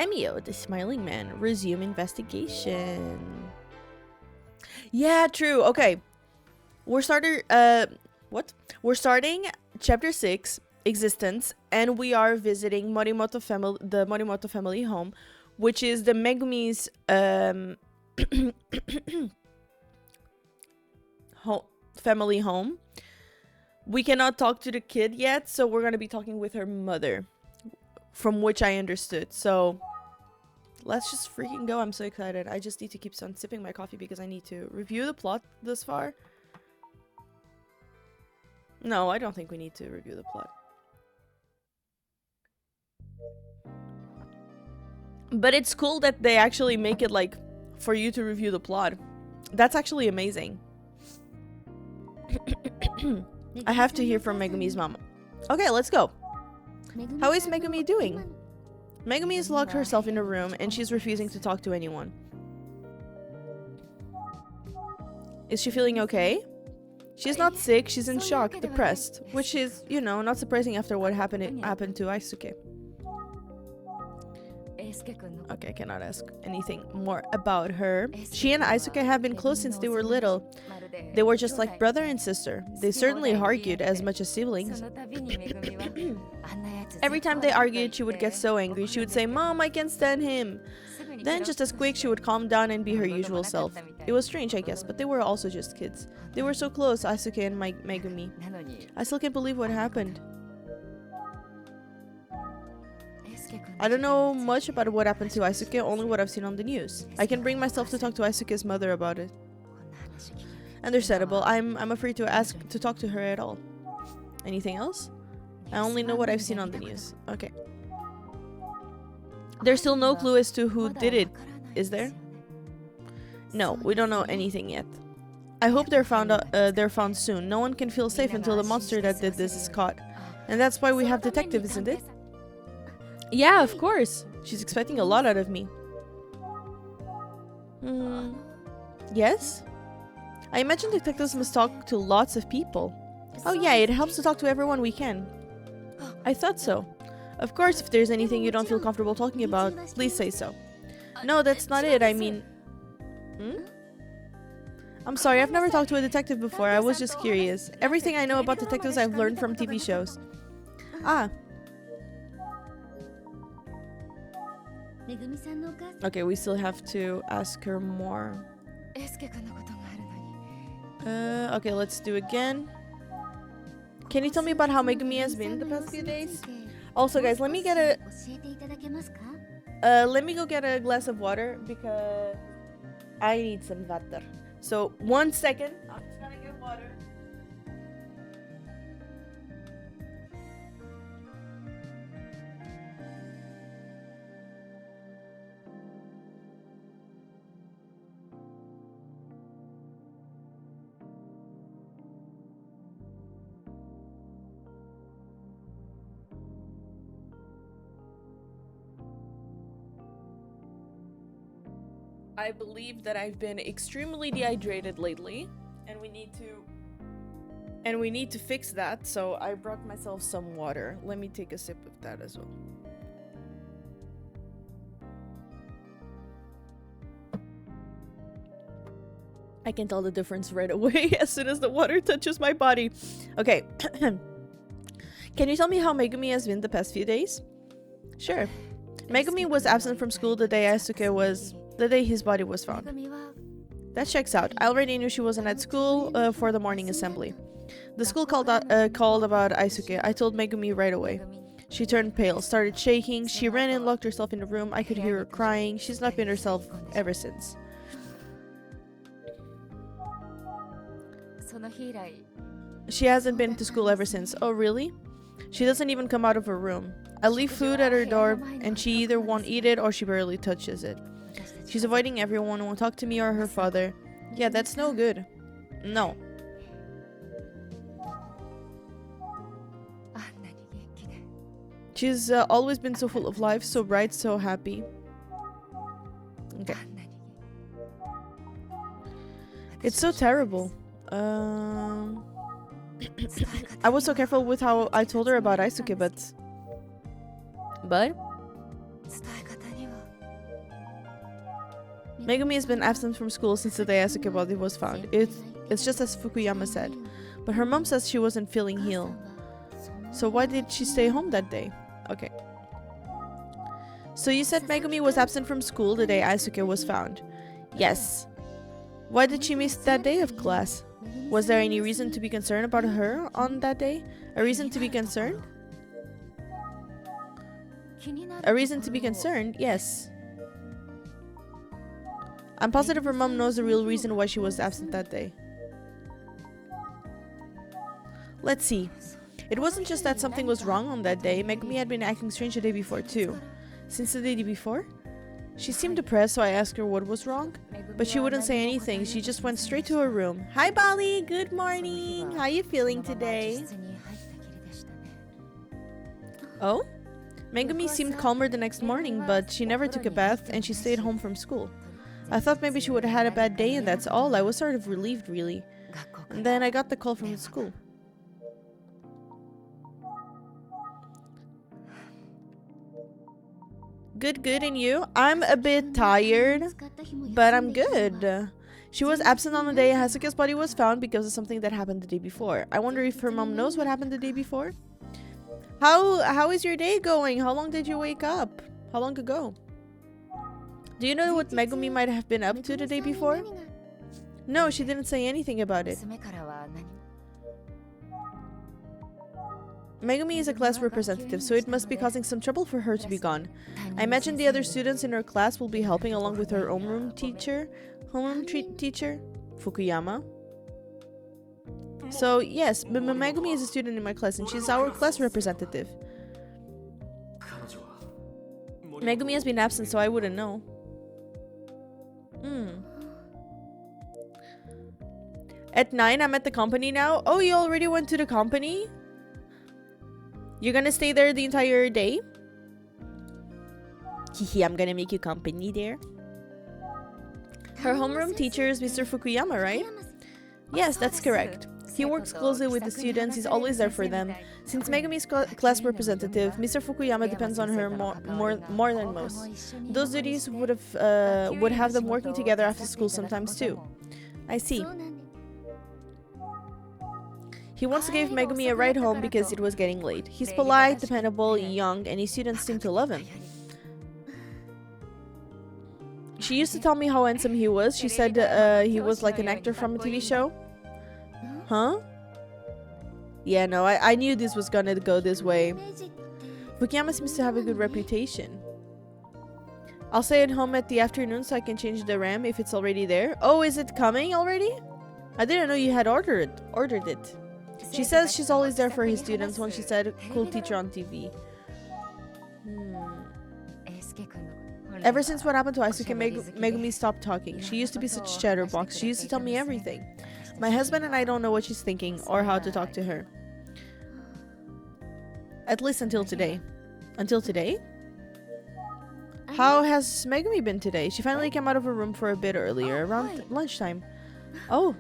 Emio, the smiling man, resume investigation. Yeah, true. Okay. We're starting chapter 6, existence, and we are visiting Morimoto family, the Morimoto family home, which is the Megumi's family home. We cannot talk to the kid yet, so we're going to be talking with her mother, from which I understood. So let's just freaking go. I'm so excited. I just need to keep on sipping my coffee because I need to review the plot this far. No, I don't think we need to review the plot. But it's cool that they actually make it like for you to review the plot. That's actually amazing. I have to hear from Megumi's mama. Okay, let's go. How is Megumi doing? Megumi has locked herself in a room and she's refusing to talk to anyone. Is she feeling okay? She's not sick, she's in shock, depressed, which is, you know, not surprising after what happened to Aisuke. Okay, I cannot ask anything more about her. She and Aisuke have been close since they were little. They were just like brother and sister. They certainly argued as much as siblings. Every time they argued, she would get so angry. She would say, "Mom, I can't stand him." Then, just as quick, she would calm down and be her usual self. It was strange, I guess, but they were also just kids. They were so close, Aisuke and Megumi. I still can't believe what happened. I don't know much about what happened to Aisuke, only what I've seen on the news. I can bring myself to talk to Aisuke's mother about it. Understandable. I'm afraid to ask to talk to her at all. Anything else? I only know what I've seen on the news. Okay. There's still no clue as to who did it, is there? No, we don't know anything yet. I hope they're found soon. No one can feel safe until the monster that did this is caught. And that's why we have detective, isn't it? Yeah, of course. She's expecting a lot out of me. Yes? I imagine detectives must talk to lots of people. Oh yeah, it helps to talk to everyone we can. I thought so. Of course, if there's anything you don't feel comfortable talking about, please say so. No, that's not it. I mean... I'm sorry, I've never talked to a detective before. I was just curious. Everything I know about detectives I've learned from TV shows. Ah. Okay, we still have to ask her more. Okay, let's do again. Can you tell me about how Megumi has been the past few days? Also, guys, let me go get a glass of water because I need some water. So, 1 second. I'm just gonna get water. I believe that I've been extremely dehydrated lately, and we need to fix that, so I brought myself some water. Let me take a sip of that as well. I can tell the difference right away as soon as the water touches my body. Okay. Can you tell me how Megumi has been the past few days? Sure. Megumi was absent from school the day his body was found. That checks out. I already knew she wasn't at school for the morning assembly. The school called about Aisuke. I told Megumi right away. She turned pale, started shaking. She ran and locked herself in the room. I could hear her crying. She's not been herself ever since. She hasn't been to school ever since. Oh, really? She doesn't even come out of her room. I leave food at her door, and she either won't eat it or she barely touches it. She's avoiding everyone, won't talk to me or her father. Yeah, that's no good. No. She's always been so full of life, so bright, so happy. Okay. It's so terrible. I was so careful with how I told her about Aisuke, but... Megumi has been absent from school since the day Asuke body was found. It's just as Fukuyama said. But her mom says she wasn't feeling ill. So why did she stay home that day? Okay. So you said Megumi was absent from school the day Asuke was found. Yes. Why did she miss that day of class? Was there any reason to be concerned about her on that day? A reason to be concerned? A reason to be concerned? Yes. I'm positive her mom knows the real reason why she was absent that day. Let's see. It wasn't just that something was wrong on that day. Megumi had been acting strange the day before too. Since the day before? She seemed depressed, so I asked her what was wrong. But she wouldn't say anything. She just went straight to her room. Hi, Bali. Good morning. How are you feeling today? Oh? Megumi seemed calmer the next morning, but she never took a bath and she stayed home from school. I thought maybe she would have had a bad day and that's all. I was sort of relieved, really. And then I got the call from the school. Good, and you? I'm a bit tired, but I'm good. She was absent on the day Hasuke's body was found because of something that happened the day before. I wonder if her mom knows what happened the day before? How is your day going? How long did you wake up? How long ago? Do you know what Megumi might have been up to the day before? No, she didn't say anything about it. Megumi is a class representative, so it must be causing some trouble for her to be gone. I imagine the other students in her class will be helping along with her homeroom teacher, Fukuyama. So yes, Megumi is a student in my class and she's our class representative. Megumi has been absent, so I wouldn't know. At 9, I'm at the company now. Oh, you already went to the company? You're gonna stay there the entire day? Hihi, I'm gonna make you company there. Her homeroom teacher is Mr. Fukuyama, right? Yes, that's correct. He works closely with the students, he's always there for them. Since Megumi's class representative, Mr. Fukuyama depends on her more than most. Those duties would have them working together after school sometimes too. I see. He once gave Megumi a ride home because it was getting late. He's polite, dependable, young, and his students seem to love him. She used to tell me how handsome he was. She said he was like an actor from a TV show. Huh? Yeah, no, I knew this was gonna go this way. Fukuyama seems to have a good reputation. I'll stay at home at the afternoon so I can change the RAM if it's already there. Oh, is it coming already? I didn't know you had ordered it. She says she's always there for his students when she said cool teacher on TV. Ever since what happened to Isuke, Megumi stopped talking. She used to be such a chatterbox. She used to tell me everything. My husband and I don't know what she's thinking or how to talk to her. At least until today. Until today? How has Megumi been today? She finally came out of her room for a bit earlier, around lunchtime. Oh.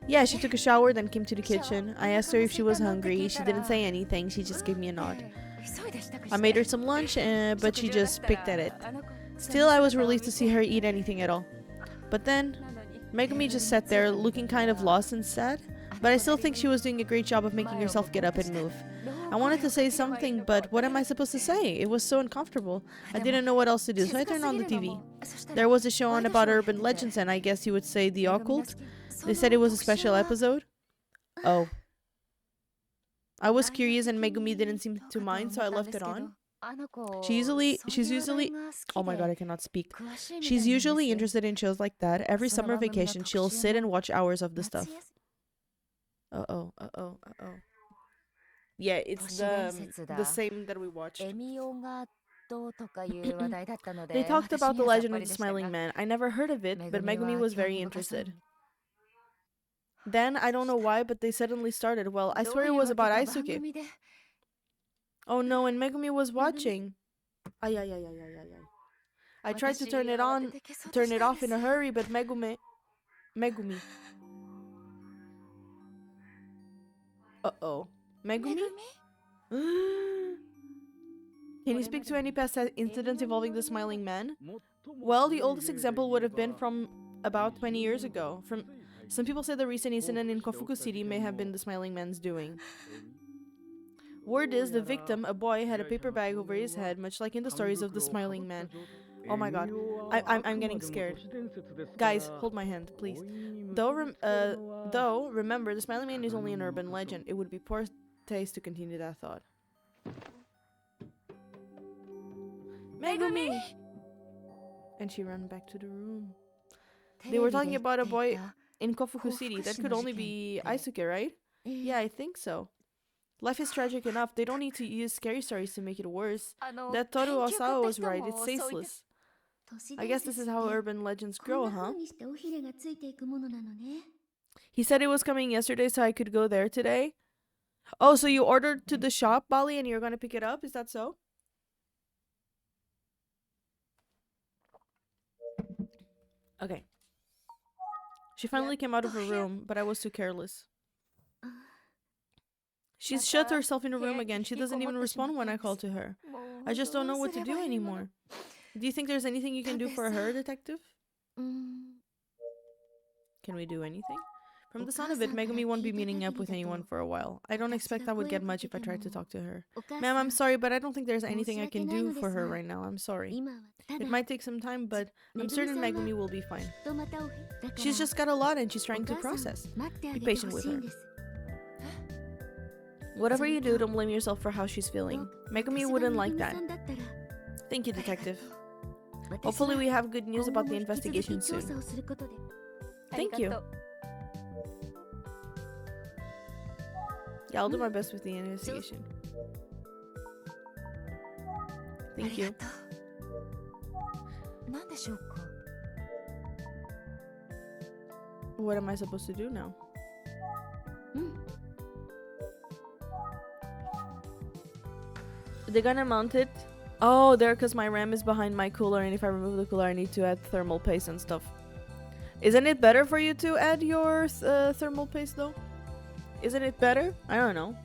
Yeah, she took a shower, then came to the kitchen. I asked her if she was hungry. She didn't say anything. She just gave me a nod. I made her some lunch, but she just picked at it. Still, I was relieved to see her eat anything at all. But then, Megumi just sat there, looking kind of lost and sad. But I still think she was doing a great job of making herself get up and move. I wanted to say something, but what am I supposed to say? It was so uncomfortable. I didn't know what else to do, so I turned on the TV. There was a show on about urban legends, and I guess you would say the occult. They said it was a special episode. Oh. I was curious and Megumi didn't seem to mind, so I left it on. She's usually oh my god, I cannot speak. She's usually interested in shows like that. Every summer vacation, she'll sit and watch hours of the stuff. Uh-oh. Yeah, it's the same that we watched. They talked about the legend of the smiling man. I never heard of it, but Megumi was very interested. Then, I don't know why, but they suddenly started. Well, I swear it was about Aisuke. Oh no, and Megumi was watching. Ay. I tried to turn it off in a hurry, but Megumi. Uh-oh. Megumi? Can you speak to any past incidents involving the smiling man? Well, the oldest example would have been from about 20 years ago. Some people say the recent incident in Kofuku City may have been the smiling man's doing. Word is the victim, a boy, had a paper bag over his head, much like in the stories of the smiling man. Oh my god, I'm getting scared. Guys, hold my hand, please. Though, remember, the smiling man is only an urban legend. It would be poor taste to continue that thought. Megumi! And she ran back to the room. They were talking about a boy in Kofuku City. That could only be Aisuke, right? Yeah, I think so. Life is tragic enough. They don't need to use scary stories to make it worse. That Toru Osawa was right. It's tasteless. I guess this is how urban legends grow, huh? He said it was coming yesterday, so I could go there today. Oh, so you ordered to the shop, Bali, and you're gonna pick it up? Is that so? Okay. She finally came out of her room, but I was too careless. She's shut herself in her room again. She doesn't even respond when I call to her. I just don't know what to do anymore. Do you think there's anything you can do for her, detective? Can we do anything? From the sound of it, Megumi won't be meeting up with anyone for a while. I don't expect I would get much if I tried to talk to her. Ma'am, I'm sorry, but I don't think there's anything I can do for her right now. I'm sorry. It might take some time, but I'm certain Megumi will be fine. She's just got a lot and she's trying to process. Be patient with her. Whatever you do, don't blame yourself for how she's feeling. Megumi wouldn't like that. Thank you, detective. Hopefully we have good news about the investigation soon. Thank you. Yeah, I'll do my best with the investigation. Thank you. What am I supposed to do now? They're gonna mount it. Oh, there, because my RAM is behind my cooler, and if I remove the cooler, I need to add thermal paste and stuff. Isn't it better for you to add your thermal paste, though? Isn't it better? I don't know.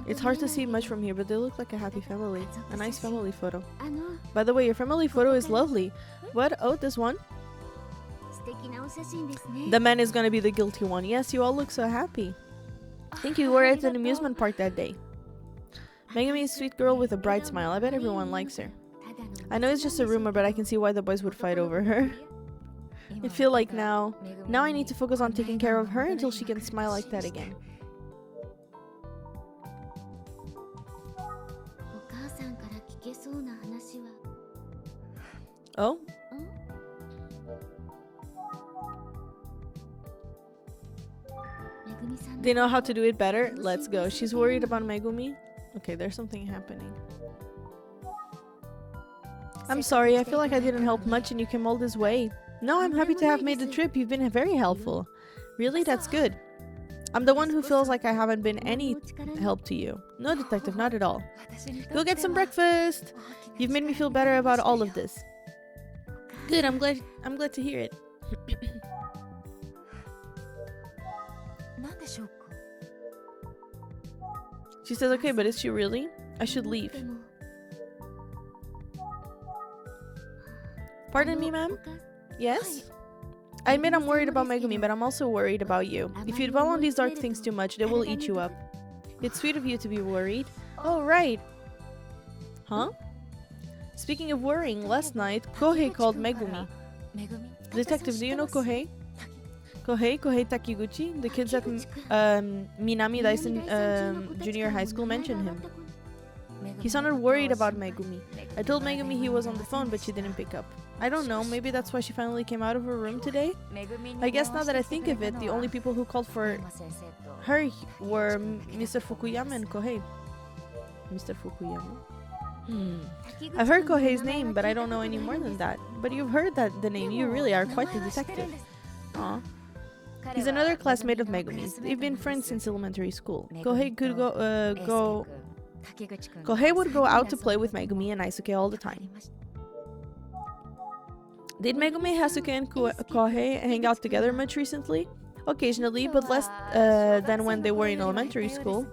It's hard to see much from here, but they look like a happy family. A nice family photo. By the way, your family photo is lovely. What? Oh, this one? The man is gonna be the guilty one. Yes, you all look so happy. Think you were at an amusement park that day. Megumi is a sweet girl with a bright smile. I bet everyone likes her. I know it's just a rumor, but I can see why the boys would fight over her. I feel like now I need to focus on taking care of her until she can smile like that again. Oh? They know how to do it better? Let's go. She's worried about Megumi? Okay, there's something happening. I'm sorry, I feel like I didn't help much and you came all this way. No, I'm happy to have made the trip. You've been very helpful. Really? That's good. I'm the one who feels like I haven't been any help to you. No, detective, not at all. Go get some breakfast! You've made me feel better about all of this. Good, I'm glad to hear it. She says, okay, but is she really? I should leave. Pardon me, ma'am? Yes? I admit I'm worried about Megumi, but I'm also worried about you. If you dwell on these dark things too much, they will eat you up. It's sweet of you to be worried. Oh, right. Huh? Speaking of worrying, last night, Kohei called Megumi. Detective, do you know Kohei? Kohei Takiguchi? The kids at Minami Daisen Junior High School mentioned him. He sounded worried about Megumi. I told Megumi he was on the phone, but she didn't pick up. I don't know, maybe that's why she finally came out of her room today? I guess now that I think of it, the only people who called for her were Mr. Fukuyama and Kohei. Mr. Fukuyama? I've heard Kohei's name, but I don't know any more than that. But you've heard the name, you really are quite the detective. Aw. He's another classmate of Megumi's. They've been friends since elementary school. Kohei would go out to play with Megumi and Aisuke all the time. Did Megumi, Hasuke, and Kohei hang out together much recently? Occasionally, but less than when they were in elementary school.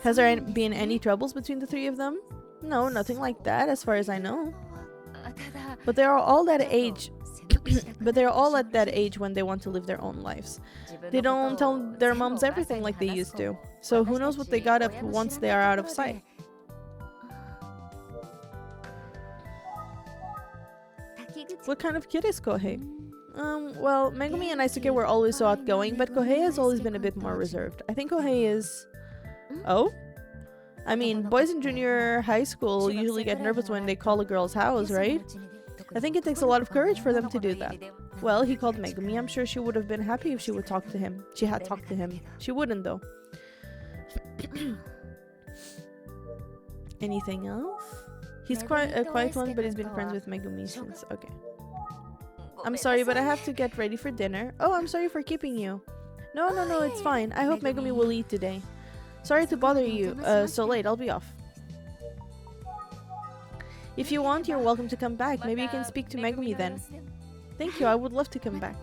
Has there been any troubles between the three of them? No, nothing like that, as far as I know. But they are all that age. But they are all at that age when they want to live their own lives. They don't tell their moms everything like they used to. So who knows what they got up once they are out of sight. What kind of kid is Kohei? Well, Megumi and Aisuke were always so outgoing, but Kohei has always been a bit more reserved. I think Kohei is... Oh? I mean, boys in junior high school usually get nervous when they call a girl's house, right? I think it takes a lot of courage for them to do that. Well, he called Megumi. I'm sure she would have been happy if she would talk to him. She had talked to him. She wouldn't, though. Anything else? He's quite a quiet one, but he's been friends with Megumi since... Okay. I'm sorry, but I have to get ready for dinner. Oh, I'm sorry for keeping you. No, it's fine. I hope Megumi will eat today. Sorry to bother you so late. I'll be off. If you want, you're welcome to come back. Maybe you can speak to Megumi then. Thank you. I would love to come back.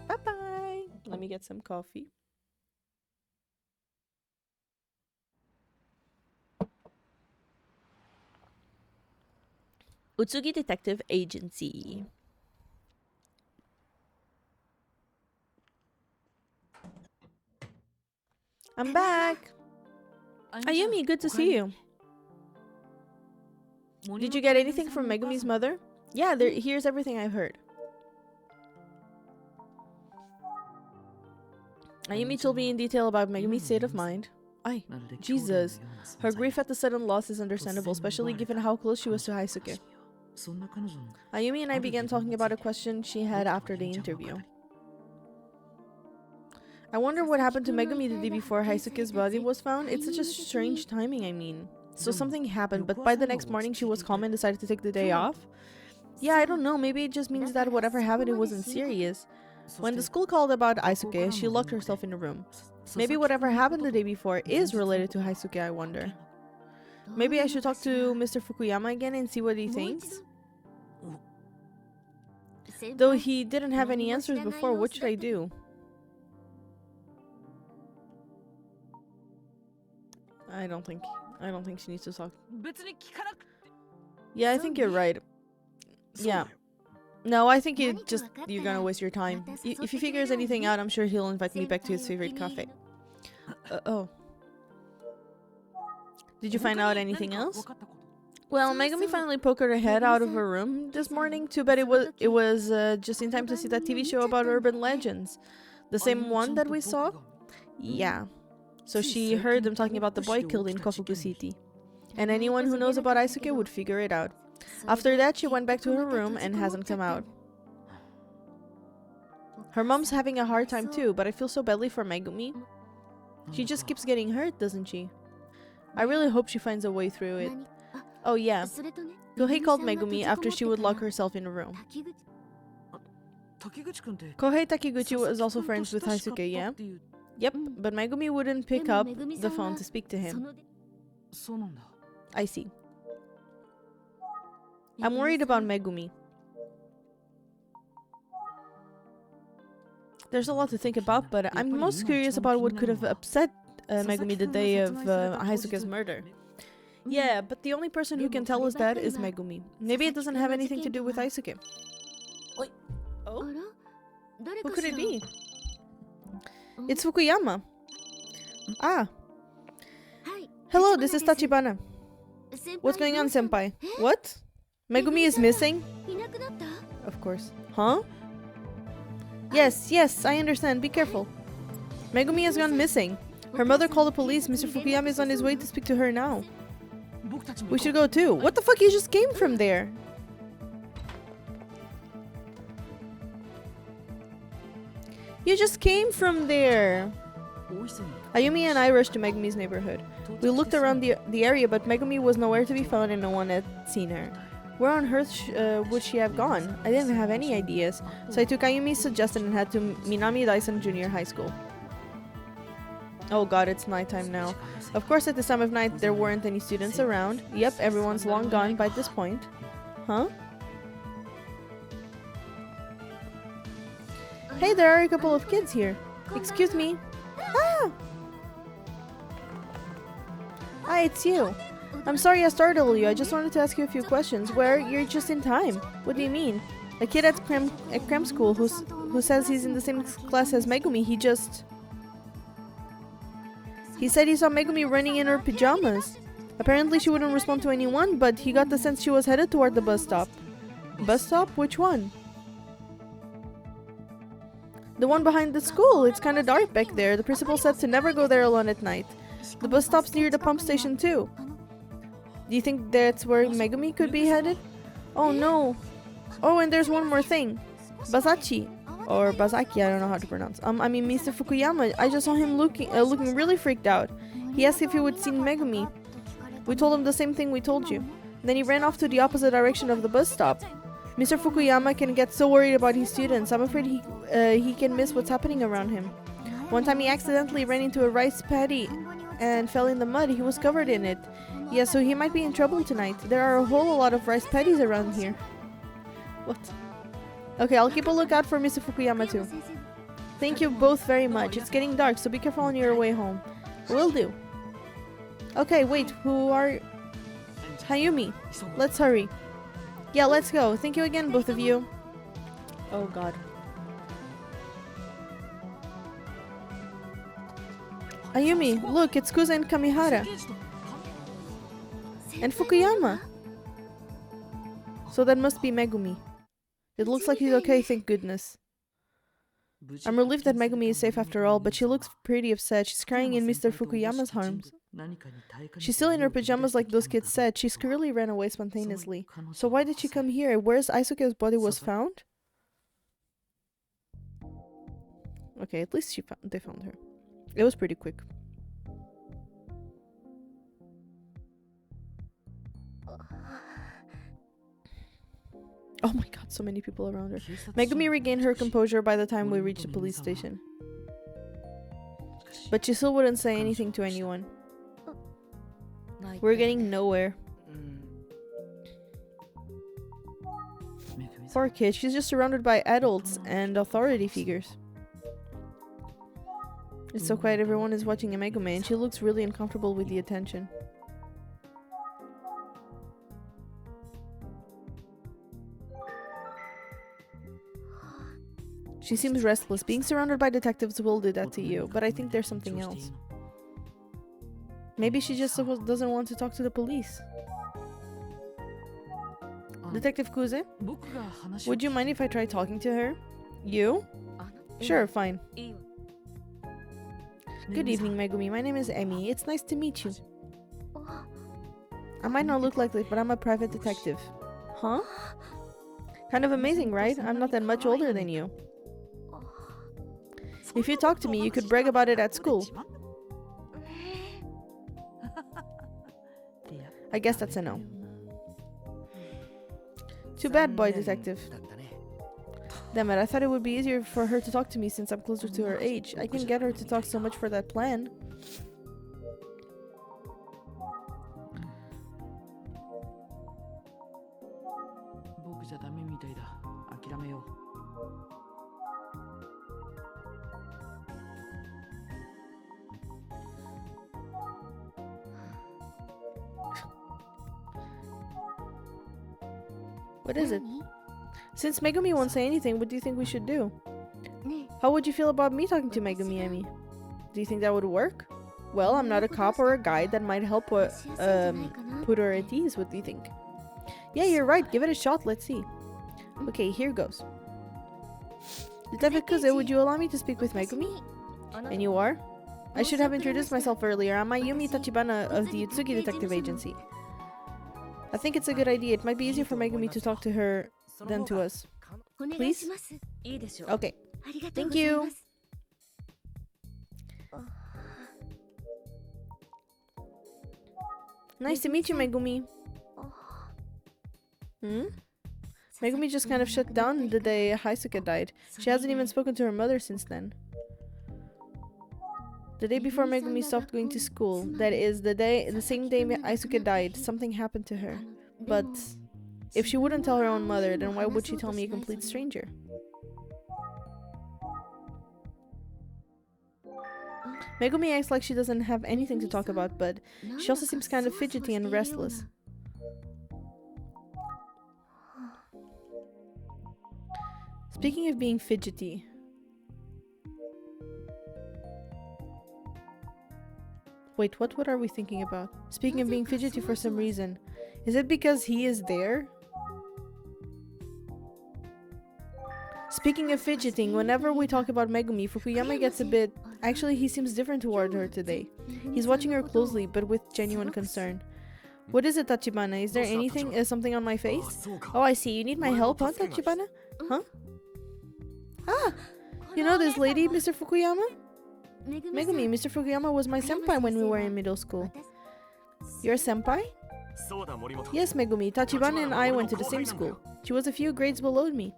Bye-bye. Let me get some coffee. Utsugi Detective Agency. I'm back! Ayumi, good to see you. Did you get anything from Megumi's mother? Yeah, here's everything I've heard. Ayumi told me in detail about Megumi's state of mind. Ay, Jesus. Her grief at the sudden loss is understandable, especially given how close she was to Haisuke. Ayumi and I began talking about a question she had after the interview. I wonder what happened to Megumi the day before Haisuke's body was found. It's such a strange timing, I mean. So something happened, but by the next morning she was calm and decided to take the day off? Yeah, I don't know, maybe it just means that whatever happened, it wasn't serious. When the school called about Aisuke, she locked herself in a room. Maybe whatever happened the day before is related to Haisuke, I wonder. Maybe I should talk to Mr. Fukuyama again and see what he thinks? Though he didn't have any answers before, what should I do? I don't think she needs to talk. Yeah, I think you're right. Yeah. No, I think you're gonna waste your time. If he figures anything out, I'm sure he'll invite me back to his favorite cafe. Oh. Did you find out anything else? Well, Megumi finally poked her head out of her room this morning. Too bad it was just in time to see that TV show about urban legends. The same one that we saw? Yeah. So she heard them talking about the boy killed in Kofuku City. And anyone who knows about Aisuke would figure it out. After that, she went back to her room and hasn't come out. Her mom's having a hard time too, but I feel so badly for Megumi. She just keeps getting hurt, doesn't she? I really hope she finds a way through it. Oh yeah. Kohei called Megumi after she would lock herself in a room. Kohei Takiguchi was also friends with Haisuke, yeah? Yep, but Megumi wouldn't pick up the phone to speak to him. I see. I'm worried about Megumi. There's a lot to think about, but I'm most curious about what could have upset Megumi the day of Haisuke's murder. Yeah, but the only person who can tell us that is Megumi. Maybe it doesn't have anything to do with Aisuke. Wait. Oh? Who could it be? It's Fukuyama. Ah. Hello, this is Tachibana. What's going on, senpai? What? Megumi is missing? Of course. Huh? Yes, I understand. Be careful. Megumi has gone missing. Her mother called the police. Mr. Fukuyama is on his way to speak to her now. We should go too. What the fuck? You just came from there. You just came from there. Ayumi and I rushed to Megumi's neighborhood. We looked around the area, but Megumi was nowhere to be found and no one had seen her. Where on earth would she have gone? I didn't have any ideas, so I took Ayumi's suggestion and head to Minami Daisen Junior High School. Oh god, it's nighttime now. Of course, at this time of night, there weren't any students around. Yep, everyone's long gone by this point. Huh? Hey, there are a couple of kids here. Excuse me. Ah! Hi, it's you. I'm sorry I startled you. I just wanted to ask you a few questions. You're just in time. What do you mean? A kid at cram school who says he's in the same class as Megumi, he said he saw Megumi running in her pajamas. Apparently she wouldn't respond to anyone, but he got the sense she was headed toward the bus stop. Bus stop? Which one? The one behind the school. It's kinda dark back there. The principal said to never go there alone at night. The bus stop's near the pump station too. Do you think that's where Megumi could be headed? Oh no. Oh, and there's one more thing. Basachi. Or Bazaki, I don't know how to pronounce. I mean Mr. Fukuyama. I just saw him looking really freaked out. He asked if he would see Megumi. We told him the same thing we told you. Then he ran off to the opposite direction of the bus stop. Mr. Fukuyama can get so worried about his students. I'm afraid he can miss what's happening around him. One time he accidentally ran into a rice paddy and fell in the mud. He was covered in it. Yeah, so he might be in trouble tonight. There are a whole lot of rice paddies around here. What? Okay, I'll keep a lookout for Mr. Fukuyama too. Thank you both very much. It's getting dark, so be careful on your way home. Will do. Okay, wait, who are... Hayumi. Let's hurry. Yeah, let's go. Thank you again, both of you. Oh god. Ayumi, look, it's Kuza and Kamihara. And Fukuyama. So that must be Megumi. It looks like he's okay, thank goodness. I'm relieved that Megumi is safe after all, but she looks pretty upset. She's crying in Mr. Fukuyama's arms. She's still in her pajamas like those kids said. She clearly ran away spontaneously. So why did she come here? Where's Aisuke's body was found? Okay, at least they found her. It was pretty quick. Oh my god, so many people around her. Megumi regained her composure by the time we reached the police station. But she still wouldn't say anything to anyone. We're getting nowhere. Poor kid, she's just surrounded by adults and authority figures. It's so quiet, everyone is watching Megumi and she looks really uncomfortable with the attention. She seems restless. Being surrounded by detectives will do that to you, but I think there's something else. Maybe she just doesn't want to talk to the police. Detective Kuze? Would you mind if I try talking to her? You? Sure, fine. Good evening, Megumi. My name is Emi. It's nice to meet you. I might not look like it, but I'm a private detective. Huh? Kind of amazing, right? I'm not that much older than you. If you talk to me, you could brag about it at school. I guess that's a no. Too bad, boy detective. Damn it, I thought it would be easier for her to talk to me since I'm closer to her age. I can get her to talk so much for that plan. What is it? Since Megumi won't say anything, what do you think we should do? How would you feel about me talking to Megumi, Emi? Do you think that would work? Well, I'm not a cop or a guide that might help put her at ease. What do you think? Yeah, you're right. Give it a shot. Let's see. Okay, here goes. Detective Kuze, would you allow me to speak with Megumi? And you are? I should have introduced myself earlier. I'm Ayumi Tachibana of the Utsugi Detective Agency. I think it's a good idea. It might be easier for Megumi to talk to her than to us. Please? Okay. Thank you. Nice to meet you, Megumi. Megumi just kind of shut down the day Haisuke died. She hasn't even spoken to her mother since then. The day before Megumi stopped going to school, that is, the same day Aisuke died, something happened to her. But if she wouldn't tell her own mother, then why would she tell me, a complete stranger? Megumi acts like she doesn't have anything to talk about, but she also seems kind of fidgety and restless. Speaking of being fidgety... Wait, what are we thinking about? Speaking of being fidgety for some reason. Is it because he is there? Speaking of fidgeting, whenever we talk about Megumi, Fukuyama gets a bit... Actually, he seems different toward her today. He's watching her closely, but with genuine concern. What is it, Tachibana? Is there anything, something on my face? Oh, I see. You need my help, huh, Tachibana? Huh? Ah! You know this lady, Mr. Fukuyama? Megumi, Mr. Fukuyama was my senpai when we were in middle school. Your senpai? Yes, Megumi. Tachibana and I went to the same school. She was a few grades below me.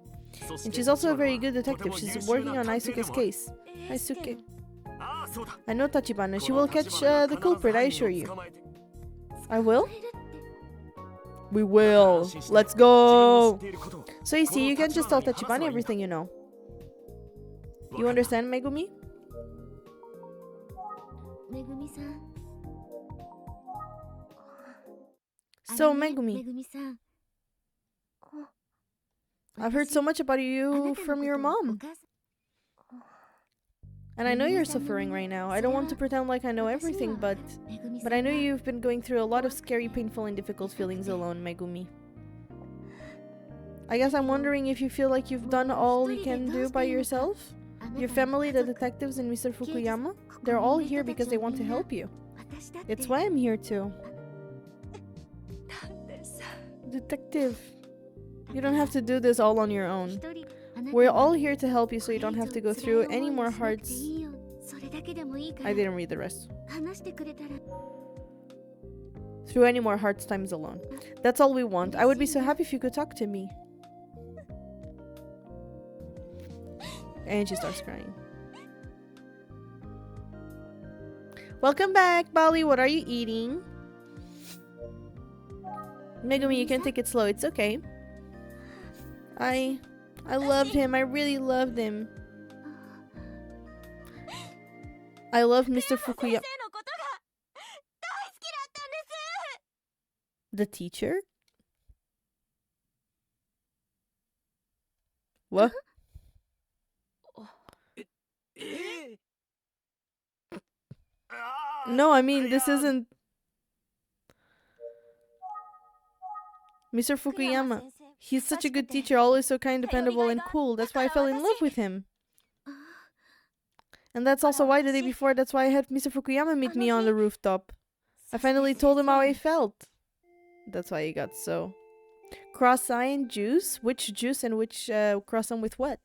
And she's also a very good detective. She's working on Aisuke's case. Aisuke. I know, Tachibana. She will catch the culprit, I assure you. I will? We will. Let's go! So you see, you can just tell Tachibana everything you know. You understand, Megumi? So, Megumi, I've heard so much about you from your mom. And I know you're suffering right now. I don't want to pretend like I know everything, but I know you've been going through a lot of scary, painful, and difficult feelings alone, Megumi. I guess I'm wondering if you feel like you've done all you can do by yourself? Your family, the detectives, and Mr. Fukuyama? They're all here because they want to help you. It's why I'm here too. Detective, you don't have to do this all on your own. We're all here to help you so you don't have to go through any more hard... I didn't read the rest. Through any more hard times alone. That's all we want. I would be so happy if you could talk to me. And she starts crying. Welcome back, Bali. What are you eating? Megumi, you can take it slow. It's okay. I loved him. I really loved him. I loved Mr. Fukuyama. The teacher? What? No, I mean, this isn't... Mr. Fukuyama. He's such a good teacher, always so kind, dependable, and cool. That's why I fell in love with him. And that's also why the day before, that's why I had Mr. Fukuyama meet me on the rooftop. I finally told him how I felt. That's why he got so... Croissant juice? Which juice and which croissant with what?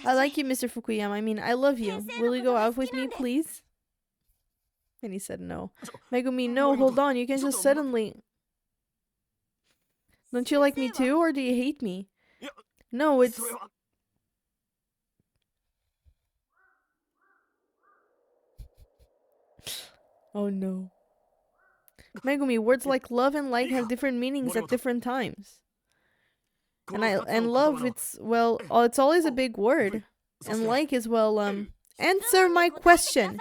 I like you, Mr. Fukuyama. I mean, I love you. Will you go out with me, please? And he said no. Megumi, no, hold on. You can just suddenly... Don't you like me too, or do you hate me? No, it's... Oh no. Megumi, words like love and like have different meanings at different times. And love, it's, well, it's always a big word. And like is, well, answer my question.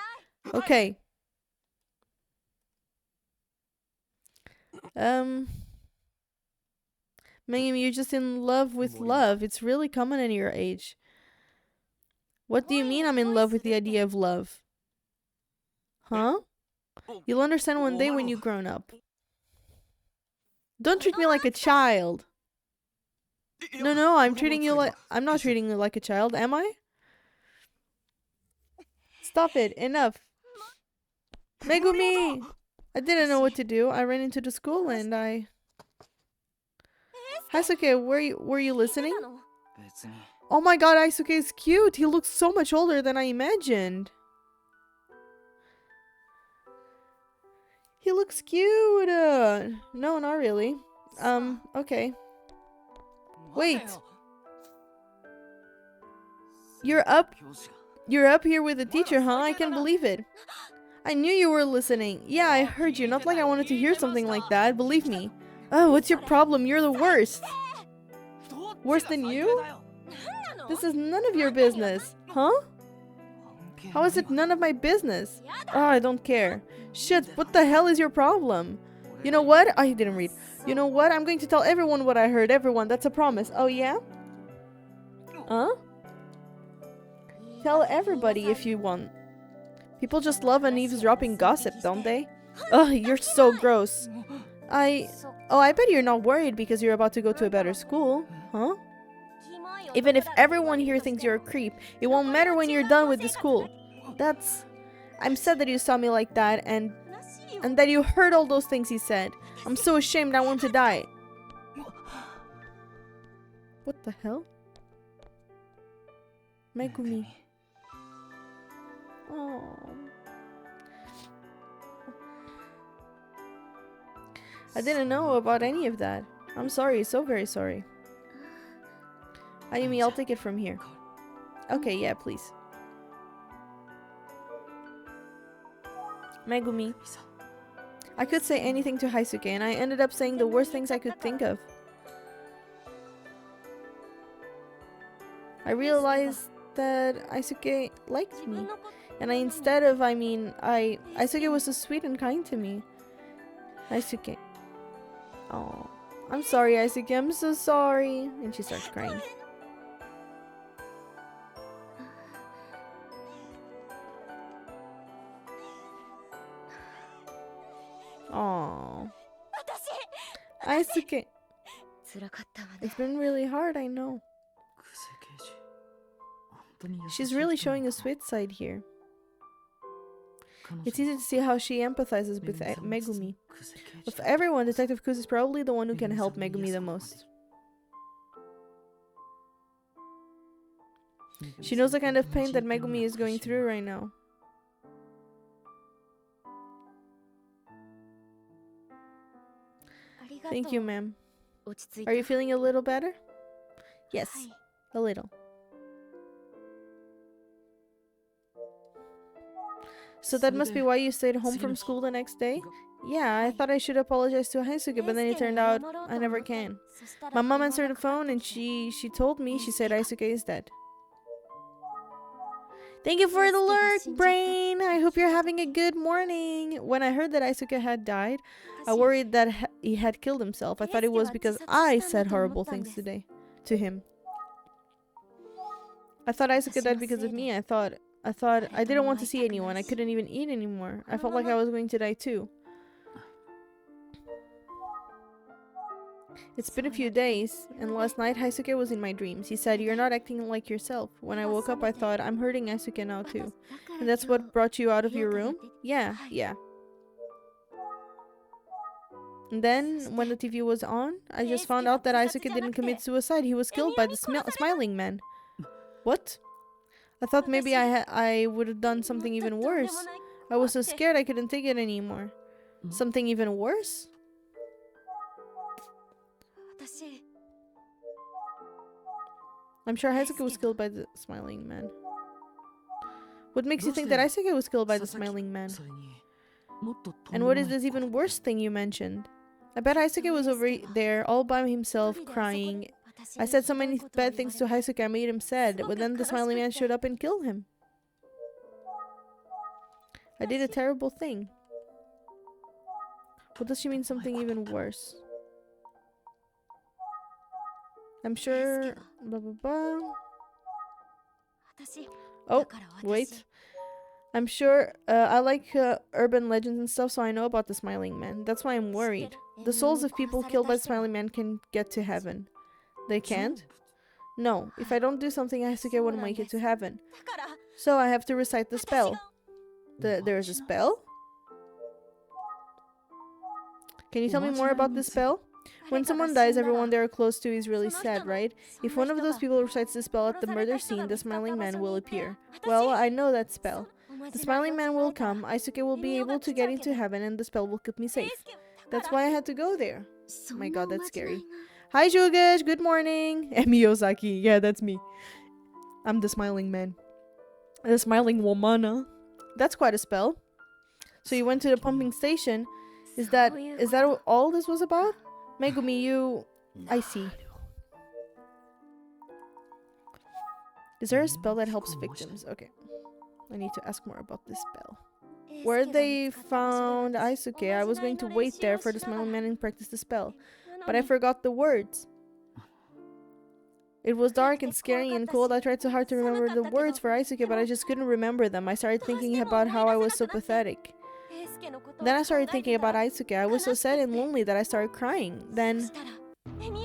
Okay. Megumi, you're just in love with love. It's really common in your age. What do you mean I'm in love with the idea of love? Huh? You'll understand one day when you've grown up. Don't treat me like a child. No, I'm treating you like... I'm not treating you like a child, am I? Stop it, enough. Megumi! I didn't know what to do. I ran into the school and I... Aisuke, were you listening? Oh my god, Aisuke is cute. He looks so much older than I imagined. He looks cute. No, not really. Okay. Wait. You're up here with the teacher, huh? I can't believe it. I knew you were listening. Yeah, I heard you. Not like I wanted to hear something like that. Believe me. Oh, what's your problem? You're the worst. Worse than you? This is none of your business. Huh? How is it none of my business? Oh, I don't care. Shit, what the hell is your problem? You know what? Oh, he didn't read. You know what? I'm going to tell everyone what I heard. Everyone, that's a promise. Oh, yeah? Huh? Tell everybody if you want. People just love an eavesdropping gossip, don't they? Ugh, you're so gross. Oh, I bet you're not worried because you're about to go to a better school. Huh? Even if everyone here thinks you're a creep, it won't matter when you're done with the school. I'm sad that you saw me like that and that you heard all those things he said. I'm so ashamed I want to die. What the hell? Megumi. Oh. I didn't know about any of that. I'm sorry, so very sorry. Ayumi, I'll take it from here. Okay, yeah, please. Megumi. I could say anything to Haisuke, and I ended up saying the worst things I could think of. I realized that Aisuke liked me. And Aisuke was so sweet and kind to me. Aisuke. Oh, I'm sorry, Aisuke, I'm so sorry. And she starts crying. Oh, Aisuke. It's been really hard, I know. She's really showing a sweet side here. It's easy to see how she empathizes with Megumi. Of everyone, Detective Kuze is probably the one who can help Megumi the most. She knows the kind of pain that Megumi is going through right now. Thank you, ma'am. Are you feeling a little better? Yes, a little. So that must be why you stayed home from school the next day? Yeah, I thought I should apologize to Haisuke, but then it turned out I never can. My mom answered the phone and she told me, she said Aisuke is dead. Thank you for the lurk, Brain! I hope you're having a good morning. When I heard that Aisuke had died, I worried that he had killed himself. I thought it was because I said horrible things today to him. I thought Aisuke died because of me. I thought I didn't want to see anyone. I couldn't even eat anymore. I felt like I was going to die too. It's been a few days, and last night Haisuke was in my dreams. He said, "You're not acting like yourself." When I woke up, I thought, I'm hurting Haisuke now too. And that's what brought you out of your room? Yeah. And then, when the TV was on, I just found out that Haisuke didn't commit suicide. He was killed by the smiling man. What? I thought maybe I would have done something even worse. I was so scared I couldn't take it anymore. Something even worse? I'm sure Haisuke was killed by the smiling man. What makes you think that Haisuke was killed by the smiling man? And what is this even worse thing you mentioned? I bet Haisuke was over there all by himself crying. I said so many bad things to Haisuke I made him sad, but then the smiling man showed up and killed him. I did a terrible thing. What does she mean something even worse? I'm sure... Blah, blah, blah. Oh, wait. I'm sure I like urban legends and stuff, so I know about the smiling man. That's why I'm worried. The souls of people killed by the smiling man can get to heaven. They can't? No. If I don't do something, Haisuke won't make it to heaven. So I have to recite the spell. There's a spell? Can you tell me more about this spell? When someone dies, everyone they are close to is really sad, right? If one of those people recites the spell at the murder scene, the smiling man will appear. Well, I know that spell. The smiling man will come, Aisuke will be able to get into heaven, and the spell will keep me safe. That's why I had to go there. Oh my god, that's scary. Hi, Jugesh, good morning. Emio Saki, yeah, that's me. I'm the smiling man. The smiling woman. That's quite a spell. So you went to the pumping station. Is that all this was about? Megumi, you... I see. Is there a spell that helps victims? Okay. I need to ask more about this spell. Where they found Aisuke, I was going to wait there for the smiling man and practice the spell. But I forgot the words. It was dark and scary and cold. I tried so hard to remember the words for Aisuke, but I just couldn't remember them. I started thinking about how I was so pathetic. Then I started thinking about Aisuke. I was so sad and lonely that I started crying. Then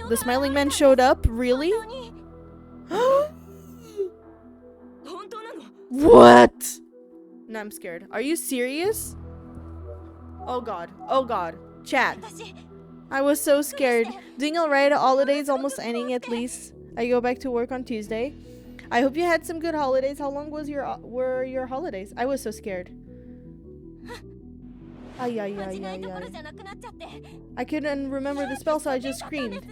the smiling man showed up? Really? What? No, I'm scared. Are you serious? Oh god. Oh god. Chat. I was so scared. Doing alright. Holidays almost ending at least. I go back to work on Tuesday. I hope you had some good holidays. How long were your holidays? I was so scared. Ay, ay, ay, ay, ay. I couldn't remember the spell, so I just screamed.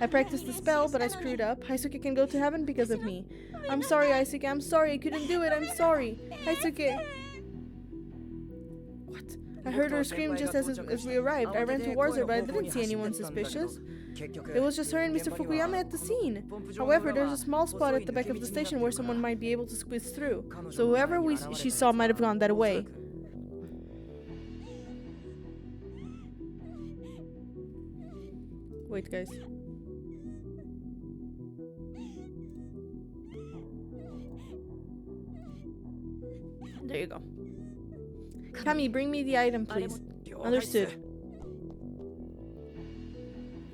I practiced the spell, but I screwed up. Haisuke can go to heaven because of me. I'm sorry, Haisuke. I'm sorry. I couldn't do it. I'm sorry. Haisuke. What? I heard her scream just as we arrived. I ran towards her, but I didn't see anyone suspicious. It was just her and Mr. Fukuyama at the scene. However, there's a small spot at the back of the station where someone might be able to squeeze through. So whoever she saw might have gone that way. Wait, guys. There you go. Kami, bring me the item, please. Understood.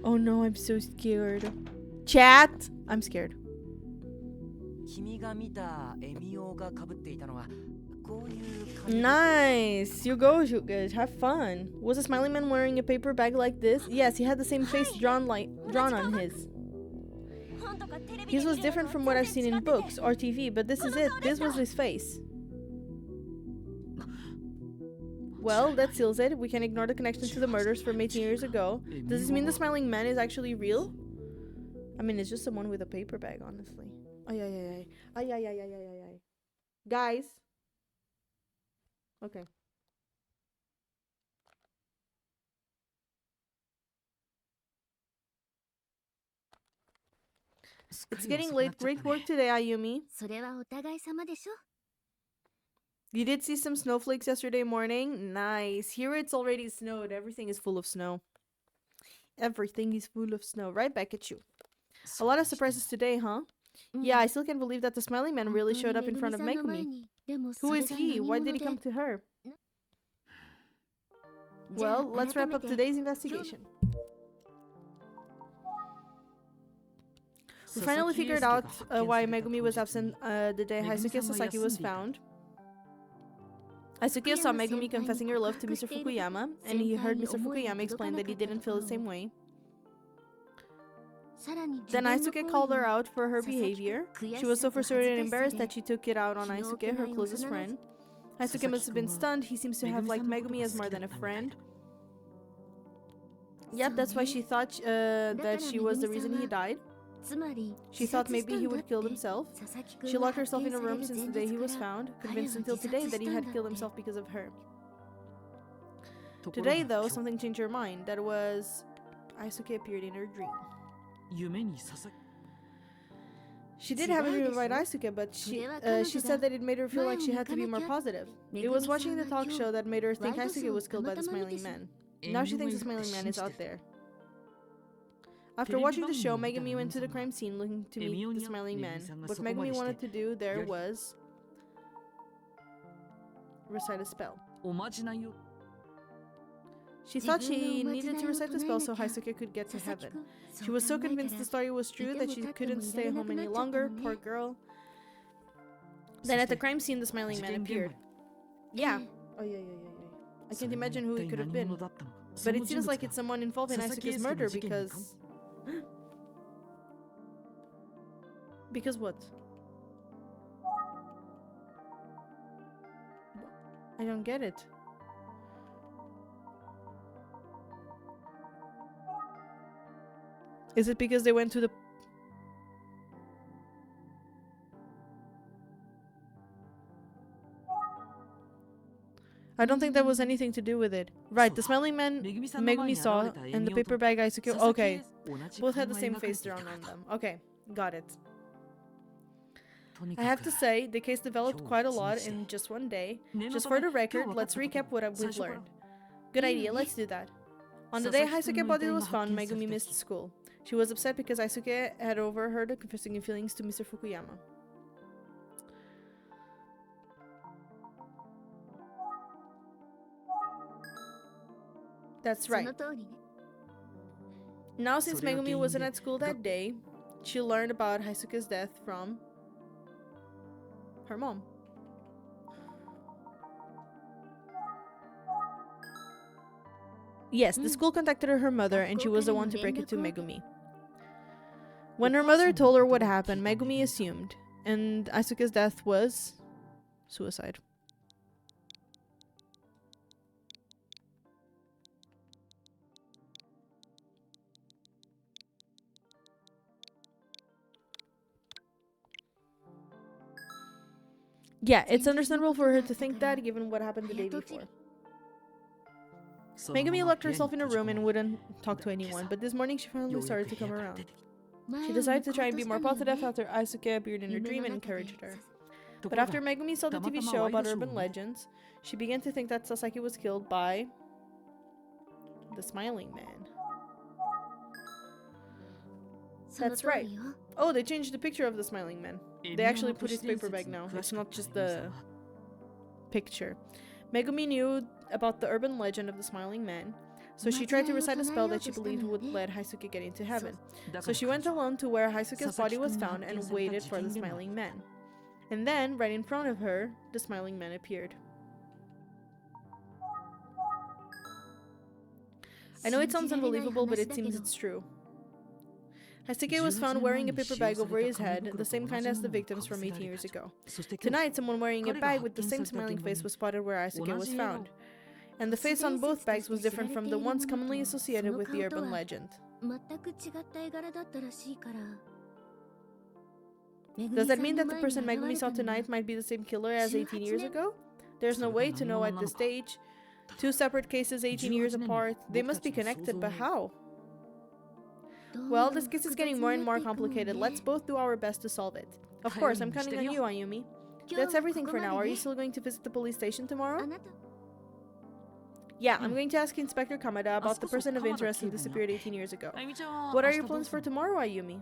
Oh no, I'm so scared. Chat! I'm scared. Nice! You go, you guys. Have fun. Was the smiling man wearing a paper bag like this? Yes, he had the same face drawn on his. His was different from what I've seen in books or TV, but this is it. This was his face. Well, that seals it. We can ignore the connection to the murders from 18 years ago. Does this mean the smiling man is actually real? I mean, it's just someone with a paper bag, honestly. Ay, ay, ay, ay. Ay, ay, ay, ay, ay, ay. Guys. Okay. It's getting late. Great work today, Ayumi. You did see some snowflakes yesterday morning? Nice. Here it's already snowed. Everything is full of snow. Everything is full of snow. Right back at you. A lot of surprises today, huh? Yeah, I still can't believe that the smiling man really showed up in front of Megumi. Who is he? Why did he come to her? Well, let's wrap up today's investigation. We finally figured out why Megumi was absent the day Haisuke Sasaki was found. Haisuke saw Megumi confessing her love to Mr. Fukuyama, and he heard Mr. Fukuyama explain that he didn't feel the same way. Then Haisuke called her out for her behavior. She was so frustrated and embarrassed that she took it out on Haisuke, her closest friend. Haisuke must have been stunned. He seems to have liked Megumi as more than a friend. Yep, that's why she thought that she was the reason he died. She thought maybe he would kill himself. She locked herself in a room since the day he was found, convinced until today that he had killed himself because of her. Today, though, something changed her mind. That was... Haisuke appeared in her dream. She did have a dream about Haisuke, but she said that it made her feel like she had to be more positive. It was watching the talk show that made her think Haisuke was killed by the smiling man. Now she thinks the smiling man is out there. After watching the show, Megumi went to the crime scene looking to meet the smiling man. What Megumi wanted to do there was recite a spell. She thought she needed to recite the spell so Haisuke could get to heaven. She was so convinced the story was true that she couldn't stay home any longer. Poor girl. Then at the crime scene, the smiling man appeared. Yeah. Oh, yeah. I can't imagine who it could have been. But it seems like it's someone involved in Haisuke's murder because... Because what? I don't get it. Is it because they went to the... I don't think that was anything to do with it. Right, the smiling man Megumi saw and the paper bag Haisuke... Okay. Both had the same face drawn on them. Okay, got it. I have to say, the case developed quite a lot in just one day. Just for the record, let's recap what we've learned. Good idea, let's do that. On the day Haisuke's body was found, Megumi missed school. She was upset because Aisuke had overheard her confessing her feelings to Mr. Fukuyama. That's right. Now, since Megumi wasn't at school that day, she learned about Haisuke's death from her mom. Yes, the school contacted her mother, and she was the one to break it to Megumi. When her mother told her what happened, Megumi assumed, and Asuka's death was suicide. Yeah, it's understandable for her to think that, given what happened the day before. Megumi locked herself in a room and wouldn't talk to anyone, but this morning she finally started to come around. She decided to try and be more positive after Asuke appeared in her dream and encouraged her. But after Megumi saw the TV show about urban legends, she began to think that Sasaki was killed by the Smiling Man. That's right. Oh, they changed the picture of the Smiling Man. They actually put his paper bag now. It's not just the picture. Megumi knew about the urban legend of the Smiling Man, so she tried to recite a spell that she believed would let Haisuke get into heaven. So she went alone to where Haisuke's body was found and waited for the Smiling Man. And then, right in front of her, the Smiling Man appeared. I know it sounds unbelievable, but it seems it's true. Haisuke was found wearing a paper bag over his head, the same kind as the victims from 18 years ago. Tonight, someone wearing a bag with the same smiling face was spotted where Haisuke was found. And the face on both bags was different from the ones commonly associated with the urban legend. Does that mean that the person Megumi saw tonight might be the same killer as 18 years ago? There's no way to know at this stage. Two separate cases 18 years apart. They must be connected, but how? Well, this case is getting more and more complicated. Let's both do our best to solve it. Of course, I'm counting on you, Ayumi. That's everything for now. Are you still going to visit the police station tomorrow? Yeah, I'm going to ask Inspector Kamada about the person of interest who disappeared 18 years ago. What are your plans for tomorrow, Ayumi?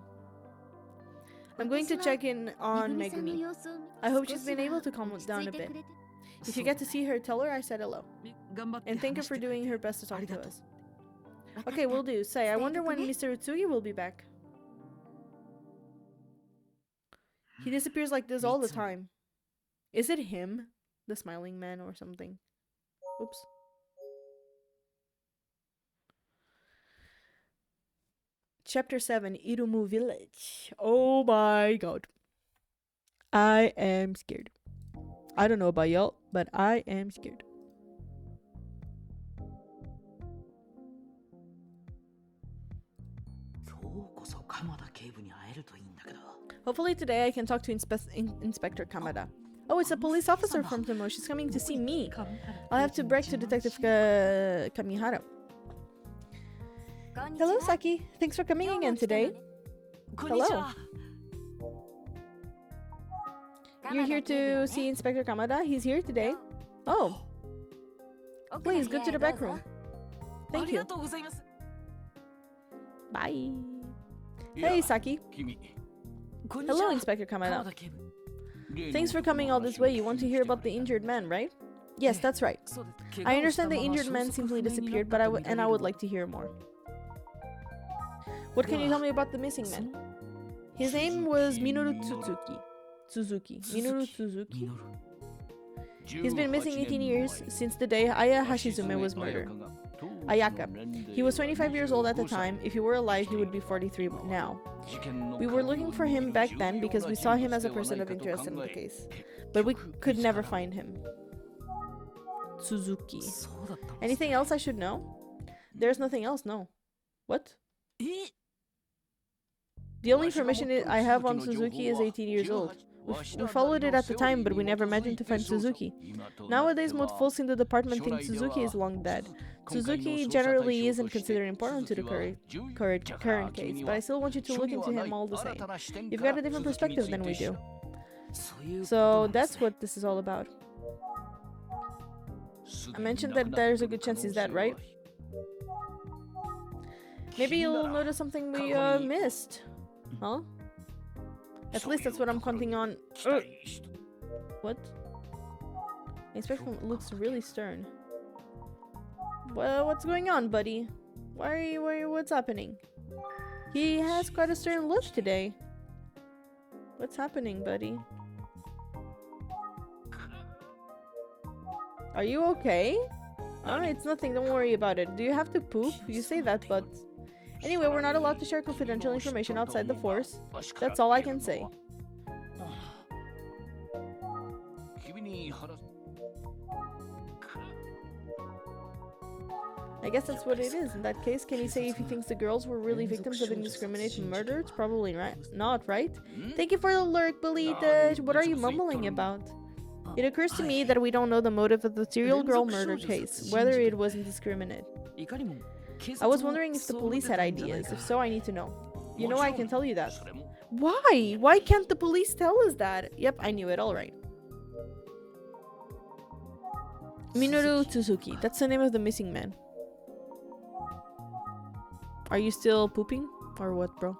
I'm going to check in on Megumi. I hope she's been able to calm down a bit. If you get to see her, tell her I said hello. And thank her for doing her best to talk to us. Okay, will do. Say, I wonder when Mr. Utsugi will be back. He disappears like this all the time. Is it him? The Smiling Man or something? Oops. Chapter 7, Irumu Village. Oh my god. I am scared. I don't know about y'all, but I am scared. Hopefully today I can talk to Inspector Kamada. Oh, it's a police officer from Tomo. She's coming to see me. I'll have to break to Detective Kamihara. Hello, Saki. Thanks for coming again today. Hello. You're here to see Inspector Kamada? He's here today. Oh. Please, go to the back room. Thank you. Bye. Hey, Saki. Hello, Inspector Kamada. Thanks for coming all this way. You want to hear about the injured man, right? Yes, that's right. I understand the injured man simply disappeared, but I would like to hear more. What can you tell me about the missing man? His name was Minoru Suzuki. Minoru Suzuki? He's been missing 18 years since the day Aya Hashizume was murdered. Ayaka. He was 25 years old at the time. If he were alive, he would be 43 now. We were looking for him back then because we saw him as a person of interest in the case. But we could never find him. Suzuki. Anything else I should know? There's nothing else, no. What? The only information I have on Suzuki is 18 years old. We followed it at the time, but we never managed to find Suzuki. Nowadays, most folks in the department think Suzuki is long dead. Suzuki generally isn't considered important to the current case, but I still want you to look into him all the same. You've got a different perspective than we do. So that's what this is all about. I mentioned that there's a good chance he's dead, right? Maybe you'll notice something we missed. Huh? At least that's what I'm counting on. What? Inspector looks really stern. Well, what's going on, buddy? What's happening? He has quite a stern look today. What's happening, buddy? Are you okay? Oh, it's nothing, don't worry about it. Do you have to poop? You say that, but... Anyway, we're not allowed to share confidential information outside the force. That's all I can say. I guess that's what it is. In that case, can he say if he thinks the girls were really victims of indiscriminate murder? It's probably not, right? Thank you for the lurk, Belita. What are you mumbling about? It occurs to me that we don't know the motive of the serial girl murder case, whether it was indiscriminate. I was wondering if the police had ideas. If so, I need to know. You know, I can tell you that. Why? Why can't the police tell us that? Yep, I knew it, alright. Minoru Tsuzuki. That's the name of the missing man. Are you still pooping? Or what, bro?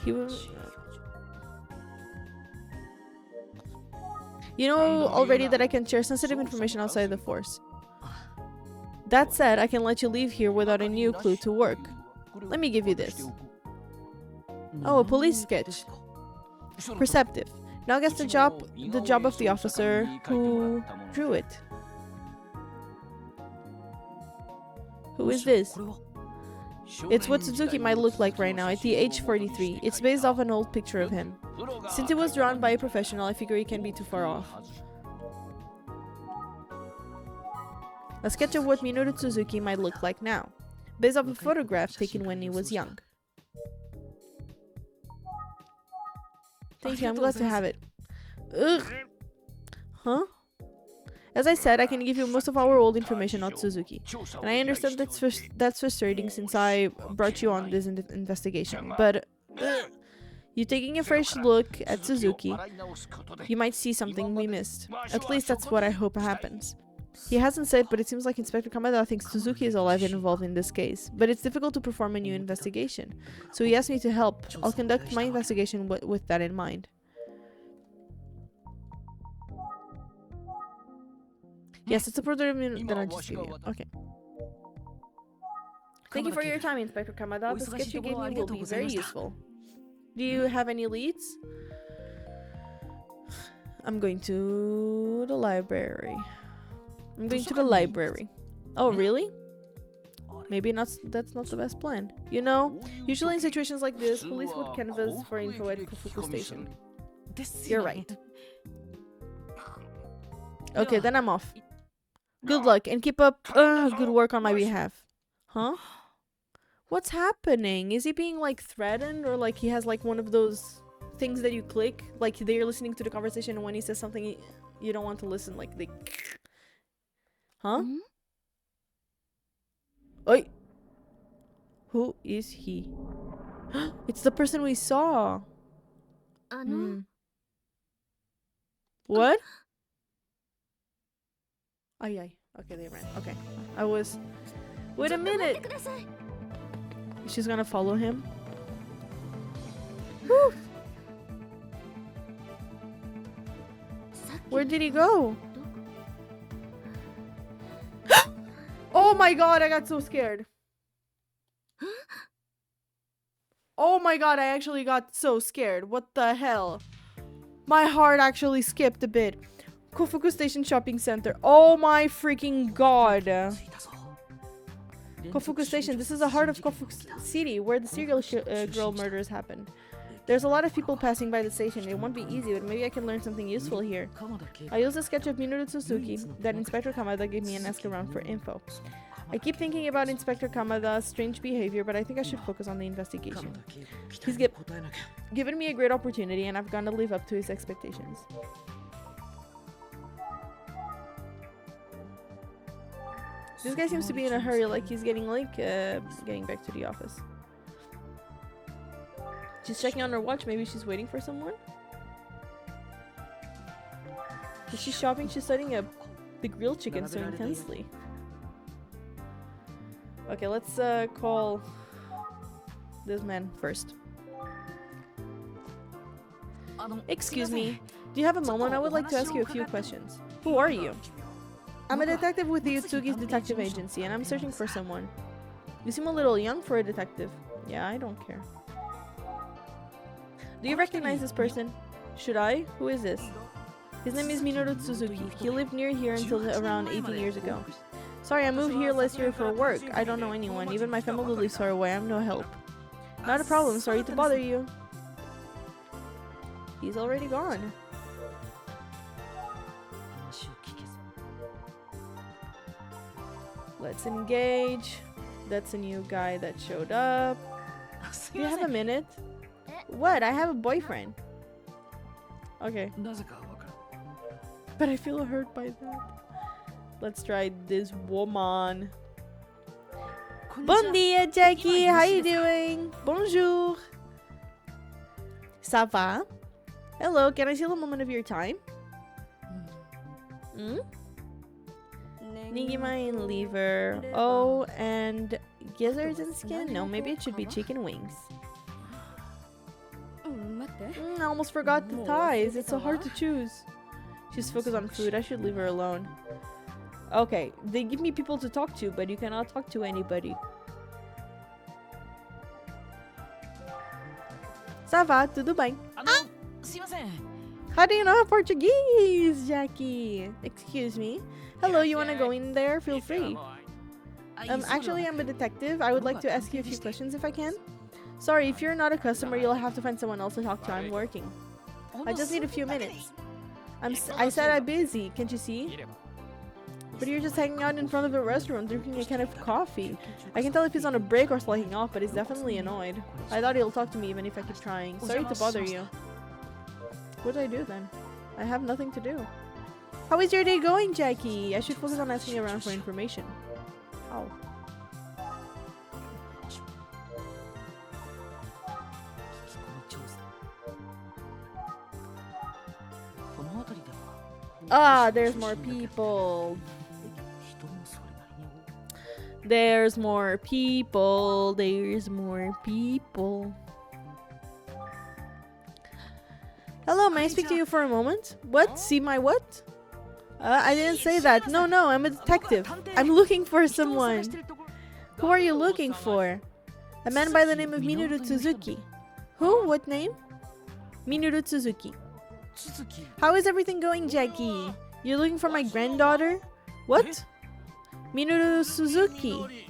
He was... You know already that I can share sensitive information outside the force. That said, I can let you leave here without a new clue to work. Let me give you this. Oh, a police sketch. Perceptive. Now guess the job of the officer who drew it. Who is this? It's what Suzuki might look like right now at the age 43. It's based off an old picture of him. Since it was drawn by a professional, I figure he can't be too far off. A sketch of what Minoru Suzuki might look like now, based off a photograph taken when he was young. Thank you, I'm glad to have it. Ugh. Huh? As I said, I can give you most of our old information on Suzuki. And I understand that's frustrating since I brought you on this investigation. But you taking a fresh look at Suzuki, you might see something we missed. At least that's what I hope happens. He hasn't said, but it seems like Inspector Kamada thinks Suzuki is alive and involved in this case. But it's difficult to perform a new investigation. So he asked me to help. I'll conduct my investigation with that in mind. Yes, it's a prototype that I just gave you. Okay. Thank you for your time, Inspector Kamada. The sketch you gave me will be very useful. Do you have any leads? I'm going to the library. Oh, really? Maybe that's not the best plan. You know, usually in situations like this, police would canvass for info at Kofuku Station. You're right. Okay, then I'm off. Good luck and keep up good work on my behalf. Huh? What's happening? Is he being like threatened, or like he has like one of those things that you click, like they're listening to the conversation and when he says something you don't want to listen, like they... Huh? Oi! Who is he? It's the person we saw. What? Ay. Okay, they ran. Okay. I was... Wait a minute! She's gonna follow him. Whew. Where did he go? Oh my god, I got so scared. Oh my god, I actually got so scared. What the hell? My heart actually skipped a bit. Kofuku Station Shopping Center. Oh my freaking god. Kofuku Station. This is the heart of Kofuku City, where the serial girl murders happened. There's a lot of people passing by the station. It won't be easy, but maybe I can learn something useful here. I used a sketch of Minoru Suzuki that Inspector Kamada gave me and asked around for info. I keep thinking about Inspector Kamada's strange behavior, but I think I should focus on the investigation. He's given me a great opportunity, and I've got to live up to his expectations. This guy seems to be in a hurry, like he's getting back to the office. She's checking on her watch. Maybe she's waiting for someone. Is she shopping? She's studying the grilled chicken so intensely. Okay, let's call this man first. Excuse me. Do you have a moment? I would like to ask you a few questions. Who are you? I'm a detective with the Utsugi's detective agency, and I'm searching for someone. You seem a little young for a detective. Yeah, I don't care. Do you recognize this person? Should I? Who is this? His name is Minoru Suzuki. He lived near here until around 18 years ago. Sorry, I moved here last year for work. I don't know anyone. Even my family lives far away. I'm no help. Not a problem. Sorry to bother you. He's already gone. Let's engage. That's a new guy that showed up. Do you have a minute? What? I have a boyfriend. Okay. But I feel hurt by that. Let's try this woman. Bon dia, Jackie. How you doing? Bonjour. Ça va? Hello, can I steal a moment of your time? Nigima and liver. Oh, and gizzards and skin? No, maybe it should be chicken wings. I almost forgot the thighs. It's so hard to choose. She's focused on food. I should leave her alone. Okay, they give me people to talk to, but you cannot talk to anybody. Ça va? Tudo bem? How do you know Portuguese, Jackie? Excuse me. Hello, you wanna go in there? Feel free. Actually, I'm a detective. I would like to ask you a few questions if I can. Sorry, if you're not a customer, you'll have to find someone else to talk to. I'm working. I just need a few minutes. I said I'm busy. Can't you see? But you're just hanging out in front of a restaurant, drinking a can of coffee. I can tell if he's on a break or slacking off, but he's definitely annoyed. I thought he'll talk to me even if I keep trying. Sorry to bother you. What do I do then? I have nothing to do. How is your day going, Jackie? I should focus on asking around for information. Oh. Ah, there's more people. There's more people. There's more people. Hello, may I speak to you for a moment? What? See my what? I didn't say that. No, I'm a detective. I'm looking for someone. Who are you looking for? A man by the name of Minoru Suzuki. Who? What name? Minoru Suzuki. How is everything going, Jackie? You're looking for my granddaughter? What? Minoru Suzuki.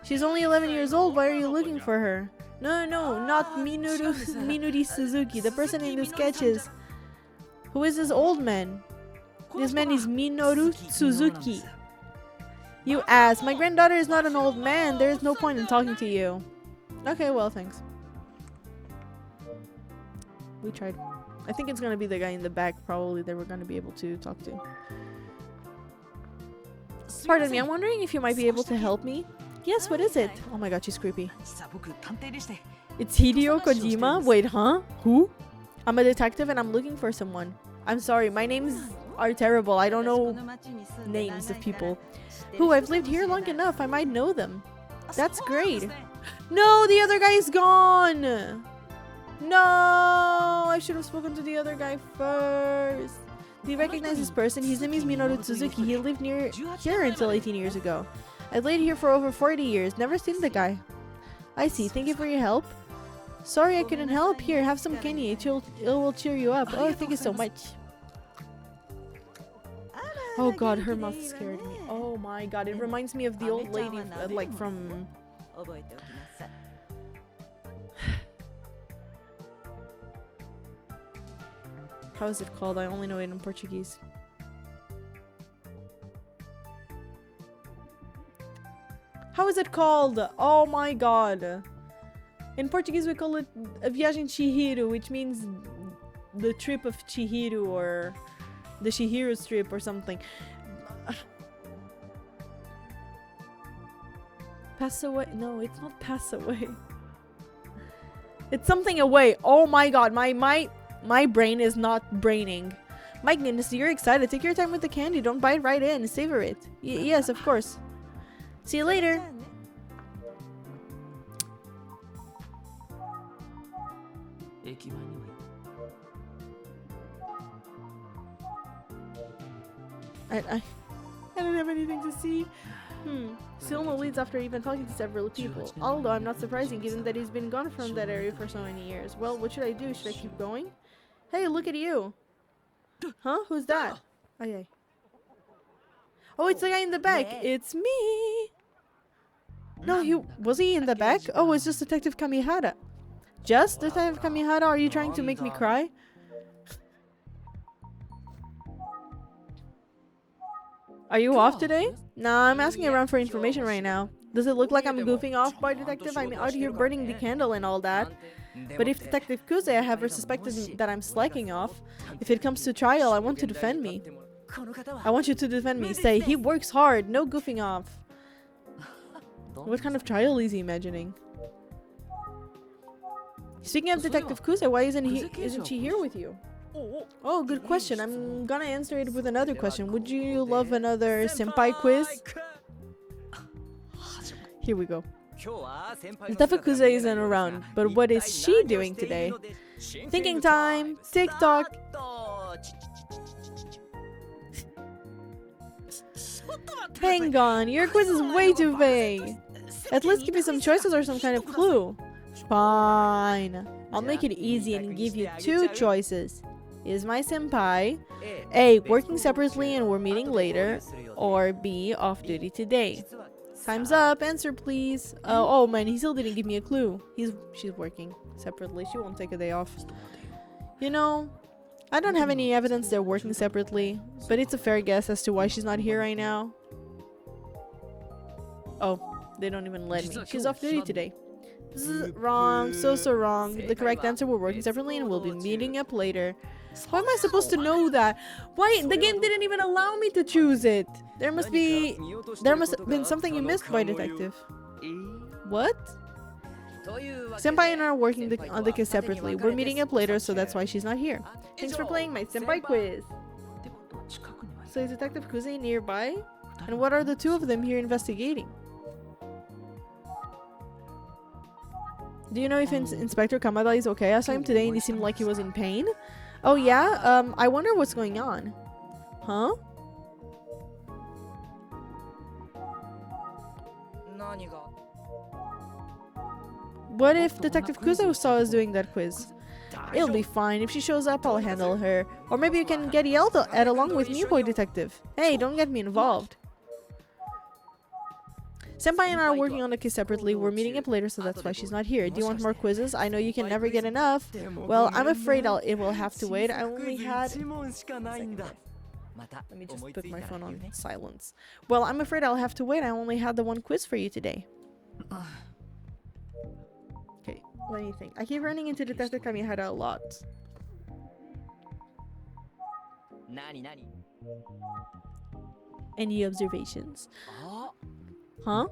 She's only 11 years old. Why are you looking for her? No, not Minoru Suzuki. The person in the sketches. Who is this old man? This man is Minoru Suzuki. You ass. My granddaughter is not an old man. There is no point in talking to you. Okay, well, thanks. We tried. I think it's gonna be the guy in the back, probably, that we're gonna be able to talk to. Pardon me, I'm wondering if you might be able to help me? Yes, what is it? Oh my god, she's creepy. It's Hideo Kojima? Wait, huh? Who? I'm a detective and I'm looking for someone. I'm sorry, my names are terrible. I don't know names of people. Who? I've lived here long enough. I might know them. That's great. No, the other guy is gone! No, I should have spoken to the other guy first. Do you recognize this person? His name is Minoru Suzuki. He lived near here until 18 years ago. I've lived here for over 40 years. Never seen the guy. I see. Thank you for your help. Sorry I couldn't help. Here, have some candy. It will cheer you up. Oh, thank you so much. Oh god, her mouth scared me. Oh my god, it reminds me of the old lady, like from... How is it called? I only know it in Portuguese. How is it called? Oh my god. In Portuguese we call it a Viagem Chihiro, which means the trip of Chihiro, or the Chihiro's trip or something. Pass away? No, it's not pass away. It's something away. Oh my god, my brain is not braining. My goodness, you're excited. Take your time with the candy. Don't bite right in. Savor it. Yes, of course. See you later. I don't have anything to see. Still no leads after even talking to several people. Although I'm not surprising given that he's been gone from that area for so many years. Well, what should I do? Should I keep going? Hey, look at you. Huh? Who's that? Oh, oh, it's the guy in the back. It's me. No, was he in the back? Oh, it's just Detective Kamihara. Just Detective Kamihara? Are you trying to make me cry? Are you off today? Nah, I'm asking around for information right now. Does it look like I'm goofing off, boy detective? I'm out here burning the candle and all that. But if Detective Kuze I have suspected that I'm slacking off, if it comes to trial, I want to defend me. I want you to defend me. Say, he works hard, no goofing off. What kind of trial is he imagining? Speaking of Detective Kuze, why isn't she here with you? Oh, good question. I'm gonna answer it with another question. Would you love another senpai quiz? Here we go. Detective Kuze isn't around, but what is she doing today? Thinking time! TikTok! Hang on, your quiz is way too vague. At least give me some choices or some kind of clue. Fine. I'll make it easy and give you two choices. Is my senpai A, working separately and we're meeting later, or B, off duty today? Time's up. Answer, please. Oh man, he still didn't give me a clue. She's working separately. She won't take a day off. You know, I don't have any evidence they're working separately, but it's a fair guess as to why she's not here right now. Oh, they don't even let me. She's off duty today. Wrong. So wrong. The correct answer, we're working separately and we'll be meeting up later. Why am I supposed to know that? Why? The game didn't even allow me to choose it. There must have been something you missed, boy detective. What? Senpai and I are working on the case separately. We're meeting up later, so that's why she's not here. Thanks for playing my senpai quiz. So is Detective Kuze nearby? And what are the two of them here investigating? Do you know if Inspector Kamada is okay? I saw him today and he seemed like he was in pain. Oh yeah? I wonder what's going on. Huh? What if Detective Kuze saw us doing that quiz? It'll be fine. If she shows up, I'll handle her. Or maybe you can get yelled at along with me, boy detective. Hey, don't get me involved. Senpai and I are working on the case separately. We're meeting up later, so that's why she's not here. Do you want more quizzes? I know you can never get enough. Well, I'm afraid it will have to wait. I only had... Let me just put my phone on silence. Well, I'm afraid I'll have to wait. I only had the one quiz for you today. Okay, let me think. I keep running into Detective Kamihara a lot. Any observations? Huh?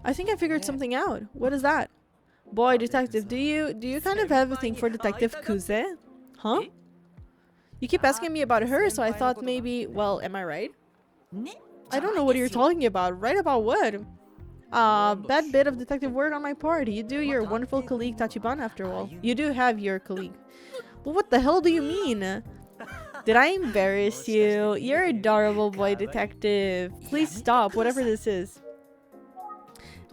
I think I figured something out. What is that? Boy, detective, do you kind of have a thing for Detective Kuze? Huh? You keep asking me about her, so I thought maybe... Well, am I right? I don't know what you're talking about. Right about what? Bad bit of detective work on my part. You do your wonderful colleague Tachibana after all. You do have your colleague. Well, what the hell do you mean? Did I embarrass you? You're adorable, boy detective. Please stop, whatever this is.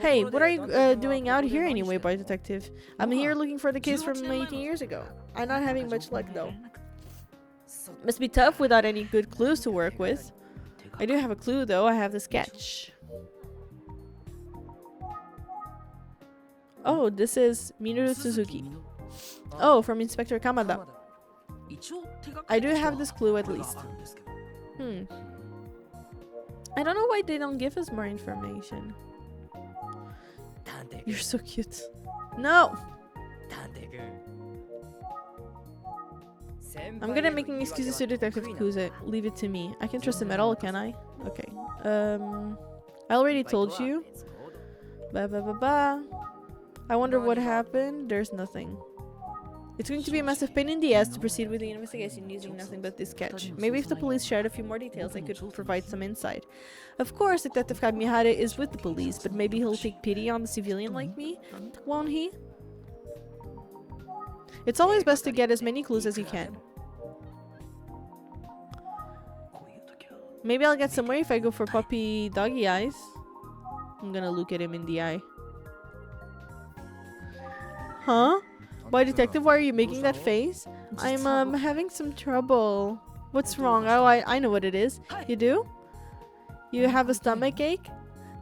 Hey, what are you doing out here anyway, boy detective? I'm here looking for the case from 18 years ago. I'm not having much luck though. Must be tough without any good clues to work with. I do have a clue though. I have the sketch. Oh, this is Minoru Suzuki. Oh, from Inspector Kamada. I do have this clue at least. I don't know why they don't give us more information. You're so cute. No! I'm gonna make excuses to Detective Kuze. Leave it to me. I can't trust him at all, can I? Okay. I already told you. I wonder what happened. There's nothing. It's going to be a massive pain in the ass to proceed with the investigation using nothing but this sketch. Maybe if the police shared a few more details, I could provide some insight. Of course, Detective Kamihara is with the police, but maybe he'll take pity on the civilian like me, won't he? It's always best to get as many clues as you can. Maybe I'll get somewhere if I go for puppy doggy eyes. I'm gonna look at him in the eye. Huh? Boy detective, why are you making that face? I'm having some trouble. What's wrong? Oh, I know what it is. You do? You have a stomach ache?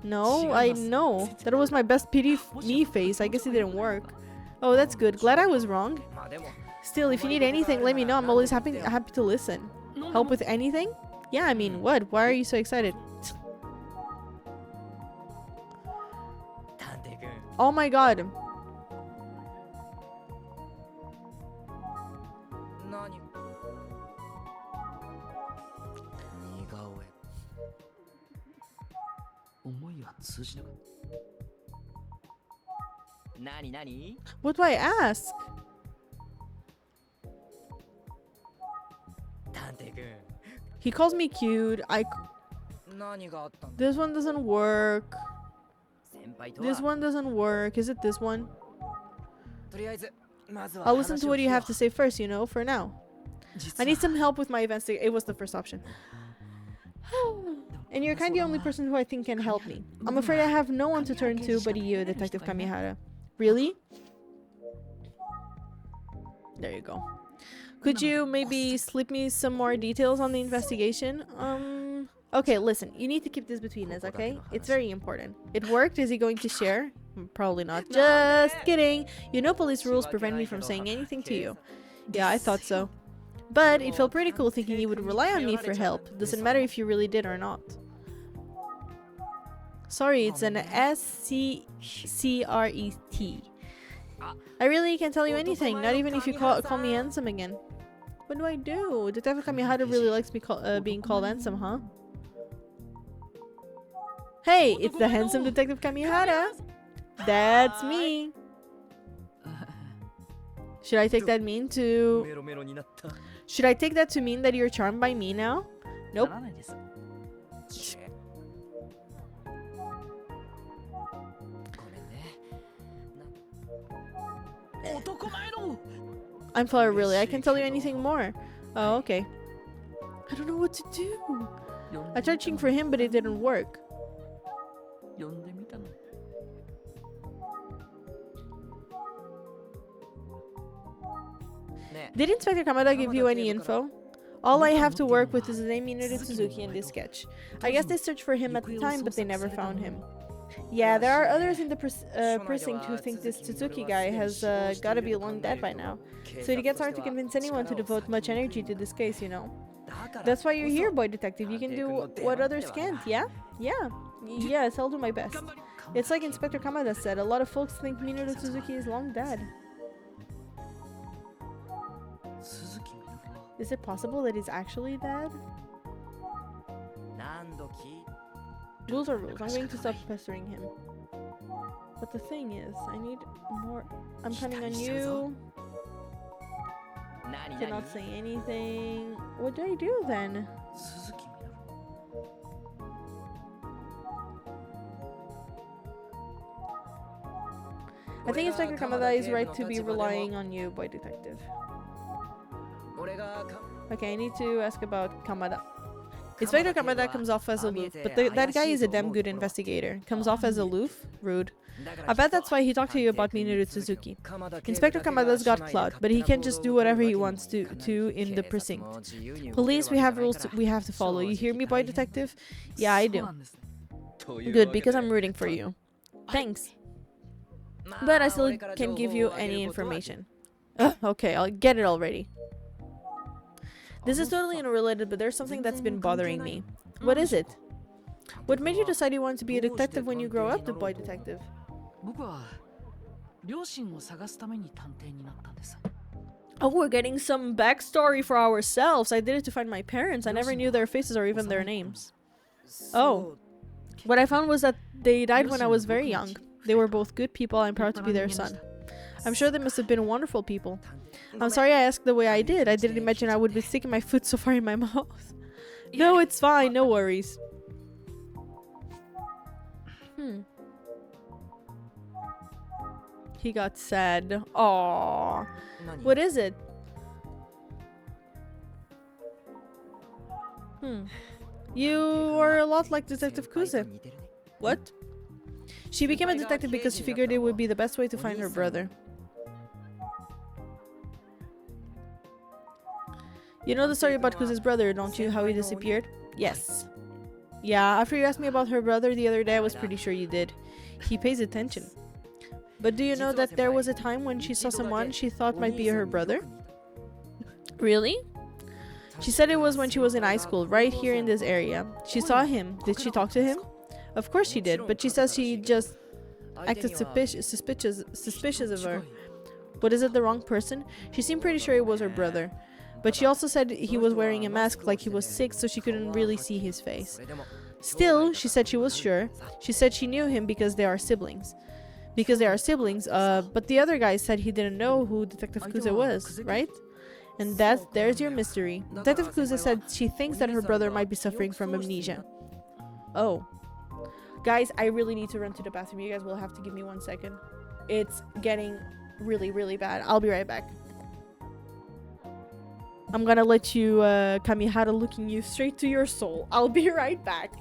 No, I know. That was my best pity me face. I guess it didn't work. Oh, that's good. Glad I was wrong. Still, if you need anything, let me know. I'm always happy to listen. Help with anything? Yeah, I mean, what? Why are you so excited? Oh my god. What do I ask? He calls me cute. This one doesn't work. This one doesn't work. Is it this one? I'll listen to what you have to say first, you know, for now. I need some help with my investigation. It was the first option. And you're kind of the only person who I think can help me. I'm afraid I have no one to turn to but you, Detective Kamihara. Really? There you go. Could you maybe slip me some more details on the investigation? Okay, listen. You need to keep this between us, okay? It's very important. It worked? Is he going to share? Probably not. Just kidding. You know police rules prevent me from saying anything to you. Yeah, I thought so. But it felt pretty cool thinking you would rely on me for help. Doesn't matter if you really did or not. Sorry, it's an SCCRET. I really can't tell you anything, not even if you call me handsome again. What do I do? Detective Kamihara really likes me being called handsome, huh? Hey, it's the handsome Detective Kamihara. That's me. Should I take that to mean that you're charmed by me now? Nope. I'm sorry, really. I can't tell you anything more. Oh, okay. I don't know what to do. I tried searching for him, but it didn't work. Did Inspector Kamada give you any info? All I have to work with is the name Minoru Suzuki in this sketch. I guess they searched for him at the time, but they never found him. Yeah, there are others in the precinct who think this Suzuki guy has gotta be long dead by now. So it gets hard to convince anyone to devote much energy to this case, you know. That's why you're here, boy detective. You can do what others can't, yeah? Yeah. Yes, I'll do my best. It's like Inspector Kamada said, a lot of folks think Minoru Suzuki is long dead. Is it possible that he's actually dead? Rules are rules. I'm going to stop pestering him. But the thing is, I need more. I'm counting on you. Cannot say anything. What do I do then? I think Inspector Kamada is right to be relying on you, boy detective. Okay, I need to ask about Kamada. Inspector Kamada comes off as aloof, but that guy is a damn good investigator. Comes off as aloof? Rude. I bet that's why he talked to you about Minoru Suzuki. Inspector Kamada's got clout, but he can't just do whatever he wants to in the precinct. Police, we have rules we have to follow. You hear me, boy detective? Yeah, I do. Good, because I'm rooting for you. Thanks. But I still can't give you any information. Okay, I'll get it already. This is totally unrelated, but there's something that's been bothering me. What is it? What made you decide you wanted to be a detective when you grow up, the boy detective? Oh, we're getting some backstory for ourselves. I did it to find my parents. I never knew their faces or even their names. Oh. What I found was that they died when I was very young. They were both good people. I'm proud to be their son. I'm sure they must have been wonderful people. I'm sorry I asked the way I did. I didn't imagine I would be sticking my foot so far in my mouth. No, it's fine. No worries. He got sad. Aww. What is it? You are a lot like Detective Kuze. What? She became a detective because she figured it would be the best way to find her brother. You know the story about Kuze's brother, don't you? How he disappeared? Yes. Yeah, after you asked me about her brother the other day, I was pretty sure you did. He pays attention. But do you know that there was a time when she saw someone she thought might be her brother? Really? She said it was when she was in high school, right here in this area. She saw him. Did she talk to him? Of course she did, but she says she just acted suspicious of her. But is it the wrong person? She seemed pretty sure it was her brother. But she also said he was wearing a mask like he was sick, so she couldn't really see his face. Still, she said she was sure. She said she knew him because they are siblings. But the other guy said he didn't know who Detective Kuze was, right? And there's your mystery. Detective Kuze said she thinks that her brother might be suffering from amnesia. Oh. Guys, I really need to run to the bathroom. You guys will have to give me 1 second. It's getting really, really bad. I'll be right back. I'm gonna let you, Kamihara looking you straight to your soul. I'll be right back.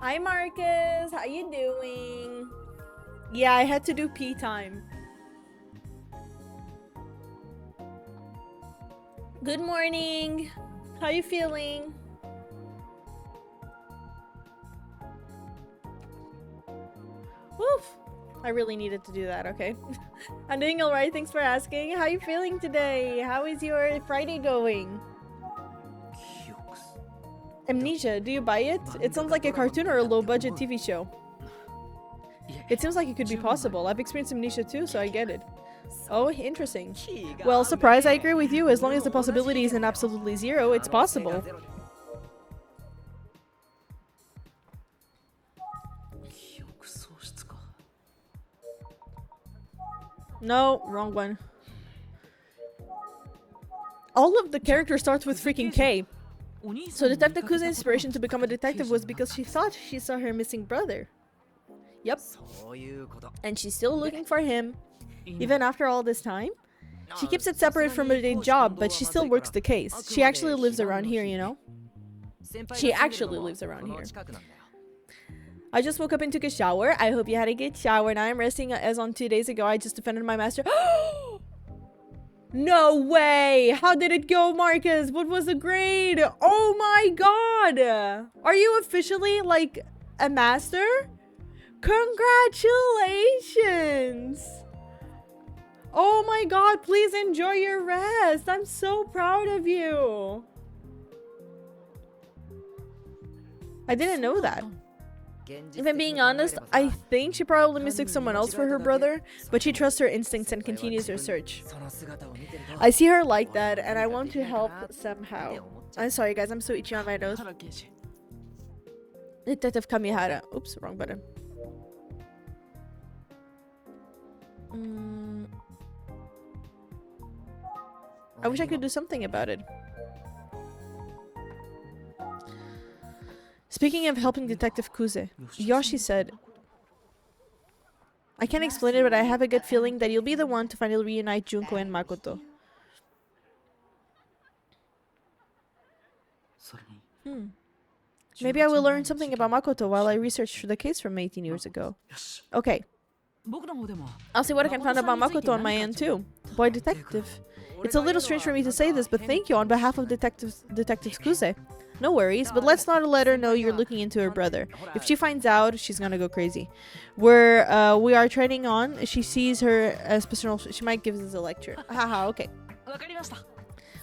Hi Marcus, how you doing? Yeah, I had to do pee time. Good morning. How you feeling? Woof. I really needed to do that, okay? I'm doing alright, thanks for asking. How you feeling today? How is your Friday going? Amnesia, do you buy it? It sounds like a cartoon or a low-budget TV show. It seems like it could be possible. I've experienced amnesia too, so I get it. Oh, interesting. Well, surprise, I agree with you. As long as the possibility isn't absolutely zero, it's possible. No, wrong one. All of the characters starts with freaking K. So Detective Ku's inspiration to become a detective was because she thought she saw her missing brother. Yep. And she's still looking for him, even after all this time. She keeps it separate from her day job, but she still works the case. She actually lives around here, you know? She actually lives around here. I just woke up and took a shower. I hope you had a good shower. Now I'm resting as on 2 days ago. I just defended my master. No way! How did it go, Marcus? What was the grade? Oh my god! Are you officially, like, a master? Congratulations! Oh my god, please enjoy your rest. I'm so proud of you. I didn't know that. If I'm being honest, I think she probably mistook someone else for her brother, but she trusts her instincts and continues her search. I see her like that, and I want to help somehow. I'm sorry guys, I'm so itchy on my nose. Detective Kamihara. Oops, wrong button. I wish I could do something about it. Speaking of helping Detective Kuze, Yoshi said, I can't explain it, but I have a good feeling that you'll be the one to finally reunite Junko and Makoto. Maybe I will learn something about Makoto while I research the case from 18 years ago. Okay. I'll see what I can find about Makoto on my end too. Boy detective. It's a little strange for me to say this, but thank you on behalf of Detective Kuze. No worries, but let's not let her know you're looking into her brother. If she finds out, she's gonna go crazy. We are training on. She sees her as personal. She might give us a lecture. Haha, okay.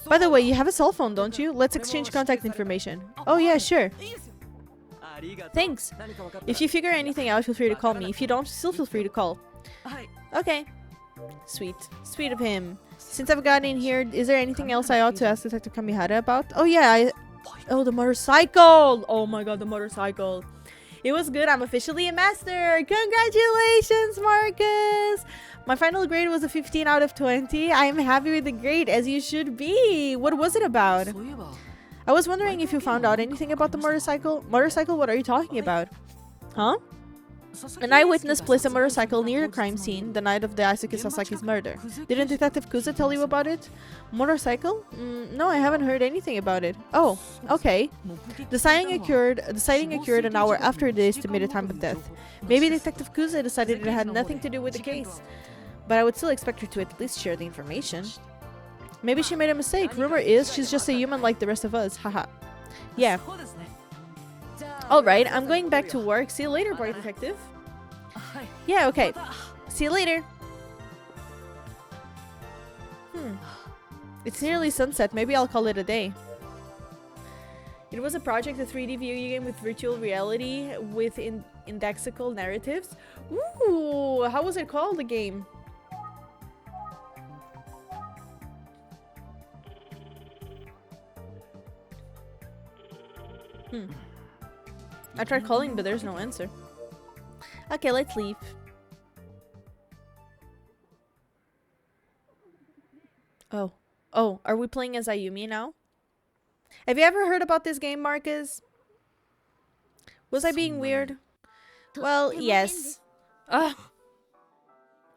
By the way, you have a cell phone, don't you? Let's exchange contact information. Oh yeah, sure. Thanks. If you figure anything out, feel free to call me. If you don't, still feel free to call. Okay. Sweet. Sweet of him. Since I've gotten in here, is there anything else I ought to ask Detective Kamihara about? Oh yeah, oh, the motorcycle! Oh my god, the motorcycle. It was good. I'm officially a master. Congratulations, Marcus! My final grade was a 15 out of 20. I am happy with the grade, as you should be. What was it about? I was wondering if you found out anything about the motorcycle. Motorcycle? What are you talking about? Huh? An eyewitness placed a motorcycle near the crime scene the night of the Isuke Sasaki's murder. Didn't Detective Kuze tell you about it? Motorcycle? No, I haven't heard anything about it. Oh, okay. The sighting occurred an hour after the estimated time of death. Maybe Detective Kuze decided it had nothing to do with the case. But I would still expect her to at least share the information. Maybe she made a mistake. Rumor is she's just a human like the rest of us. Haha. Yeah. Alright, I'm going back to work. See you later, boy detective. Yeah, okay. See you later. It's nearly sunset. Maybe I'll call it a day. It was a project, a 3D video game with virtual reality with indexical narratives. Ooh, how was it called, the game? I tried calling, but there's no answer. Okay, let's leave. Oh. Oh, are we playing as Ayumi now? Have you ever heard about this game, Marcus? Was I being weird? Well, yes. Oh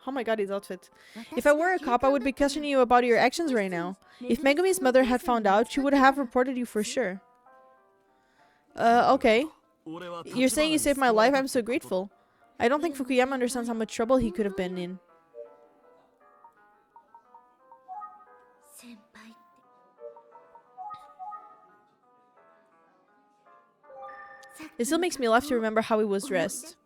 my god, his outfit. If I were a cop, I would be questioning you about your actions right now. If Megumi's mother had found out, she would have reported you for sure. Okay. You're saying you saved my life? I'm so grateful. I don't think Fukuyama understands how much trouble he could have been in. It still makes me laugh to remember how he was dressed.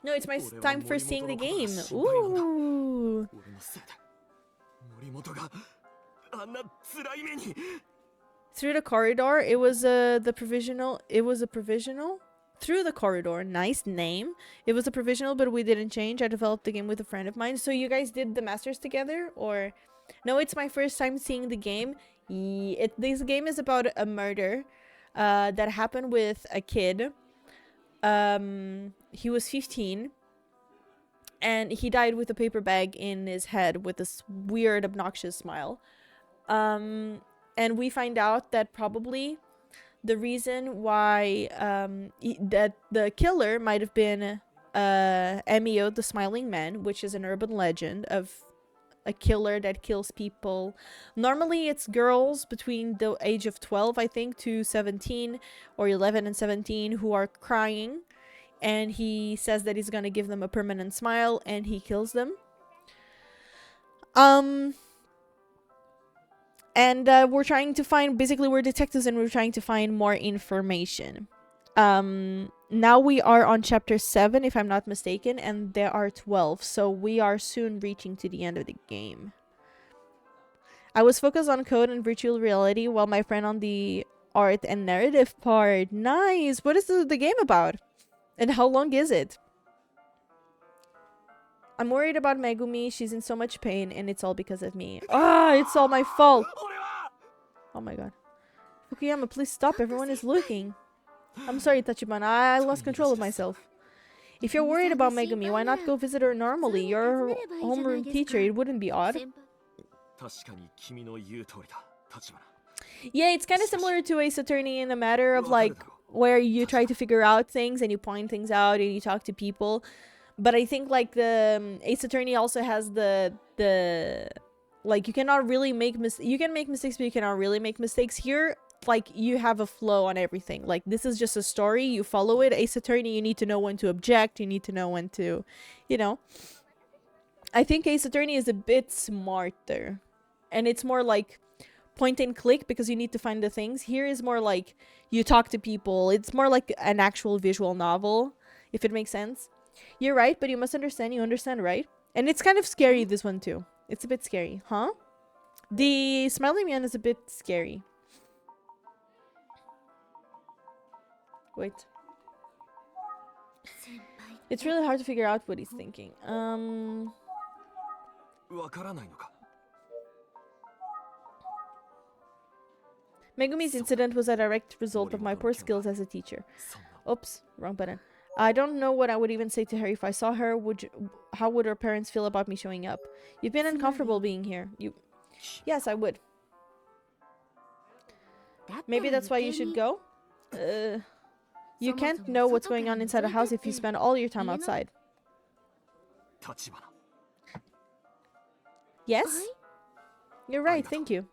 No, it's my time for seeing the game. Ooh. Through the corridor, it was the provisional. It was a provisional. Through the corridor, nice name. It was a provisional, but we didn't change. I developed the game with a friend of mine. So you guys did the masters together, or no? It's my first time seeing the game. This game is about a murder that happened with a kid. He was 15, and he died with a paper bag in his head with this weird, obnoxious smile. And we find out that probably the reason why that the killer might have been Emio, the Smiling Man, which is an urban legend of a killer that kills people. Normally it's girls between the age of 12, I think, to 17, or 11 and 17, who are crying, and he says that he's gonna give them a permanent smile, and he kills them. And we're trying to find, basically we're detectives and we're trying to find more information. Now we are on chapter 7, if I'm not mistaken, and there are 12. So we are soon reaching to the end of the game. I was focused on code and virtual reality while my friend on the art and narrative part. Nice! What is the game about? And how long is it? I'm worried about Megumi. She's in so much pain, and it's all because of me. Ah, it's all my fault. Oh my god. Fukuyama, please stop. Everyone is looking. I'm sorry, Tachibana. I lost control of myself. If you're worried about Megumi, why not go visit her normally? You're her homeroom teacher. It wouldn't be odd. Yeah, it's kind of similar to Ace Attorney in the matter of like where you try to figure out things and you point things out and you talk to people. But I think like the Ace Attorney also has the like you cannot really make you can make mistakes, but you cannot really make mistakes. Here, like you have a flow on everything. Like this is just a story, you follow it. Ace Attorney, you need to know when to object, you need to know when to, you know. I think Ace Attorney is a bit smarter, and it's more like point and click because you need to find the things. Here is more like you talk to people. It's more like an actual visual novel, if it makes sense. You're right, but you must understand. You understand, right? And it's kind of scary, this one too. It's a bit scary, huh? The Smiling Man is a bit scary. Wait. It's really hard to figure out what he's thinking. Megumi's incident was a direct result of my poor skills as a teacher. Oops, wrong button. I don't know what I would even say to her if I saw her. How would her parents feel about me showing up? You've been uncomfortable being here. Yes, I would. Maybe that's why you should go? You can't know what's going on inside a house if you spend all your time outside. Yes? You're right, thank you.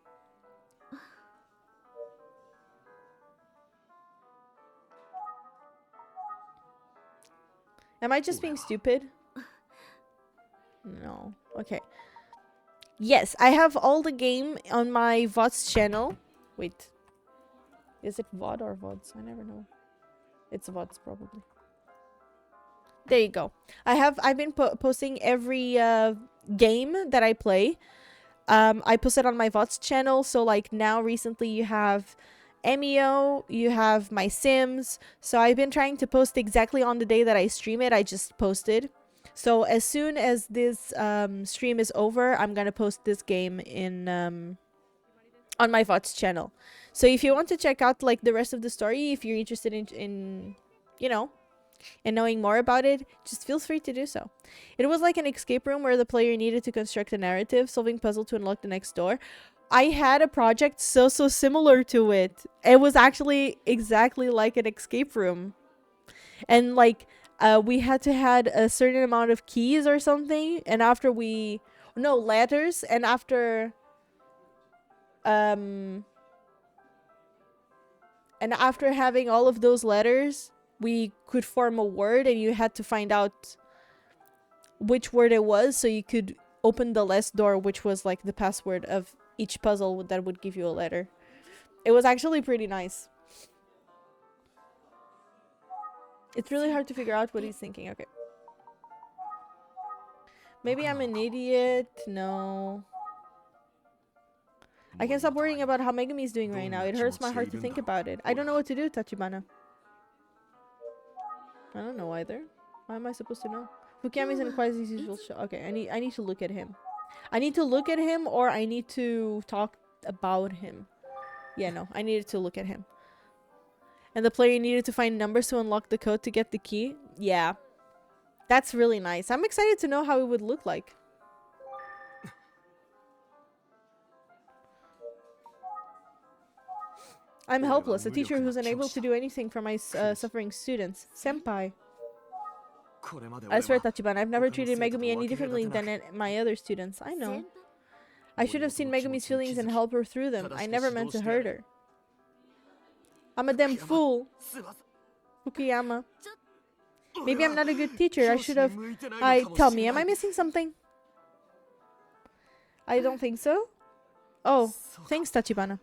Am I just being stupid? No. Okay. Yes, I have all the game on my VODs channel. Wait. Is it VOD or VODs? I never know. It's VODs probably. There you go. I've been posting every game that I play. I post it on my VODs channel. So like now recently you have Emio, you have my Sims. So I've been trying to post exactly on the day that I stream it. I just posted. So as soon as this stream is over, I'm gonna post this game in on my VODs channel. So if you want to check out like the rest of the story, if you're interested in you know, and knowing more about it, just feel free to do so. It was like an escape room where the player needed to construct a narrative, solving puzzle to unlock the next door. I had a project so similar to it. It was actually exactly like an escape room. And like we had to had a certain amount of keys or something, and after letters, and after having all of those letters, we could form a word, and you had to find out which word it was so you could open the last door, which was like the password of each puzzle that would give you a letter. It was actually pretty nice. It's really hard to figure out what he's thinking. Okay. Maybe I'm an idiot. No. I can't stop worrying about how Megumi's doing right now. It hurts my heart to think about it. I don't know what to do, Tachibana. I don't know either. How am I supposed to know? Fukuyami's in quite his usual show. Okay, I need to look at him. I need to look at him, or I need to talk about him. Yeah, no. I needed to look at him. And the player needed to find numbers to unlock the code to get the key. Yeah. That's really nice. I'm excited to know how it would look like. I'm helpless, a teacher who's unable to do anything for my suffering students. Senpai. I swear, Tachibana, I've never treated Megumi any differently than my other students. I know. I should have seen Megumi's feelings and helped her through them. I never meant to hurt her. I'm a damn fool. Fukuyama. Maybe I'm not a good teacher. I should have... Tell me, am I missing something? I don't think so. Oh, thanks, Tachibana.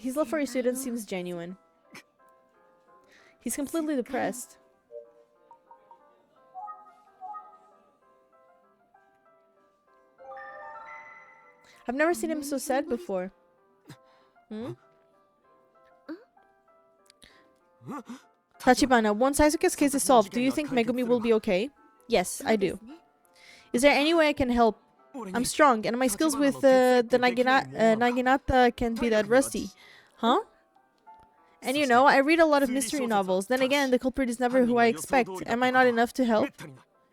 His love for his students seems genuine. He's completely depressed. I've never seen him so sad before. Hmm? Tachibana, once Isuke's case is solved, do you think Megumi will be okay? Yes, I do. Is there any way I can help? I'm strong, and my skills with the Naginata can't be that rusty. Huh? And you know, I read a lot of mystery novels. Then again, the culprit is never who I expect. Am I not enough to help?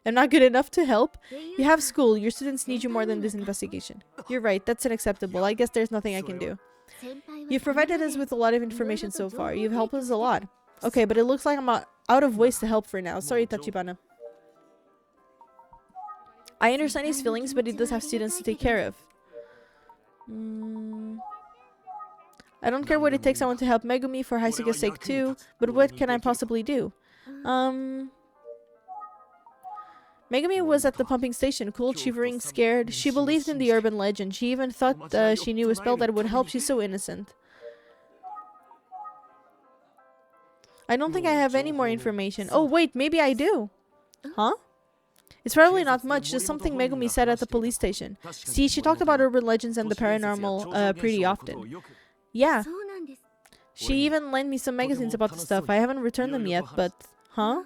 I'm not good enough to help? You have school. Your students need you more than this investigation. You're right. That's unacceptable. I guess there's nothing I can do. You've provided us with a lot of information so far. You've helped us a lot. Okay, but it looks like I'm out of ways to help for now. Sorry, Tachibana. I understand his feelings, but he does have students to take care of. I don't care what it takes. I want to help Megumi for Haisuke's sake too. But what can I possibly do? Megumi was at the pumping station, cold, shivering, scared. She believed in the urban legend. She even thought she knew a spell that would help. She's so innocent. I don't think I have any more information. Oh wait, maybe I do. Huh? It's probably not much, just something Megumi said at the police station. See, she talked about urban legends and the paranormal pretty often. Yeah. She even lent me some magazines about the stuff. I haven't returned them yet, but... Huh?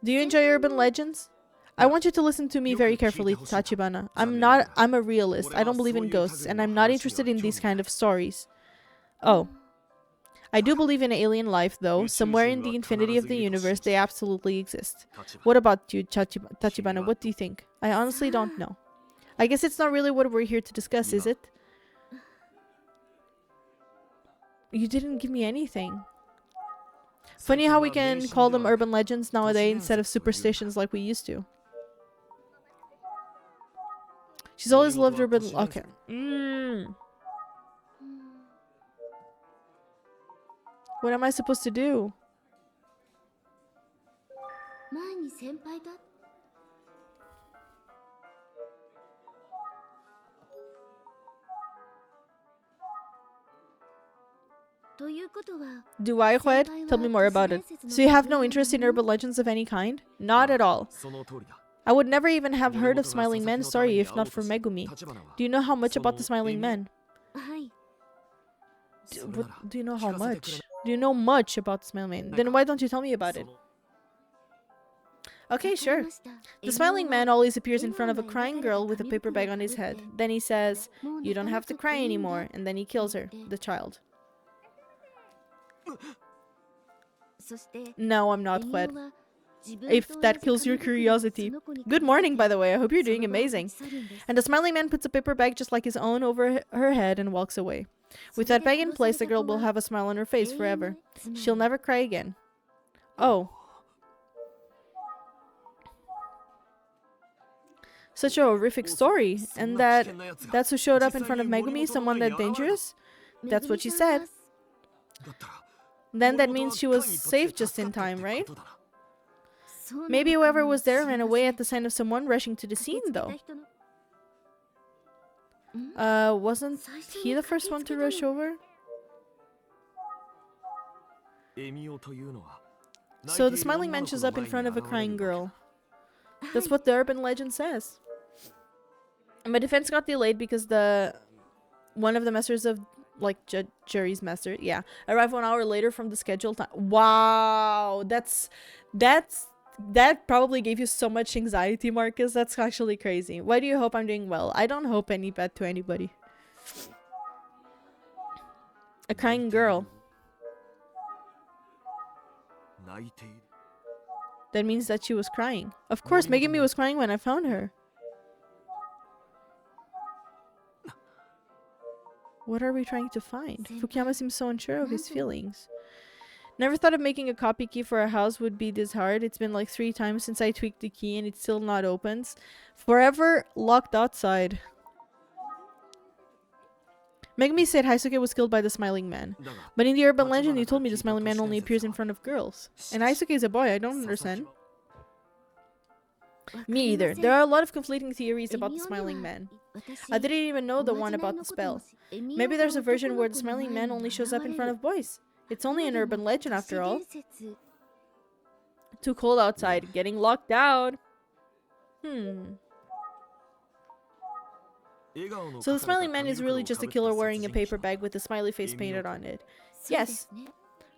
Do you enjoy urban legends? I want you to listen to me very carefully, Tachibana. I'm a realist. I don't believe in ghosts, and I'm not interested in these kind of stories. Oh. I do believe in alien life, though. Somewhere in the infinity of the universe, they absolutely exist. What about you, Tachibana? What do you think? I honestly don't know. I guess it's not really what we're here to discuss, is it? You didn't give me anything. Funny how we can call them urban legends nowadays instead of superstitions like we used to. She's always loved urban... Okay. What am I supposed to do? Do I, Jued? Tell me more about it. So you have no interest in urban legends of any kind? Not at all. I would never even have heard of Smiling Man's story if not for Megumi. Do you know how much about the Smiling Man? Do you know how much? Do you know much about the Smiling Man? Then why don't you tell me about it? Okay, sure. The Smiling Man always appears in front of a crying girl with a paper bag on his head. Then he says, "You don't have to cry anymore," and then he kills her, the child. No, I'm not, Jued. If that kills your curiosity. Good morning, by the way. I hope you're doing amazing. And the Smiling Man puts a paper bag just like his own over her head and walks away. With that bag in place, the girl will have a smile on her face forever. She'll never cry again. Oh. Such a horrific story. And that's who showed up in front of Megumi, someone that dangerous? That's what she said. Then that means she was safe just in time, right? Maybe whoever was there ran away at the sign of someone rushing to the scene, though. Wasn't he the first one to rush over? So the Smiling Man shows up in front of a crying girl. That's what the urban legend says. My defense got delayed because one of the masters of jury's master, yeah, arrived 1 hour later from the scheduled time. Wow, that probably gave you so much anxiety, Marcus. That's actually crazy. Why do you hope I'm doing well? I don't hope any bad to anybody. A crying girl. That means that she was crying. Of course, Megumi was crying when I found her. What are we trying to find? Fukuyama seems so unsure of his feelings. Never thought of making a copy key for a house would be this hard. It's been like 3 times since I tweaked the key and it still not opens. Forever locked outside. Megumi said Haisuke was killed by the Smiling Man. But in the urban legend you told me the Smiling Man only appears in front of girls. And Haisuke is a boy, I don't understand. Me either. There are a lot of conflicting theories about the smiling man. I didn't even know the one about the spell. Maybe there's a version where the smiling man only shows up in front of boys. It's only an urban legend after all. Too cold outside. Getting locked out. So the smiling man is really just a killer wearing a paper bag with a smiley face painted on it. Yes.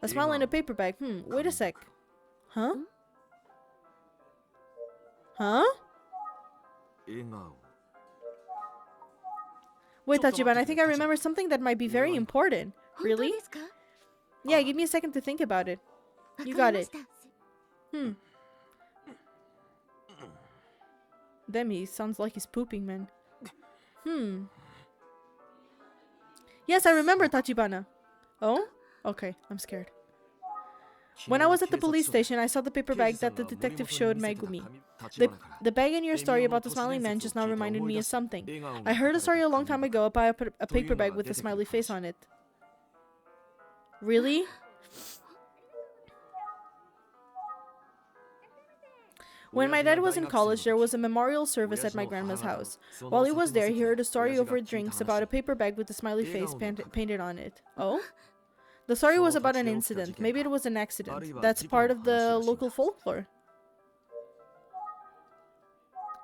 A smile in a paper bag. Wait a sec. Huh? Huh? Wait, Tachibana, I think I remember something that might be very important. Really? Yeah, give me a second to think about it. You got it. Damn, he sounds like he's pooping, man. Yes, I remember, Tachibana. Oh? Okay, I'm scared. When I was at the police station, I saw the paper bag that the detective showed Megumi. The bag in your story about the smiling man just now reminded me of something. I heard a story a long time ago about a paper bag with a smiley face on it. Really? When my dad was in college, there was a memorial service at my grandma's house. While he was there, he heard a story over drinks about a paper bag with a smiley face painted on it. Oh? The story was about an incident. Maybe it was an accident. That's part of the local folklore.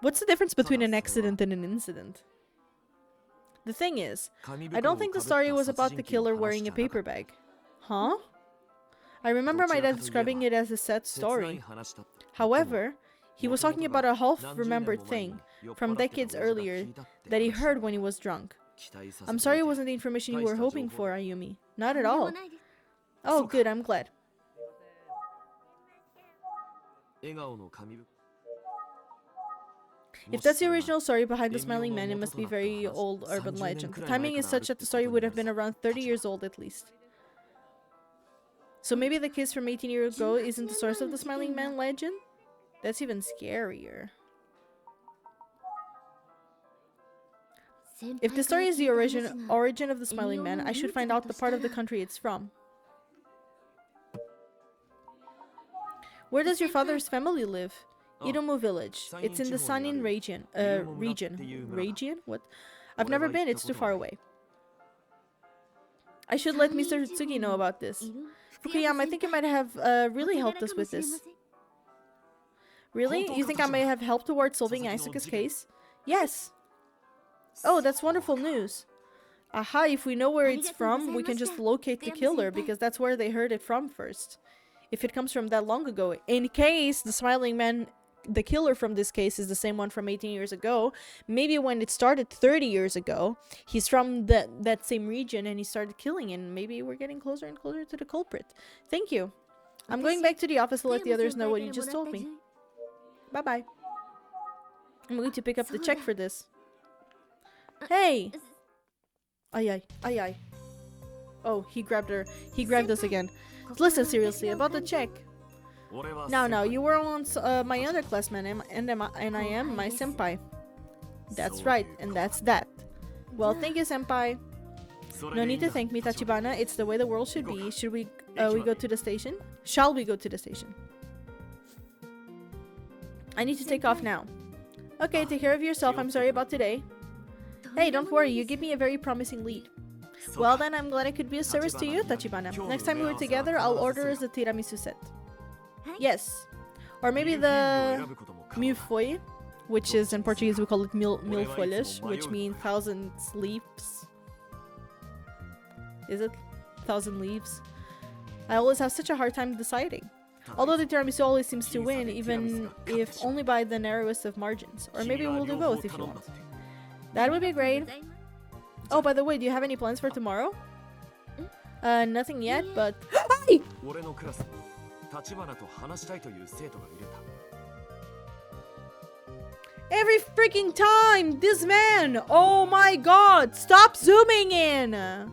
What's the difference between an accident and an incident? The thing is, I don't think the story was about the killer wearing a paper bag. Huh? I remember my dad describing it as a sad story. However, he was talking about a half-remembered thing from decades earlier that he heard when he was drunk. I'm sorry it wasn't the information you were hoping for, Ayumi. Not at all. Oh, good, I'm glad. If that's the original story behind the smiling man, it must be a very old urban legend. The timing is such that the story would have been around 30 years old at least. So maybe the kiss from 18 years ago isn't the source of the smiling man legend? That's even scarier. If the story is the origin of the smiling man, I should find out the part of the country it's from. Where does your father's family live? Idomu village. It's in the Sanin region. Region? What? I've never been, it's too far away. I should let Mr. Tsugi know about this. Fukuyama, I think you might have really helped us with this. Really? You think I may have helped towards solving Asuka's case? Yes! Oh, that's wonderful news. Aha, if we know where it's from, we can just locate the killer, because that's where they heard it from first. If it comes from that long ago. In case the smiling man, the killer from this case, is the same one from 18 years ago, maybe when it started 30 years ago, he's from that same region and he started killing, and maybe we're getting closer and closer to the culprit. Thank you. I'm going back to the office to let the others know what you just told me. Bye-bye. I'm going to pick up the check for this. Hey! Ay. Oh, he grabbed her. He grabbed us again. Listen seriously, about the check. Now, you were once my underclassman, and I am my senpai. That's right, and that's that. Well, thank you, senpai. No need to thank me, Tachibana. It's the way the world should be. Should we go to the station? Shall we go to the station? I need to take off now. Okay, take care of yourself. I'm sorry about today. Hey, don't worry. You give me a very promising lead. Well then, I'm glad I could be of service to you, Tachibana. Next time we're together, I'll order us a tiramisu set. Yes. Or maybe the milfoy, which is in Portuguese we call it mil folhas, which means 1,000 leaves. Is it? 1,000 leaves? I always have such a hard time deciding. Although the tiramisu always seems to win, even if only by the narrowest of margins. Or maybe we'll do both if you want. That would be great. Oh, by the way, do you have any plans for tomorrow? Nothing yet, but... Hi! Every freaking time! This man! Oh my god! Stop zooming in!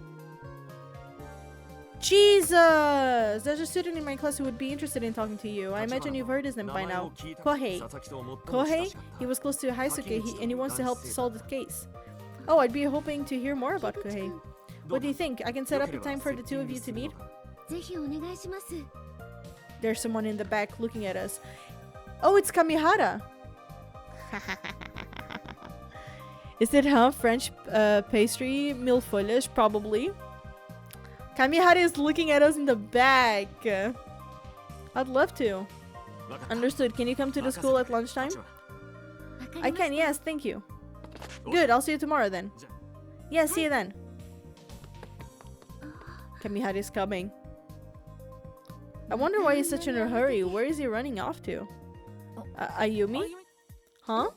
Jesus! There's a student in my class who would be interested in talking to you. I imagine you've heard his name by now. Kohei. Kohei? He was close to Haisuke and he wants to help solve the case. Oh, I'd be hoping to hear more about Kohei. What do you think? I can set up a time for the two of you to meet? There's someone in the back looking at us. Oh, it's Kamihara! Is it, huh? French pastry, millefeuille, probably. Kamihara is looking at us in the back. I'd love to. Understood. Can you come to the school at lunchtime? I can, yes, thank you. Good, I'll see you tomorrow then. Yeah, see you then. Kamihara is coming. I wonder why he's such in a hurry. Where is he running off to? Ayumi? Huh?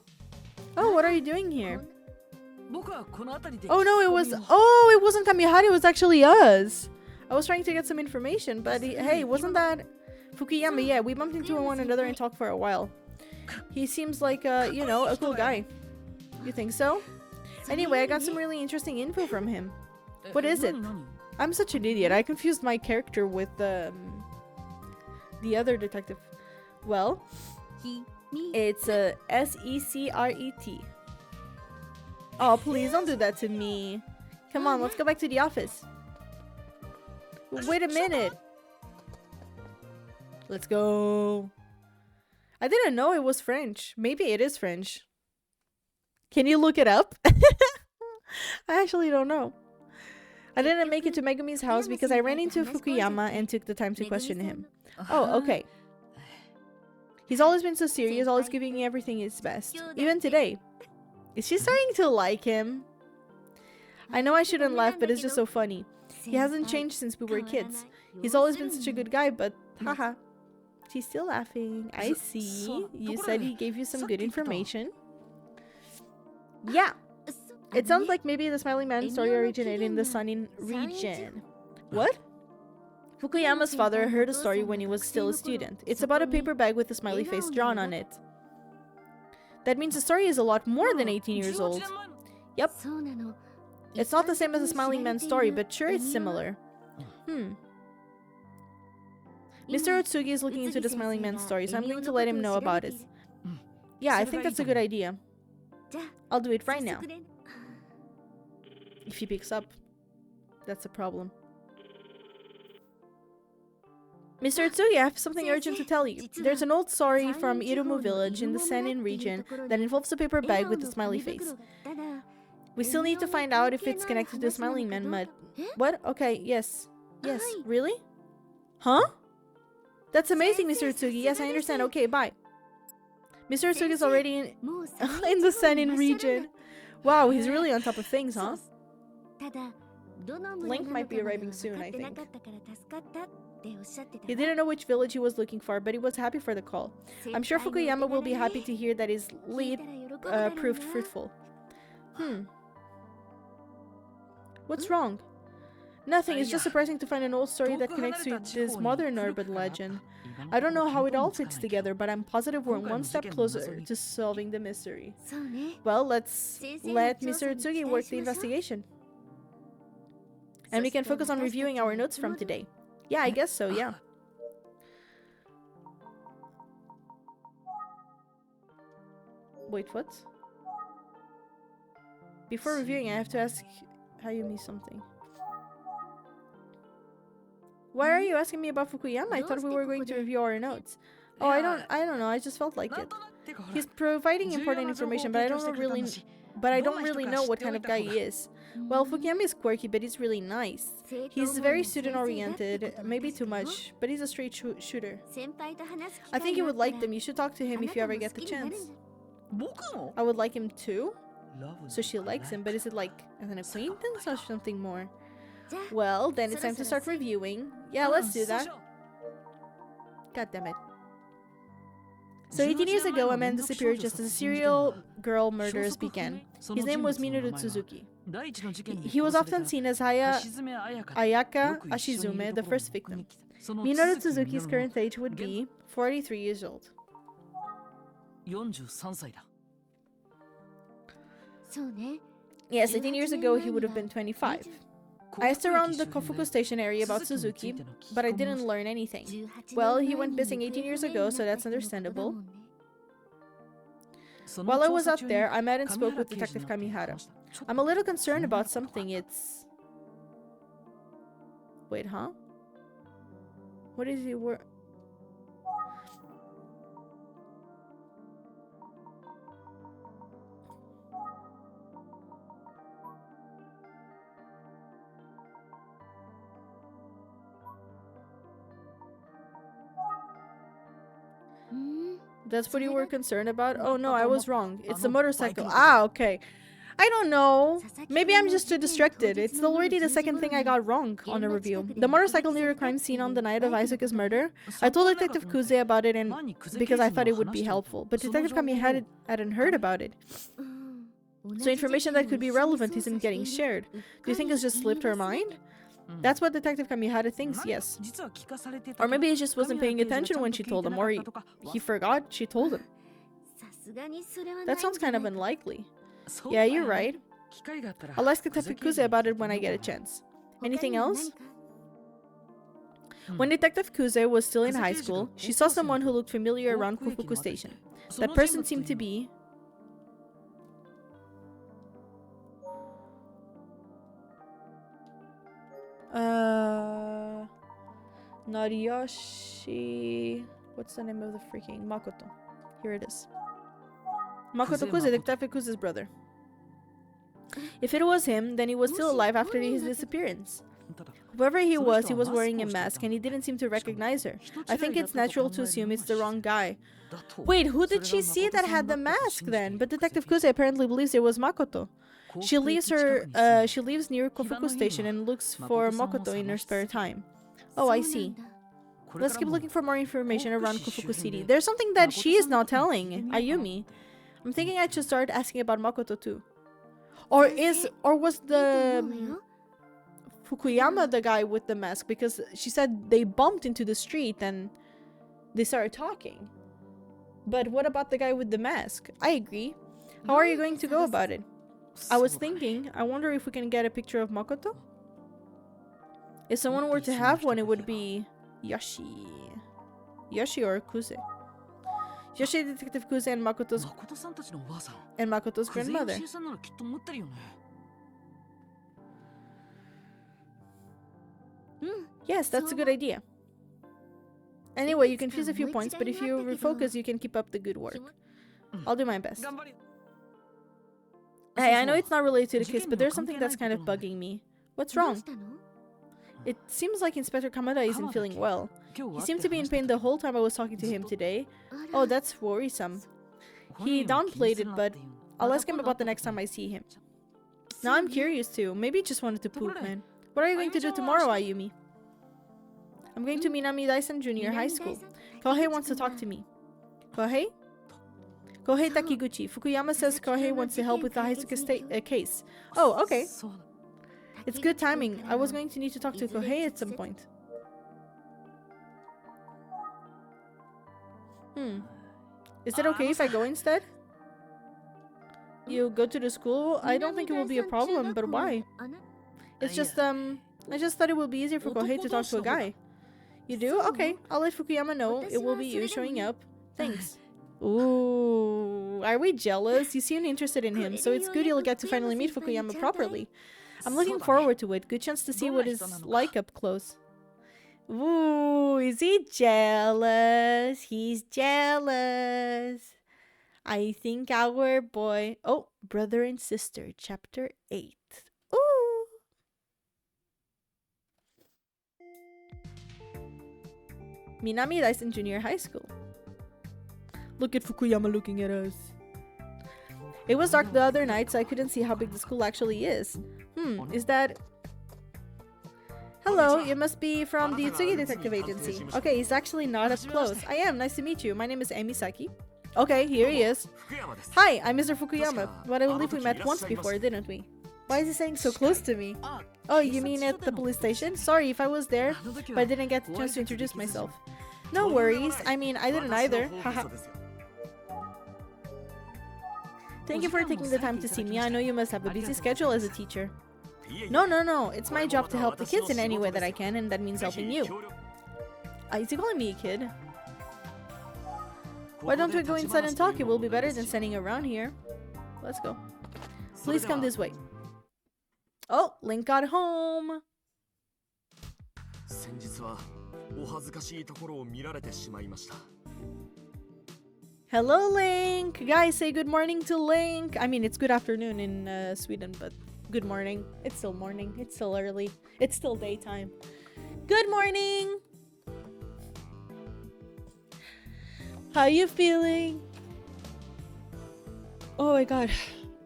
Oh, what are you doing here? Oh no, it wasn't Kamihara, it was actually us. I was trying to get some information, but hey, wasn't that Fukuyama? Yeah, we bumped into one another and talked for a while. He seems like, you know, a cool guy. You think so? Anyway, I got some really interesting info from him. What is it? I'm such an idiot. I confused my character with the other detective. Well, it's a S-E-C-R-E-T. Oh, please don't do that to me. Come on, let's go back to the office. Wait a minute. Let's go. I didn't know it was French. Maybe it is French. Can you look it up? I actually don't know. I didn't make it to Megumi's house because I ran into Fukuyama and took the time to question him. Oh, okay. He's always been so serious, always giving everything his best. Even today. Is she starting to like him? I know I shouldn't laugh, but it's just so funny. He hasn't changed since we were kids. He's always been such a good guy, but haha. She's still laughing. I see. You said he gave you some good information. Yeah. It sounds like maybe the Smiling Man story originated in the Sanin region. What? Fukuyama's father heard a story when he was still a student. It's about a paper bag with a smiley face drawn on it. That means the story is a lot more than 18 years old. Yep. It's not the same as the Smiling Man story, but sure it's similar. Mr. Otsugi is looking into the Smiling Man story, so I'm going to let him know about it. Yeah, I think that's a good idea. I'll do it right now. If he picks up, that's a problem. Mr. Otsugi, I have something urgent to tell you. There's an old story from Irumu village in the Senin region that involves a paper bag with a smiley face. We still need to find out if it's connected to the Smiling Man, but... What? Okay, yes. Yes, really? Huh? That's amazing, Mr. Otsugi. Yes, I understand. Okay, bye. Mr. Otsugi is already in the Senin region. Wow, he's really on top of things, huh? Link might be arriving soon, I think. He didn't know which village he was looking for, but he was happy for the call. I'm sure Fukuyama will be happy to hear that his lead proved fruitful. What's wrong? Nothing, it's just surprising to find an old story that connects to this modern urban legend. I don't know how it all fits together, but I'm positive we're one step closer to solving the mystery. Well, let's let Mr. Otsugi work the investigation. And we can focus on reviewing our notes from today. Yeah, I guess so, yeah. Wait, what? Before reviewing, I have to ask Hayumi something. Why are you asking me about Fukuyama? I thought we were going to review our notes. Oh, I don't know. I just felt like it. He's providing important information, but I don't really know what kind of guy he is. Well, Fukuyama is quirky, but he's really nice. He's very student-oriented, maybe too much, but he's a straight shooter. I think you would like them. You should talk to him if you ever get the chance. I would like him too? So she likes him, but is it like as an acquaintance or something more? Well, then it's time to start reviewing. Yeah, let's do that. God damn it. So 18 years ago, a man disappeared just as serial girl murders began. His name was Minoru Suzuki. He was often seen as Ayaka Ashizume, the first victim. Minoru Suzuki's current age would be 43 years old. Yes, 18 years ago he would have been 25. I asked around the Kofuku station area about Suzuki, but I didn't learn anything. Well, he went missing 18 years ago, so that's understandable. While I was out there, I met and spoke with Detective Kamihara. I'm a little concerned about something. It's... Wait, huh? What is he... 'Cause That's what you were concerned about? Oh no, I was wrong. It's the motorcycle. Ah, okay. I don't know. Maybe I'm just too distracted. It's already the second thing I got wrong on a review. The motorcycle near a crime scene on the night of Isuka's murder. I told Detective Kuze about it and because I thought it would be helpful, but Detective Kami hadn't heard about it. So information that could be relevant isn't getting shared. Do you think it's just slipped her mind? That's what Detective Kamihara thinks, yes. Or maybe he just wasn't paying attention when she told him, or he forgot she told him. That sounds kind of unlikely. Yeah, you're right. I'll ask Detective Kuze about it when I get a chance. Anything else? When Detective Kuze was still in high school, she saw someone who looked familiar around Kufuku Station. That person seemed to be... Nariyoshi... What's the name of the freaking... Makoto. Here it is. Makoto Kuze, Detective Kuze's brother. If it was him, then he was still alive after his disappearance. Whoever he was wearing a mask and he didn't seem to recognize her. I think it's natural to assume it's the wrong guy. Wait, who did she see that had the mask then? But Detective Kuze apparently believes it was Makoto. She lives near Kofuku Station and looks for Makoto in her spare time. Oh, I see. Let's keep looking for more information around Kofuku City. There's something that she is not telling Ayumi. I'm thinking I should start asking about Makoto too. Or was the Fukuyama the guy with the mask? Because she said they bumped into the street and they started talking. But what about the guy with the mask? I agree. How are you going to go about it? I was thinking, I wonder if we can get a picture of Makoto? If someone were to have one, it would be Yoshi. Yoshi or Kuze. Yoshi, Detective Kuze, and Makoto's grandmother. Yes, that's a good idea. Anyway, you confuse a few points, but if you refocus, you can keep up the good work. I'll do my best. Hey, I know it's not related to the case, but there's something that's kind of bugging me. What's wrong? It seems like Inspector Kamada isn't feeling well. He seemed to be in pain the whole time I was talking to him today. Oh, that's worrisome. He downplayed it, but I'll ask him about the next time I see him. Now I'm curious too. Maybe he just wanted to poop, man. What are you going to do tomorrow, Ayumi? I'm going to Minami Daisen Junior High School. Kohei wants to talk to me. Kohei? Kohei Takiguchi. Fukuyama says Kohei wants to help with the Haisuke case. Oh, okay. It's good timing. I was going to need to talk to Kohei at some point. Is it okay if I go instead? You go to the school? I don't think it will be a problem, but why? It's just, I just thought it would be easier for Kohei to talk to a guy. You do? Okay, I'll let Fukuyama know. It will be you showing up. Thanks. Ooh, are we jealous? You seem interested in him, so it's good you'll get to finally meet Fukuyama properly. I'm looking forward to it. Good chance to see what it's like up close. Ooh, is he jealous? He's jealous. I think our boy... Oh, Brother and Sister, Chapter 8. Ooh. Minami Daisen Junior High School. Look at Fukuyama looking at us. It was dark the other night, so I couldn't see how big the school actually is. Is that... Hello, you must be from the Utsugi Detective Agency. Okay, he's actually not up close. I am, nice to meet you. My name is Emisaki. Okay, here he is. Hi, I'm Mr. Fukuyama, but I believe we met once before, didn't we? Why is he saying so close to me? Oh, you mean at the police station? Sorry if I was there, but I didn't get the chance to introduce myself. No worries, I mean, I didn't either. Haha. Thank you for taking the time to see me. I know you must have a busy schedule as a teacher. No. It's my job to help the kids in any way that I can, and that means helping you. Is he calling me a kid? Why don't we go inside and talk? It will be better than standing around here. Let's go. Please come this way. Oh, Link got home. Hello, Link! Guys, say good morning to Link. I mean, it's good afternoon in Sweden, but good morning. It's still morning. It's still early. It's still daytime. Good morning! How you feeling? Oh my god.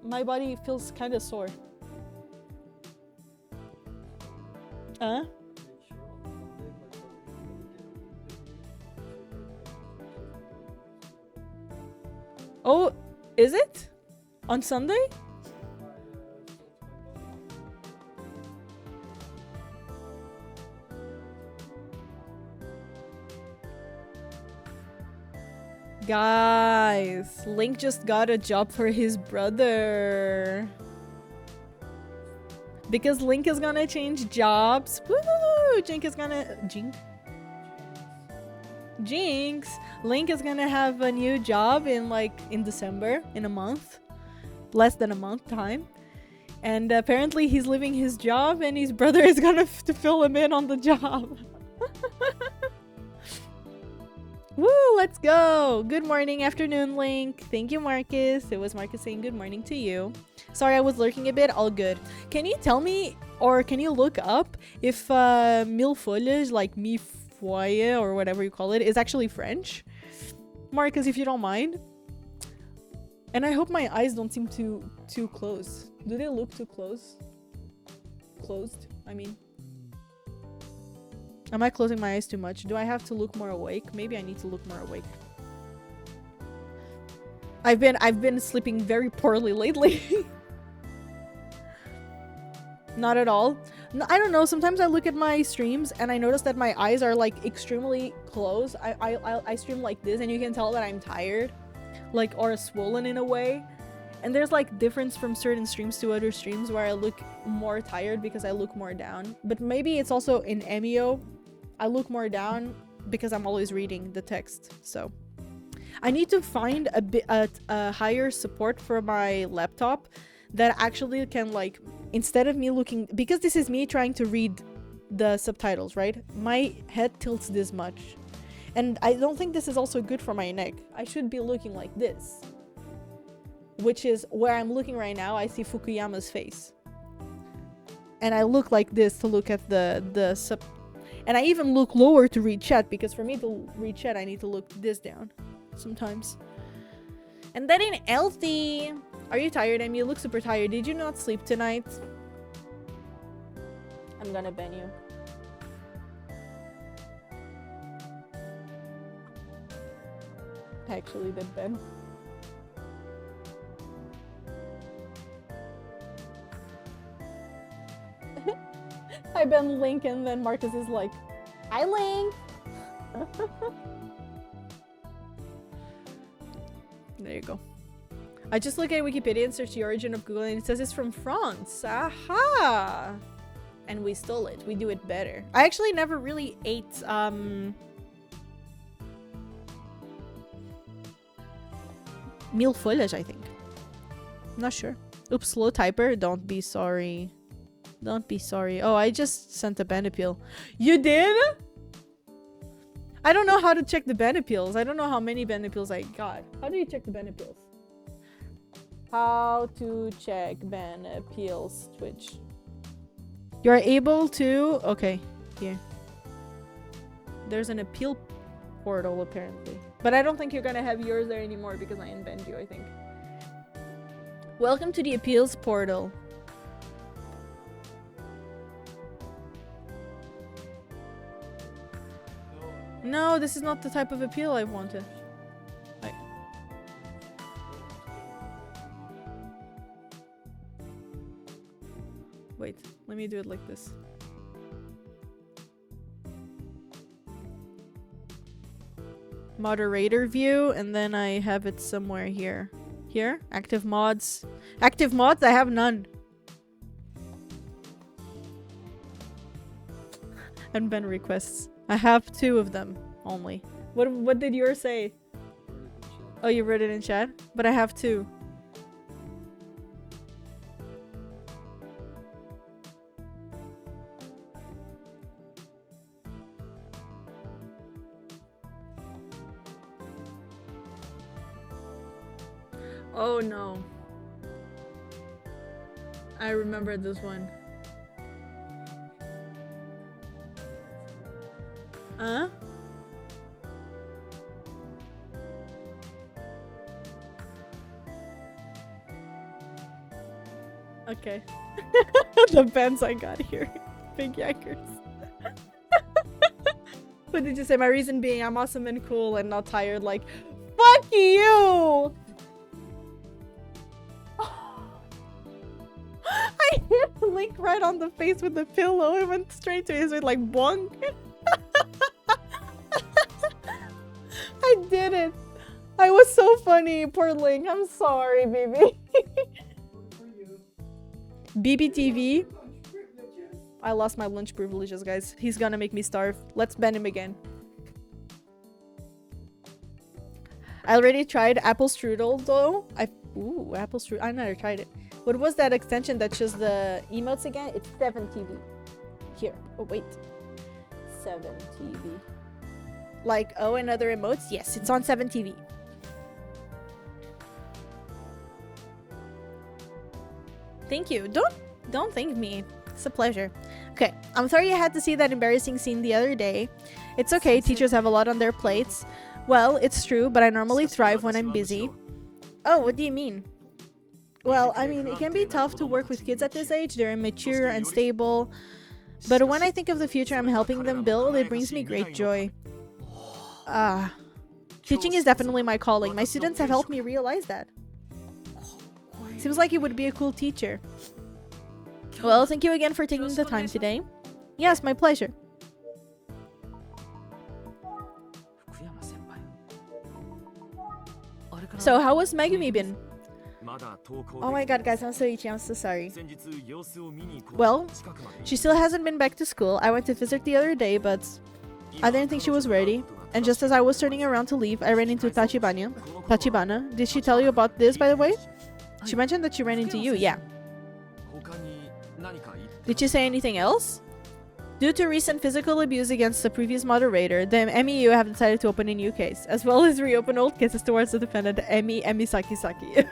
My body feels kind of sore. Huh? Oh, is it? On Sunday? Guys, Link just got a job for his brother. Because Link is gonna change jobs. Woo! Jinx is gonna... Jinx! Link is gonna have a new job in December, in a month. Less than a month time. And apparently he's leaving his job and his brother is gonna to fill him in on the job. Woo, let's go! Good morning, afternoon, Link. Thank you, Marcus. It was Marcus saying good morning to you. Sorry, I was lurking a bit. All good. Can you tell me, or can you look up if mille feuilles, like mi foyer or whatever you call it, is actually French? Marcus, if you don't mind. And I hope my eyes don't seem too close. Do they look too close? Closed, I mean. Am I closing my eyes too much? Do I have to look more awake? Maybe I need to look more awake. I've been sleeping very poorly lately. Not at all. No, I don't know. Sometimes I look at my streams and I notice that my eyes are like extremely closed. I stream like this and you can tell that I'm tired, like, or swollen in a way. And there's like difference from certain streams to other streams where I look more tired because I look more down. But maybe it's also in Emio. I look more down because I'm always reading the text. So I need to find a higher support for my laptop that actually can, like, instead of me looking, because this is me trying to read the subtitles, right? My head tilts this much. And I don't think this is also good for my neck. I should be looking like this. Which is where I'm looking right now. I see Fukuyama's face. And I look like this to look at the sub. And I even look lower to read chat, because for me to read chat, I need to look this down sometimes. And that ain't healthy. Are you tired, Emmy? You look super tired. Did you not sleep tonight? I'm gonna ban you. I actually did ban. I ban Link and then Marcus is like, hi Link! There you go. I just look at Wikipedia and search the origin of Google and it says it's from France. Aha! And we stole it. We do it better. I actually never really ate mille feuilles, I think. I'm not sure. Oops, slow typer. Don't be sorry. Don't be sorry. Oh, I just sent a ban appeal. You did? I don't know how to check the ban appeals. I don't know how many ban appeals I got. How do you check the ban appeals? How to check ban appeals, Twitch. You're able to... Okay, here. There's an appeal portal, apparently. But I don't think you're gonna have yours there anymore because I unbanned you, I think. Welcome to the appeals portal. No, this is not the type of appeal I wanted. Wait, let me do it like this. Moderator view, and then I have it somewhere here. Here? Active mods. Active mods? I have none. And ban requests. I have 2 of them only. What did yours say? Oh, you wrote it in chat? But I have 2. Oh no. I remember this one. Huh? Okay. The bands I got here. Big yackers. What did you say? My reason being I'm awesome and cool and not tired. Like, fuck you! I hit Link right on the face with the pillow. It went straight to his face like bonk. I did it. I was so funny. Poor Link. I'm sorry, baby. BBTV. I lost my lunch privileges, guys. He's gonna make me starve. Let's ban him again. I already tried apple strudel though. Ooh, apple strudel. I never tried it. What was that extension that shows the emotes again? It's 7TV. Here. Oh wait. 7TV. Like and other emotes? Yes, it's on 7TV. Thank you. Don't thank me. It's a pleasure. Okay, I'm sorry you had to see that embarrassing scene the other day. It's okay, teachers have a lot on their plates. Well, it's true, but I normally thrive when I'm busy. Oh, what do you mean? Well, I mean, it can be tough to work with kids at this age. They're immature and stable. But when I think of the future I'm helping them build, it brings me great joy. Teaching is definitely my calling. My students have helped me realize that. Seems like you would be a cool teacher. Well, thank you again for taking the time today. Yes, my pleasure. So, how was Megumi been? Oh my god, guys, I'm so itchy. I'm so sorry. Well, she still hasn't been back to school. I went to visit the other day, but I didn't think she was ready. And just as I was turning around to leave, I ran into Tachibana. Tachibana, did she tell you about this, by the way? She mentioned that she ran into you, yeah. Did she say anything else? Due to recent physical abuse against the previous moderator, the Emio have decided to open a new case, as well as reopen old cases towards the defendant, Emi Sakisaki.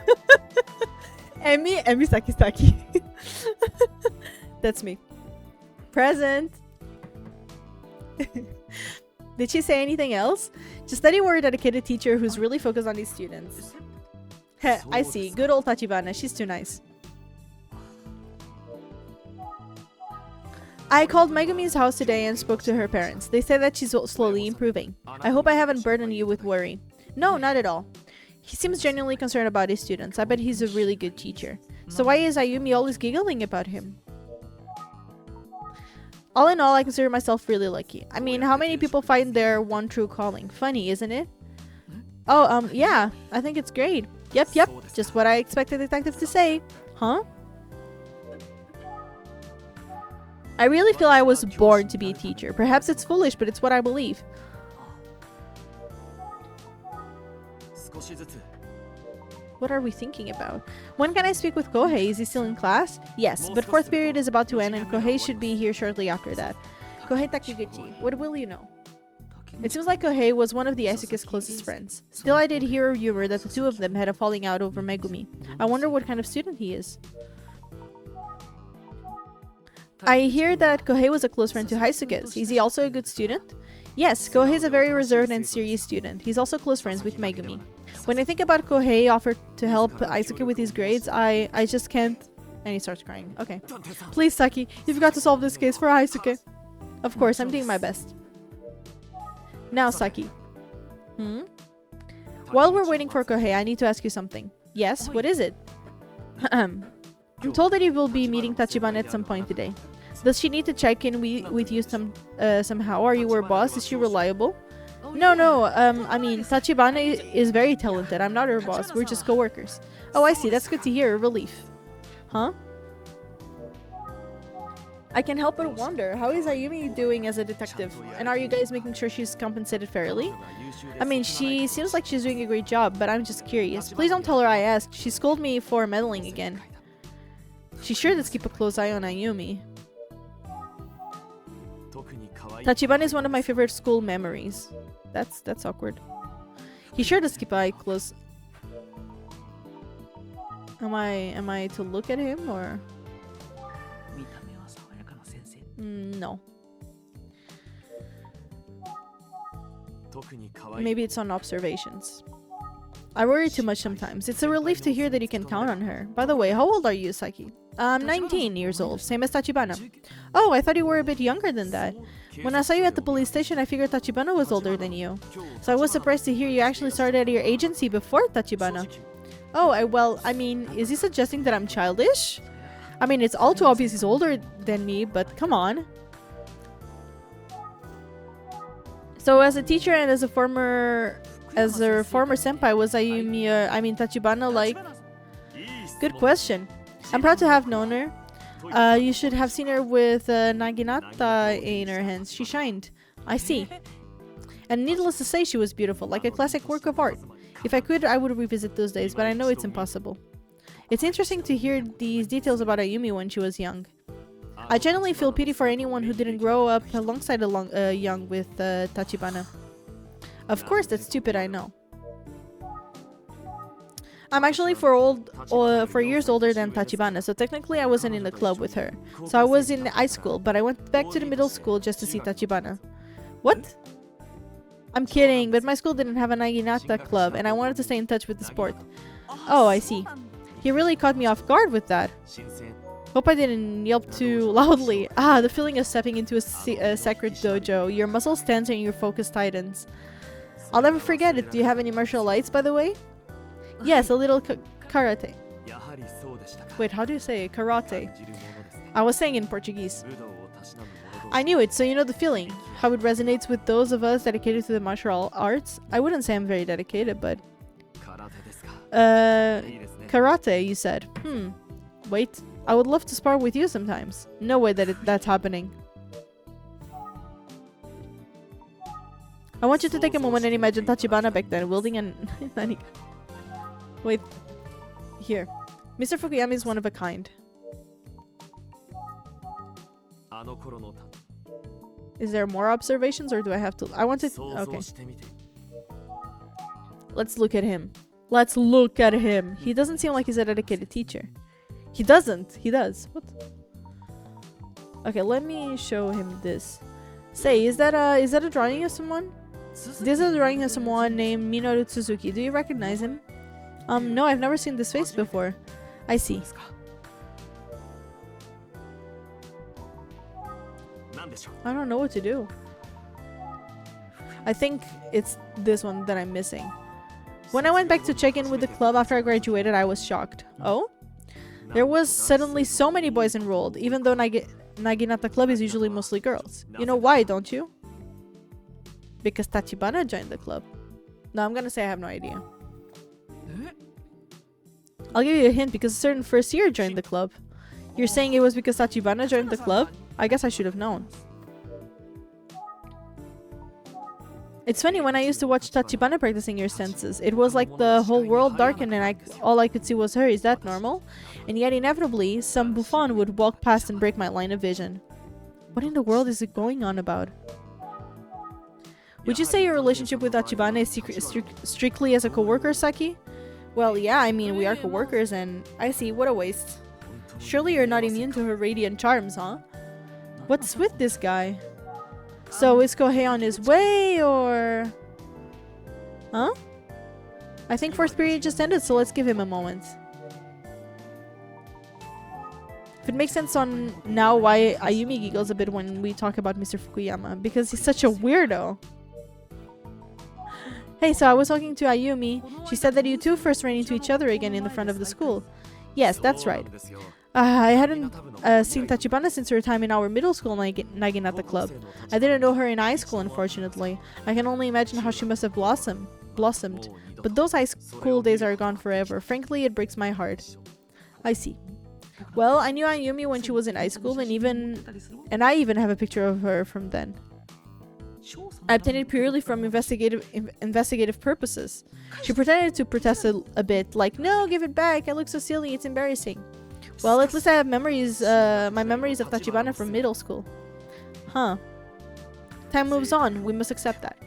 Emi Sakisaki. That's me. Present. Did she say anything else? Just that you were a dedicated teacher who's really focused on these students. Heh, I see. Good old Tachibana. She's too nice. I called Megumi's house today and spoke to her parents. They say that she's slowly improving. I hope I haven't burdened you with worry. No, not at all. He seems genuinely concerned about his students. I bet he's a really good teacher. So why is Ayumi always giggling about him? All in all, I consider myself really lucky. I mean, how many people find their one true calling? Funny, isn't it? Oh, yeah. I think it's great. Yep. Just what I expected a detective to say. Huh? I really feel I was born to be a teacher. Perhaps it's foolish, but it's what I believe. What are we thinking about? When can I speak with Kohei? Is he still in class? Yes, but 4th period is about to end and Kohei should be here shortly after that. Kohei Takiguchi, what will you know? It seems like Kohei was one of the Asuka's closest friends. Still, I did hear a rumor that the two of them had a falling out over Megumi. I wonder what kind of student he is. I hear that Kohei was a close friend to Haisuke's. Is he also a good student? Yes, Kohei is a very reserved and serious student. He's also close friends with Megumi. When I think about Kohei offered to help Aisuke with his grades, I just can't... And he starts crying. Okay. Please, Saki, you've got to solve this case for Aisuke. Of course, I'm doing my best. Now, Saki. While we're waiting for Kohei, I need to ask you something. Yes, what is it? I'm told that you will be meeting Tachibana at some point today. Does she need to check in with you somehow? Are you her boss? Is she reliable? No, I mean, Tachibana is very talented. I'm not her boss. We're just co-workers. Oh, I see. That's good to hear. A relief. Huh? I can't help but wonder, how is Ayumi doing as a detective? And are you guys making sure she's compensated fairly? I mean, she seems like she's doing a great job, but I'm just curious. Please don't tell her I asked. She scolded me for meddling again. She sure does keep a close eye on Ayumi. Tachibana is one of my favorite school memories. That's awkward. He sure does keep an eye close. Am I to look at him or? No. Maybe it's on observations. I worry too much sometimes. It's a relief to hear that you can count on her. By the way, how old are you, Saki? I'm 19 years old, same as Tachibana. Oh, I thought you were a bit younger than that. When I saw you at the police station, I figured Tachibana was older than you. So I was surprised to hear you actually started at your agency before Tachibana. Oh, I mean, is he suggesting that I'm childish? I mean, it's all too obvious he's older than me, but come on. So as a teacher and as a former senpai, was Ayumi, Tachibana like? Good question. I'm proud to have known her. You should have seen her with Naginata in her hands. She shined. I see. And needless to say, she was beautiful, like a classic work of art. If I could, I would revisit those days, but I know it's impossible. It's interesting to hear these details about Ayumi when she was young. I genuinely feel pity for anyone who didn't grow up alongside young with Tachibana. Of course, that's stupid, I know. I'm actually 4 years older than Tachibana, so technically I wasn't in the club with her. So I was in high school, but I went back to the middle school just to see Tachibana. What? I'm kidding, but my school didn't have a Naginata club, and I wanted to stay in touch with the sport. Oh, I see. He really caught me off guard with that. Hope I didn't yelp too loudly. Ah, the feeling of stepping into a sacred dojo. Your muscles tense and your focus tightens. I'll never forget it. Do you have any martial arts, by the way? Yes, a little karate. Wait, how do you say it? Karate. I was saying in Portuguese. I knew it, so you know the feeling. How it resonates with those of us dedicated to the martial arts. I wouldn't say I'm very dedicated, but... karate, you said. Wait, I would love to spar with you sometimes. No way that's happening. I want you to take a moment and imagine Tachibana back then, wielding an... Wait. Here. Mr. Fukuyama is one of a kind. Is there more observations or do I have to... I want to... Okay. Let's look at him. Let's look at him. He doesn't seem like he's a dedicated teacher. He doesn't. He does. What? Okay, let me show him this. Say, is that a drawing of someone? This is a drawing of someone named Minoru Suzuki. Do you recognize him? No, I've never seen this face before. I see. I don't know what to do. I think it's this one that I'm missing. When I went back to check in with the club after I graduated, I was shocked. Oh? There was suddenly so many boys enrolled, even though Naginata Club is usually mostly girls. You know why, don't you? Because Tachibana joined the club. No, I'm gonna say I have no idea. I'll give you a hint because a certain first year joined the club. You're saying it was because Tachibana joined the club? I guess I should have known. It's funny, when I used to watch Tachibana practicing your senses, it was like the whole world darkened and all I could see was her. Is that normal? And yet inevitably, some buffoon would walk past and break my line of vision. What in the world is it going on about? Would you say your relationship with Tachibana is strictly as a co-worker, Saki? Well, yeah, I mean, we are co-workers and I see, what a waste. Surely you're not immune to her radiant charms, huh? What's with this guy? So is Kohei on his way, or... Huh? I think fourth period just ended, so let's give him a moment. If it makes sense on now why Ayumi giggles a bit when we talk about Mr. Fukuyama, because he's such a weirdo. Hey, so I was talking to Ayumi. She said that you two first ran into each other again in the front of the school. Yes, that's right. I hadn't seen Tachibana since her time in our middle school Naginata Club. I didn't know her in high school, unfortunately. I can only imagine how she must have blossomed. But those high school days are gone forever. Frankly, it breaks my heart. I see. Well, I knew Ayumi when she was in high school, and I even have a picture of her from then. I obtained it purely from investigative purposes. She pretended to protest a bit, like, no, give it back, I look so silly, it's embarrassing. Well, at least I have memories, my memories of Tachibana from middle school. Huh. Time moves on, we must accept that.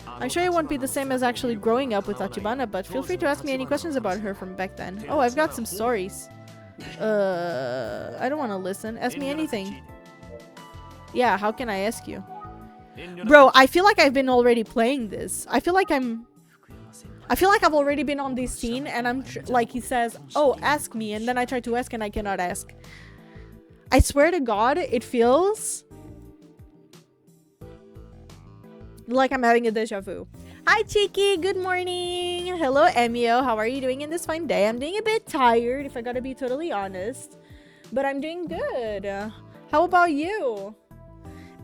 I'm sure it won't be the same as actually growing up with Tachibana, but feel free to ask me any questions about her from back then. Oh, I've got some stories. I don't want to listen. Ask me anything. Yeah, how can I ask you? Bro, I feel like I've been already playing this. I feel like I've already been on this scene, and I'm like, he says, oh, ask me, and then I try to ask and I cannot ask. I swear to God, it feels like I'm having a deja vu. Hi, Cheeky. Good morning. Hello, Emio. How are you doing in this fine day? I'm doing a bit tired, if I gotta be totally honest. But I'm doing good. How about you?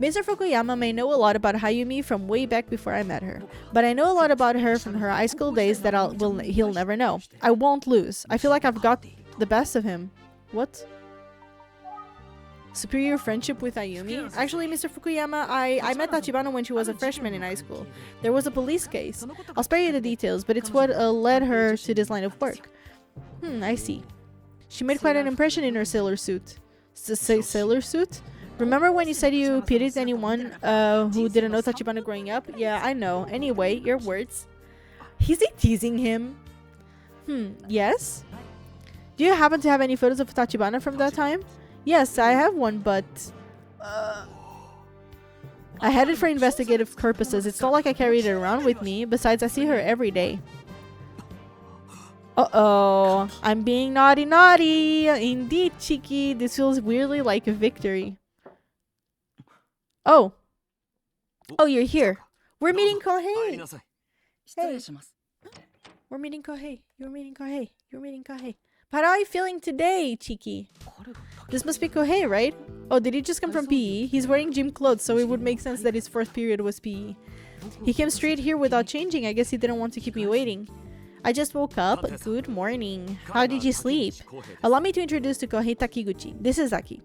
Mr. Fukuyama may know a lot about Hayumi from way back before I met her. But I know a lot about her from her high school days that he'll never know. I won't lose. I feel like I've got the best of him. What? Superior friendship with Ayumi? Actually, Mr. Fukuyama, I met Tachibana when she was a freshman in high school. There was a police case. I'll spare you the details, but it's what led her to this line of work. I see. She made quite an impression in her sailor suit. Say sailor suit? Remember when you said you pitied anyone who didn't know Tachibana growing up? Yeah, I know. Anyway, your words. Is he teasing him? Yes? Do you happen to have any photos of Tachibana from that time? Yes, I have one, but I had it for investigative purposes. It's not like I carried it around with me. Besides, I see her every day. Uh-oh. I'm being naughty. Indeed, Chiki. This feels weirdly like a victory. Oh. Oh, you're here. We're meeting Kohei. Hey. We're meeting Kohei. You're meeting Kohei. You're meeting Kohei. How are you feeling today, Chiki? This must be Kohei, right? Oh, did he just come from PE? He's wearing gym clothes, so it would make sense that his fourth period was PE. He came straight here without changing. I guess he didn't want to keep me waiting. I just woke up. Good morning. How did you sleep? Allow me to introduce to Kohei Takiguchi. This is Aki.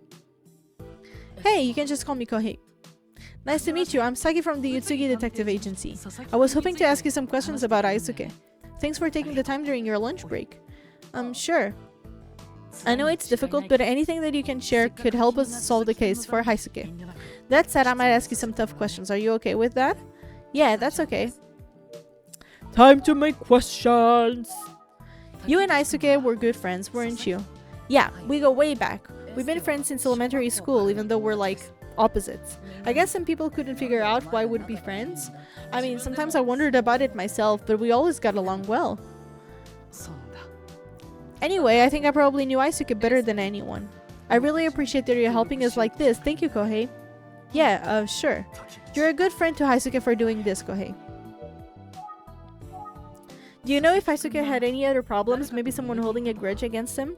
Hey, you can just call me Kohei. Nice to meet you. I'm Saki from the Utsugi Detective Agency. I was hoping to ask you some questions about Aisuke. Thanks for taking the time during your lunch break. Sure. I know it's difficult, but anything that you can share could help us solve the case for Haisuke. That said, I might ask you some tough questions. Are you okay with that? Yeah, that's okay. Time to make questions. You and Aisuke were good friends, weren't you? Yeah, we go way back. We've been friends since elementary school, even though we're like opposites. I guess some people couldn't figure out why we'd be friends. I mean, sometimes I wondered about it myself, but we always got along well. Anyway, I think I probably knew Aisuke better than anyone. I really appreciate that you're helping us like this. Thank you, Kohei. Yeah, sure. You're a good friend to Aisuke for doing this, Kohei. Do you know if Aisuke had any other problems? Maybe someone holding a grudge against him?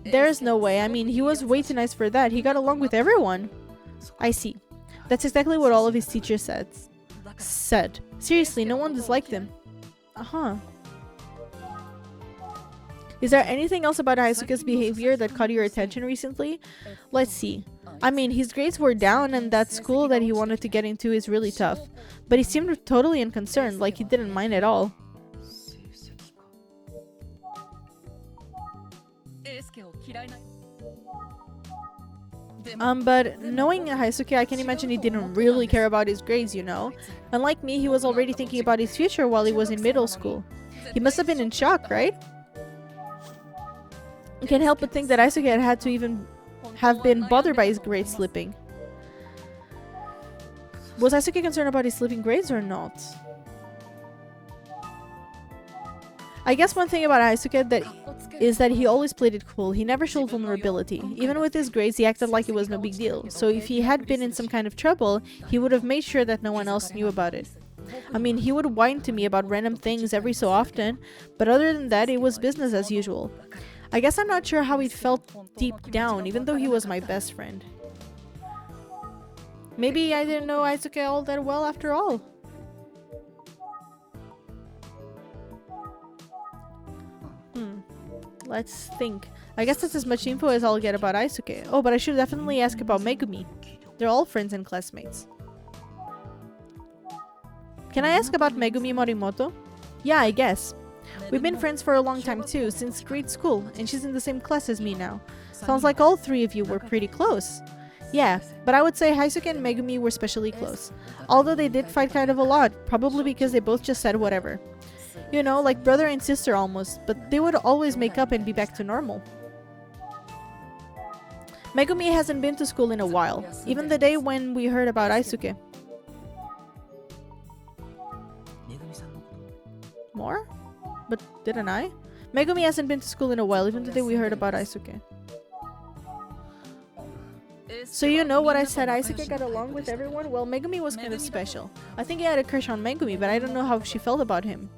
There's no way. I mean, he was way too nice for that. He got along with everyone. I see. That's exactly what all of his teachers said. Seriously, no one disliked him. Uh-huh. Is there anything else about Aisuke's behavior that caught your attention recently? Let's see. I mean, his grades were down and that school that he wanted to get into is really tough. But he seemed totally unconcerned, like he didn't mind at all. But knowing Haisuke, I can imagine he didn't really care about his grades, you know? Unlike me, he was already thinking about his future while he was in middle school. He must have been in shock, right? You can't help but think that Aisuke had to even have been bothered by his grades slipping. Was Aisuke concerned about his slipping grades or not? I guess one thing about Aisuke is that he always played it cool. He never showed vulnerability. Even with his grades, he acted like it was no big deal. So if he had been in some kind of trouble, he would have made sure that no one else knew about it. I mean, he would whine to me about random things every so often, but other than that, it was business as usual. I guess I'm not sure how he felt deep down, even though he was my best friend. Maybe I didn't know Aisuke all that well after all. Let's think. I guess that's as much info as I'll get about Aisuke. Oh, but I should definitely ask about Megumi. They're all friends and classmates. Can I ask about Megumi Morimoto? Yeah, I guess. We've been friends for a long time too, since grade school, and she's in the same class as me now. Sounds like all three of you were pretty close. Yeah, but I would say Haisuke and Megumi were especially close. Although they did fight kind of a lot, probably because they both just said whatever. You know, like brother and sister almost, but they would always make up and be back to normal. Megumi hasn't been to school in a while, even the day when we heard about Aisuke. more? But didn't I? Megumi hasn't been to school in a while. Even today we heard about Aisuke. So you know what I said, Aisuke got along with everyone? Well, Megumi was kind of special. I think he had a crush on Megumi, but I don't know how she felt about him.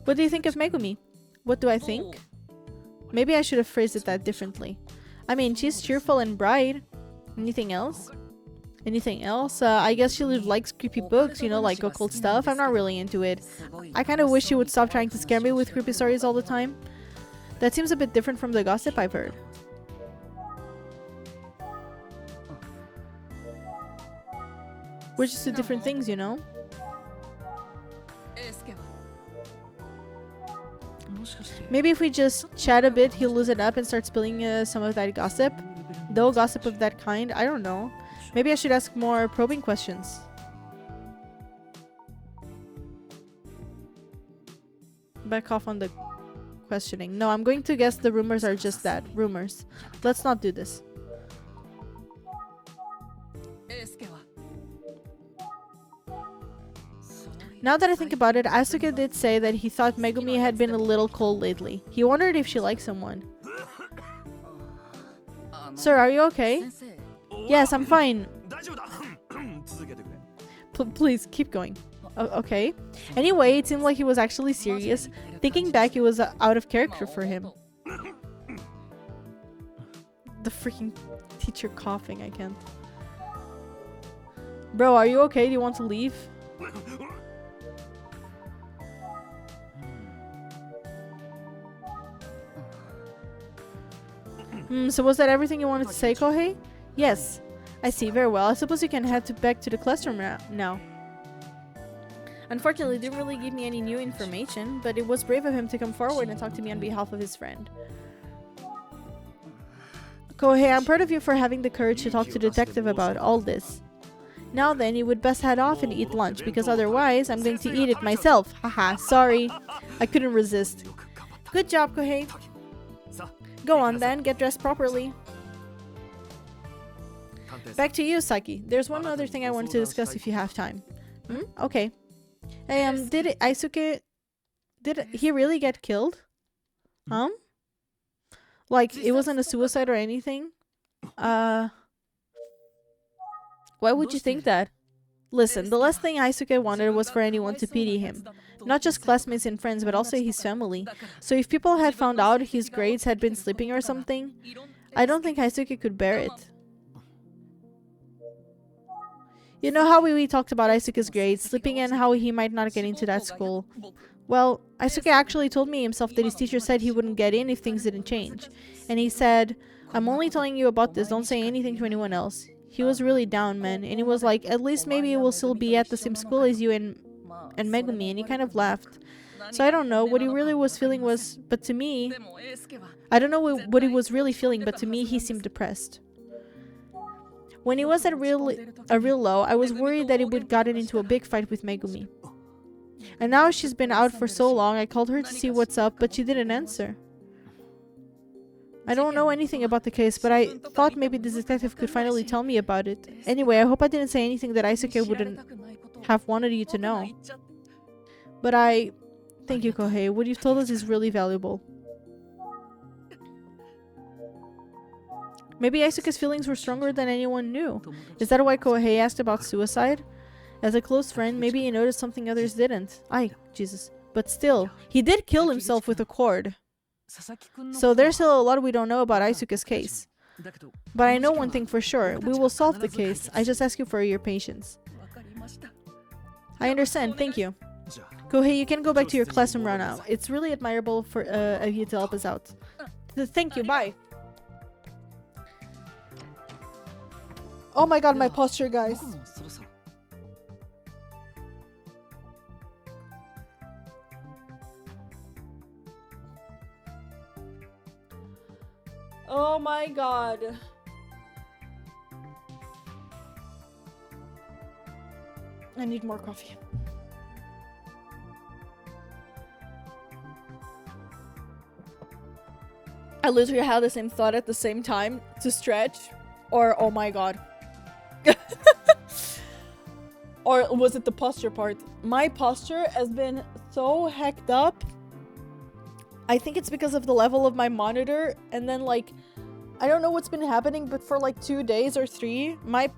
What do you think of Megumi? What do I think? Maybe I should have phrased it that differently. I mean, she's cheerful and bright. Anything else? Anything else? I guess she likes creepy books, you know, like occult stuff. I'm not really into it. I kind of wish she would stop trying to scare me with creepy stories all the time. That seems a bit different from the gossip I've heard. We're just two different things, you know? Maybe if we just chat a bit, he'll loosen up and start spilling some of that gossip. Though gossip of that kind, I don't know. Maybe I should ask more probing questions. Back off on the questioning. No, I'm going to guess the rumors are just that. Rumors. Let's not do this. Now that I think about it, Asuke did say that he thought Megumi had been a little cold lately. He wondered if she liked someone. Sir, are you okay? Yes, I'm fine. Please, keep going. Okay. Anyway, it seemed like he was actually serious. Thinking back, it was out of character for him. The freaking teacher coughing, I can't. Bro, are you okay? Do you want to leave? So was that everything you wanted to say, Kohei? Yes. I see, very well. I suppose you can head back to the classroom now. Unfortunately, didn't really give me any new information, but it was brave of him to come forward and talk to me on behalf of his friend. Kohei, I'm proud of you for having the courage to talk to the detective about all this. Now then, you would best head off and eat lunch, because otherwise, I'm going to eat it myself. Haha, sorry. I couldn't resist. Good job, Kohei. Go on then, get dressed properly. Back to you, Saki. There's one other thing I wanted to discuss if you have time. Okay. Did Aisuke... Did he really get killed? Like, it wasn't a suicide or anything? Why would you think that? Listen, the last thing Aisuke wanted was for anyone to pity him. Not just classmates and friends, but also his family. So if people had found out his grades had been slipping or something, I don't think Aisuke could bear it. You know how we talked about Aisuke's grades slipping and how he might not get into that school? Well, Aisuke actually told me himself that his teacher said he wouldn't get in if things didn't change. And he said, I'm only telling you about this, don't say anything to anyone else. He was really down, man, and he was like, at least maybe we'll still be at the same school as you and Megumi, and he kind of laughed. So I don't know what he really was feeling was, but to me, I don't know what he was really feeling, but to me he seemed depressed. When he was at a real low, I was worried that he would gotten into a big fight with Megumi. And now she's been out for so long, I called her to see what's up, but she didn't answer. I don't know anything about the case, but I thought maybe the detective could finally tell me about it. Anyway, I hope I didn't say anything that Aisuke wouldn't have wanted you to know. But thank you, Kohei. What you've told us is really valuable. Maybe Aisuke's feelings were stronger than anyone knew. Is that why Kohei asked about suicide? As a close friend, maybe he noticed something others didn't. Jesus. But still, he did kill himself with a cord. So there's still a lot we don't know about Aisuke's case. But I know one thing for sure. We will solve the case. I just ask you for your patience. I understand. Thank you. Kohei, you can go back to your classroom right now. It's really admirable of you to help us out. Thank you. Bye. Oh my god, my posture, guys. Oh my god. I need more coffee. I literally had the same thought at the same time to stretch or oh my god. Or was it the posture part? My posture has been so hecked up. I think it's because of the level of my monitor. And then like, I don't know what's been happening, but for like 2 days or 3, my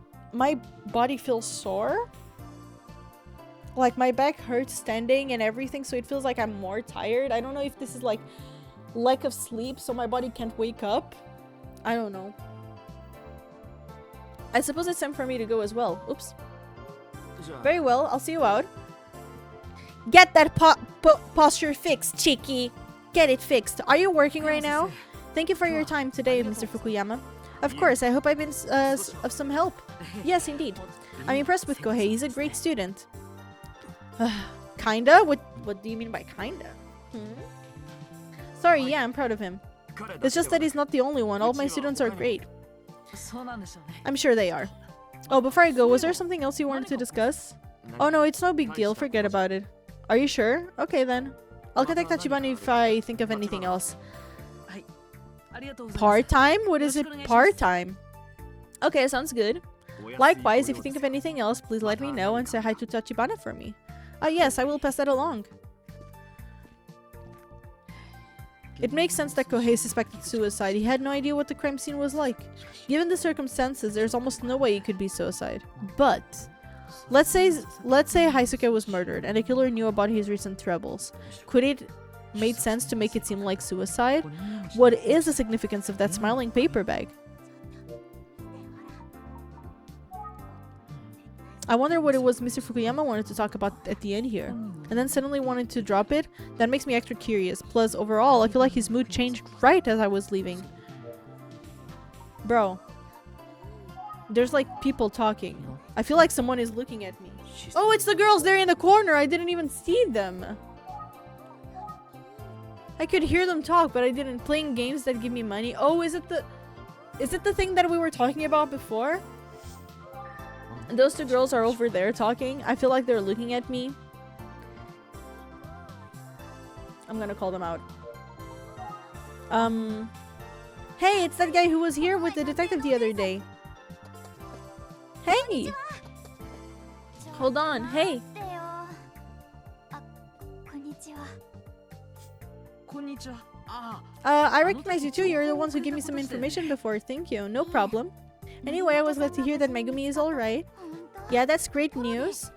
body feels sore. Like my back hurts standing and everything, so it feels like I'm more tired. I don't know if this is like lack of sleep, so my body can't wake up. I don't know. I suppose it's time for me to go as well. Oops. Very well, I'll see you out. Get that posture fixed, cheeky. Get it fixed. Are you working right now? Thank you for your time today, Mr. Fukuyama. Of course, I hope I've been of some help. Yes, indeed. I'm impressed with Kohei. He's a great student. Kinda? What do you mean by kinda? Sorry, yeah, I'm proud of him. It's just that he's not the only one. All my students are great. I'm sure they are. Oh, before I go, was there something else you wanted to discuss? Oh no, it's no big deal. Forget about it. Are you sure? Okay then. I'll contact Tachibana if I think of anything else. Part-time? What is it part-time? Okay, sounds good. Likewise, if you think of anything else, please let me know and say hi to Tachibana for me. Yes, I will pass that along. It makes sense that Kohei suspected suicide. He had no idea what the crime scene was like. Given the circumstances, there's almost no way it could be suicide. But let's say Haisuke was murdered and the killer knew about his recent troubles. Could it made sense to make it seem like suicide? What is the significance of that smiling paper bag? I wonder what it was Mr. Fukuyama wanted to talk about at the end here. And then suddenly wanted to drop it? That makes me extra curious. Plus, overall, I feel like his mood changed right as I was leaving. Bro. There's like people talking. I feel like someone is looking at me. Oh, it's the girls there in the corner! I didn't even see them! I could hear them talk, but I didn't. Playing games that give me money. Oh, is it the thing that we were talking about before? Those 2 girls are over there talking. I feel like they're looking at me. I'm gonna call them out. Hey, it's that guy who was here with the detective the other day. Hey! Hold on, hey! I recognize you too. You're the ones who gave me some information before. Thank you. No problem. Anyway, I was glad to hear that Megumi is alright. Yeah, that's great news.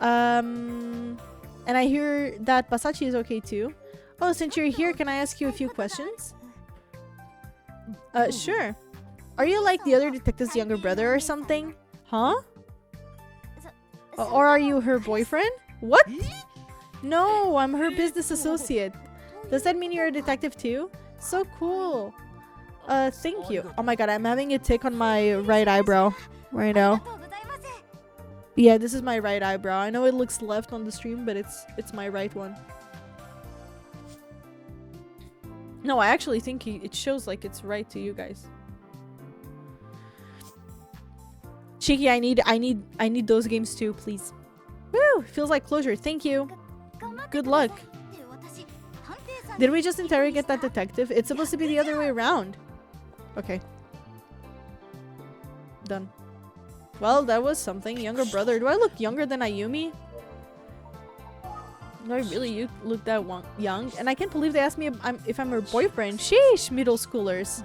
And I hear that Basachi is okay too. Oh, since you're here, can I ask you a few questions? Sure. Are you like the other detective's younger brother or something? Huh? Or are you her boyfriend? What? No, I'm her business associate. Does that mean you're a detective too? So cool. Thank you. Oh my god, I'm having a tick on my right eyebrow right now. Yeah, this is my right eyebrow. I know it looks left on the stream, but it's my right one. No, I actually think it shows like it's right to you guys. Cheeky, I need those games too, please. Woo! Feels like closure. Thank you. Good luck. Did we just interrogate that detective? It's supposed to be the other way around. Okay. Done. Well, that was something. Younger brother. Do I look younger than Ayumi? Do I really look that young? And I can't believe they asked me if I'm her boyfriend. Sheesh, middle schoolers.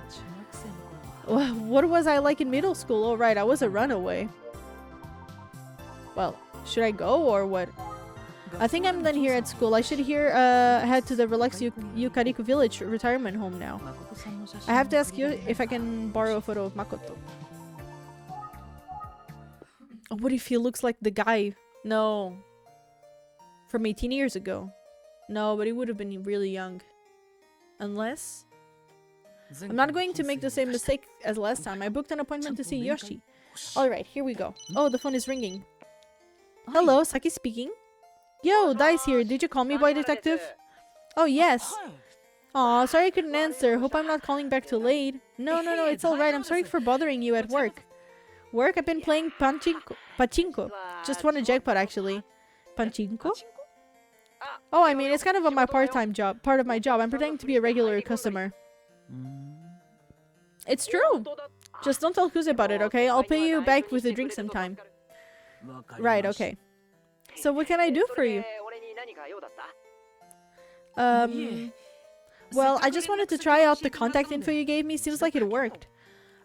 What was I like in middle school? Oh, right, I was a runaway. Well, should I go or what? I think I'm done here at school. I should head to the Relax Yukariku Village retirement home now. I have to ask you if I can borrow a photo of Makoto. Oh, what if he looks like the guy? No. From 18 years ago. No, but he would have been really young. Unless... I'm not going to make the same mistake as last time. I booked an appointment to see Yoshi. Alright, here we go. Oh, the phone is ringing. Hello, Saki speaking. Yo, Dice here. Did you call me, boy detective? Oh, yes. Aw, sorry I couldn't answer. Hope I'm not calling back too late. No, it's alright. I'm sorry for bothering you at work. Work? I've been playing pachinko. Just won a jackpot, actually. Pachinko? Oh, I mean, it's kind of my part-time job. Part of my job. I'm pretending to be a regular customer. It's true. Just don't tell Kuze about it, okay? I'll pay you back with a drink sometime. Right, okay. So what can I do for you? Well, I just wanted to try out the contact info you gave me. Seems like it worked.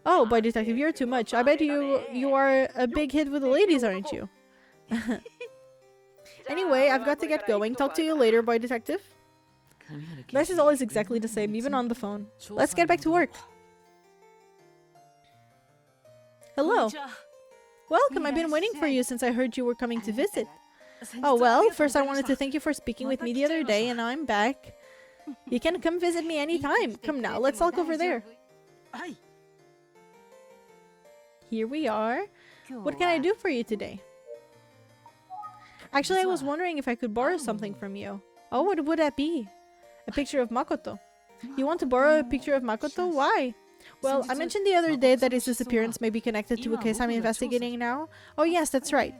Oh, boy detective, you're too much. I bet you are a big hit with the ladies, aren't you? Anyway, I've got to get going. Talk to you later, boy detective. This is always exactly the same, even on the phone. Let's get back to work. Hello. Welcome, I've been waiting for you since I heard you were coming to visit. Oh, well, first I wanted to thank you for speaking with me the other day, and now I'm back. You can come visit me anytime. Come now, let's talk over there. Here we are. What can I do for you today? Actually, I was wondering if I could borrow something from you. Oh, what would that be? A picture of Makoto. You want to borrow a picture of Makoto? Why? Well, I mentioned the other day that his disappearance may be connected to a case I'm investigating now. Oh yes, that's right.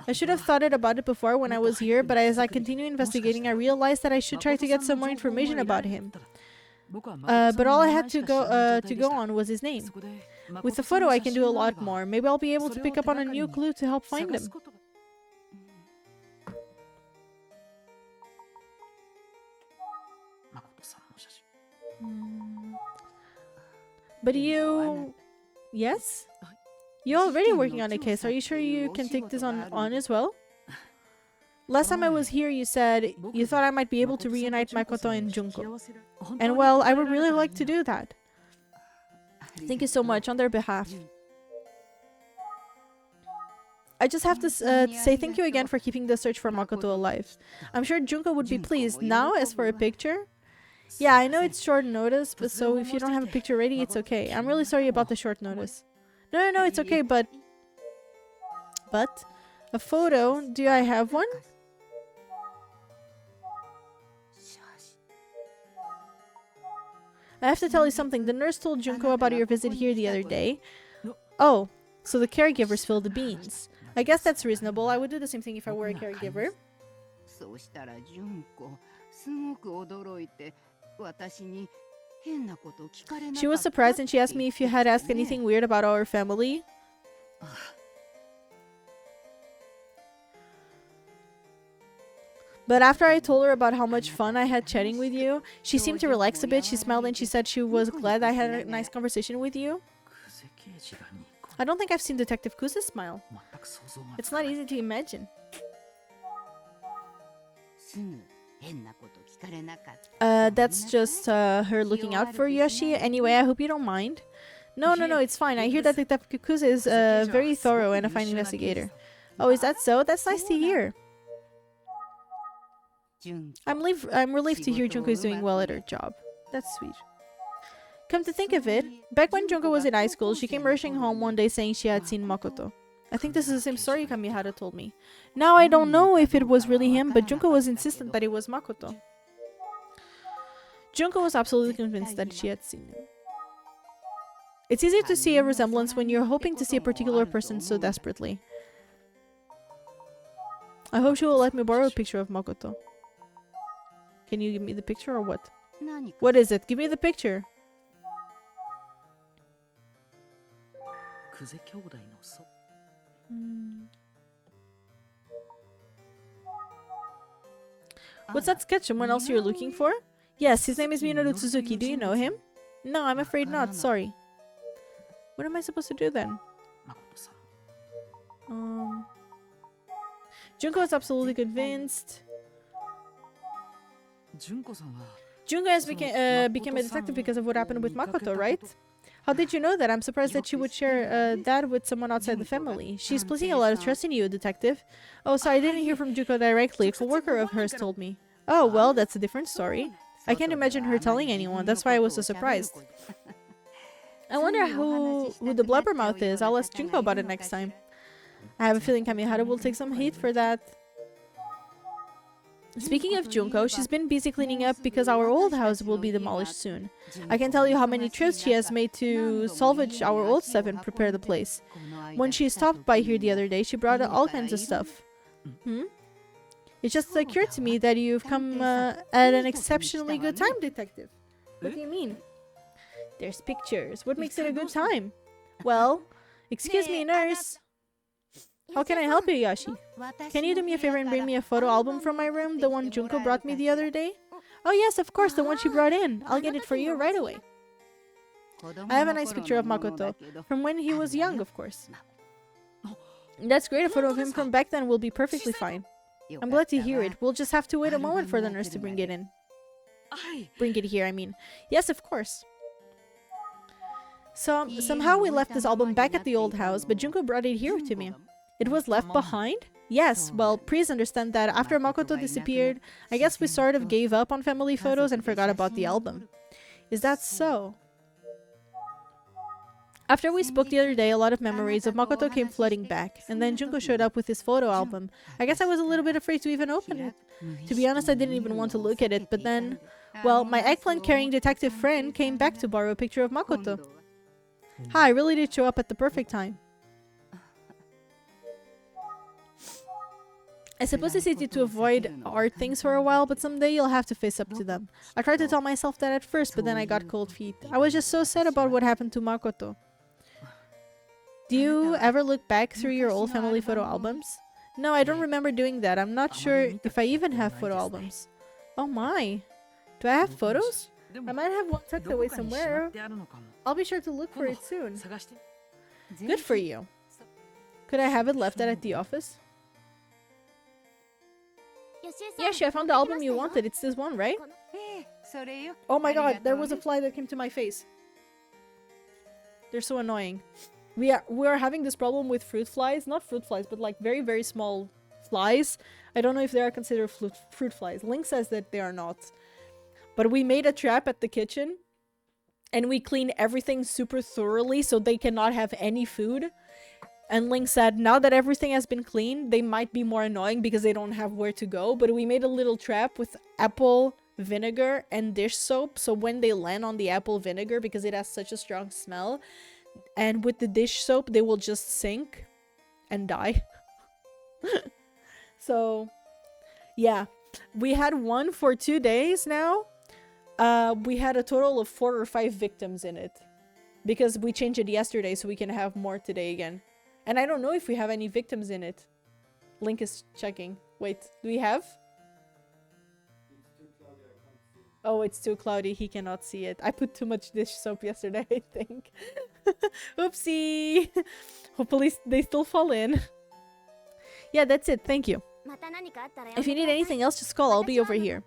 I should have thought about it before when I was here, but as I continue investigating, I realized that I should try to get some more information about him. But all I had to go on was his name. With the photo, I can do a lot more. Maybe I'll be able to pick up on a new clue to help find him. But you... Yes? You're already working on a case. Are you sure you can take this on as well? Last time I was here, you said you thought I might be able to reunite Makoto and Junko. And well, I would really like to do that. Thank you so much on their behalf. I just have to say thank you again for keeping the search for Makoto alive. I'm sure Junko would be pleased. Now, as for a picture... Yeah, I know it's short notice, but so if you don't have a picture ready, it's okay. I'm really sorry about the short notice. No, it's okay, but... But? A photo? Do I have one? I have to tell you something. The nurse told Junko about your visit here the other day. Oh, so the caregiver spilled the beans. I guess that's reasonable. I would do the same thing if I were a caregiver. She was surprised and she asked me if you had asked anything weird about our family. But after I told her about how much fun I had chatting with you, she seemed to relax a bit. She smiled and she said she was glad I had a nice conversation with you. I don't think I've seen Detective Kuse's smile. It's not easy to imagine. That's just her looking out for Yoshi. Anyway, I hope you don't mind. No, it's fine. I hear that Detective Kuse is very thorough and a fine investigator. Oh, is that so? That's nice to hear. I'm relieved to hear Junko is doing well at her job. That's sweet. Come to think of it, back when Junko was in high school, she came rushing home one day saying she had seen Makoto. I think this is the same story Kamihara told me. Now I don't know if it was really him, but Junko was insistent that it was Makoto. Junko was absolutely convinced that she had seen him. It's easy to see a resemblance when you're hoping to see a particular person so desperately. I hope she will let me borrow a picture of Makoto. Can you give me the picture or what? What is it? Give me the picture. What's that sketch? Someone else you're looking for? Yes, his name is Minoru Tsuzuki. Do you know him? No, I'm afraid not. Sorry. What am I supposed to do then? Junko is absolutely convinced. Junko has became a detective because of what happened with Makoto, right? How did you know that? I'm surprised that she would share that with someone outside the family. She's placing a lot of trust in you, detective. Oh, sorry, I didn't hear from Junko directly. A co-worker of hers told me. Oh, well, that's a different story. I can't imagine her telling anyone. That's why I was so surprised. I wonder who the blabbermouth is. I'll ask Junko about it next time. I have a feeling Kamihara will take some heat for that. Speaking of Junko, she's been busy cleaning up because our old house will be demolished soon. I can tell you how many trips she has made to salvage our old stuff and prepare the place. When she stopped by here the other day, she brought all kinds of stuff. It just occurred to me that you've come at an exceptionally good time, detective. What do you mean? There's pictures. What makes it a good time? Well, excuse me, nurse. How can I help you, Yashi? Can you do me a favor and bring me a photo album from my room? The one Junko brought me the other day? Oh yes, of course, the one she brought in. I'll get it for you right away. I have a nice picture of Makoto. From when he was young, of course. That's great, a photo of him from back then will be perfectly fine. I'm glad to hear it. We'll just have to wait a moment for the nurse to bring it in. Bring it here, I mean. Yes, of course. So, somehow we left this album back at the old house, but Junko brought it here to me. It was left behind? Yes, well, please understand that after Makoto disappeared, I guess we sort of gave up on family photos and forgot about the album. Is that so? After we spoke the other day, a lot of memories of Makoto came flooding back, and then Junko showed up with his photo album. I guess I was a little bit afraid to even open it. To be honest, I didn't even want to look at it, but then, well, my eggplant-carrying detective friend came back to borrow a picture of Makoto. Hi, I really did show up at the perfect time. I suppose it's easy to avoid art things for a while, but someday you'll have to face up to them. I tried to tell myself that at first, but then I got cold feet. I was just so sad about what happened to Makoto. Do you ever look back through your old family photo albums? No, I don't remember doing that. I'm not sure if I even have photo albums. Oh my. Do I have photos? I might have one tucked away somewhere. I'll be sure to look for it soon. Good for you. Could I have it left at the office? Yeah, I found the album you wanted. It's this one, right? Oh my god, there was a fly that came to my face. They're so annoying. We are having this problem with fruit flies. Not fruit flies, but like very, very small flies. I don't know if they are considered fruit flies. Link says that they are not. But we made a trap at the kitchen. And we clean everything super thoroughly so they cannot have any food. And Link said, now that everything has been cleaned, they might be more annoying because they don't have where to go. But we made a little trap with apple vinegar and dish soap. So when they land on the apple vinegar, because it has such a strong smell, and with the dish soap, they will just sink and die. So, yeah. We had one for 2 days now. We had a total of 4 or 5 victims in it. Because we changed it yesterday, so we can have more today again. And I don't know if we have any victims in it. Link is checking. Wait, do we have? Oh, it's too cloudy. He cannot see it. I put too much dish soap yesterday, I think. Oopsie! Hopefully they still fall in. Yeah, that's it. Thank you. If you need anything else, just call. I'll be over here.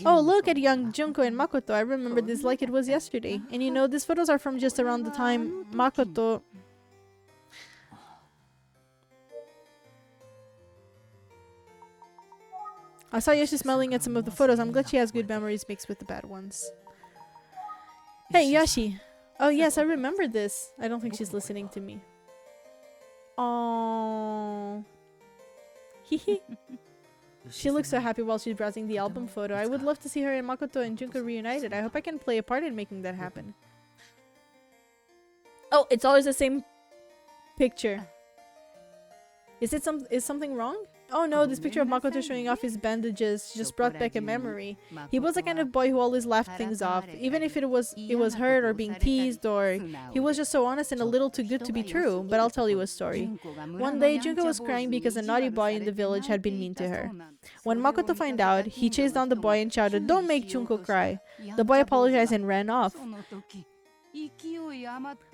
Oh, look at young Junko and Makoto. I remember this like it was yesterday. And you know, these photos are from just around the time Makoto... I saw Yoshi smiling at some of the photos. I'm glad she has good memories mixed with the bad ones. Hey, Yoshi. Oh, yes, I remember this. I don't think she's listening to me. Aww. Hehe. She looks so happy while she's browsing the album photo. I would love to see her and Makoto and Junko reunited. I hope I can play a part in making that happen. Oh, it's always the same picture. Is something wrong? Oh no, this picture of Makoto showing off his bandages just brought back a memory. He was the kind of boy who always laughed things off, even if it was hurt or being teased, or he was just so honest and a little too good to be true. But I'll tell you a story. One day, Junko was crying because a naughty boy in the village had been mean to her. When Makoto found out, he chased down the boy and shouted, "Don't make Junko cry." The boy apologized and ran off.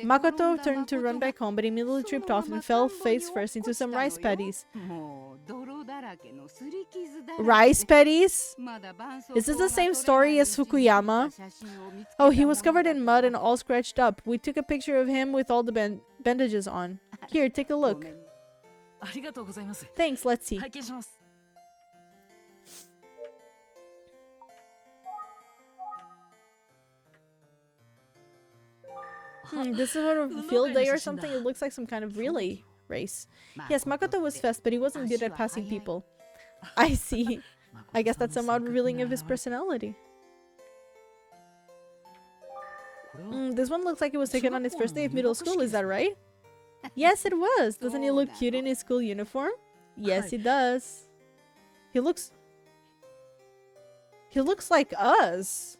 Makoto turned to run back home, but immediately tripped off and fell face first into some rice paddies. Rice paddies? Is this the same story as Fukuyama? Oh, he was covered in mud and all scratched up. We took a picture of him with all the bandages on. Here, take a look. Thanks, let's see. This is a field day or something. It looks like some kind of relay race. Yes, Makoto was fast, but he wasn't good at passing people. I see. I guess that's somewhat revealing of his personality. This one looks like it was taken on his first day of middle school, is that right? Yes, it was. Doesn't he look cute in his school uniform? Yes, he does. He looks like us.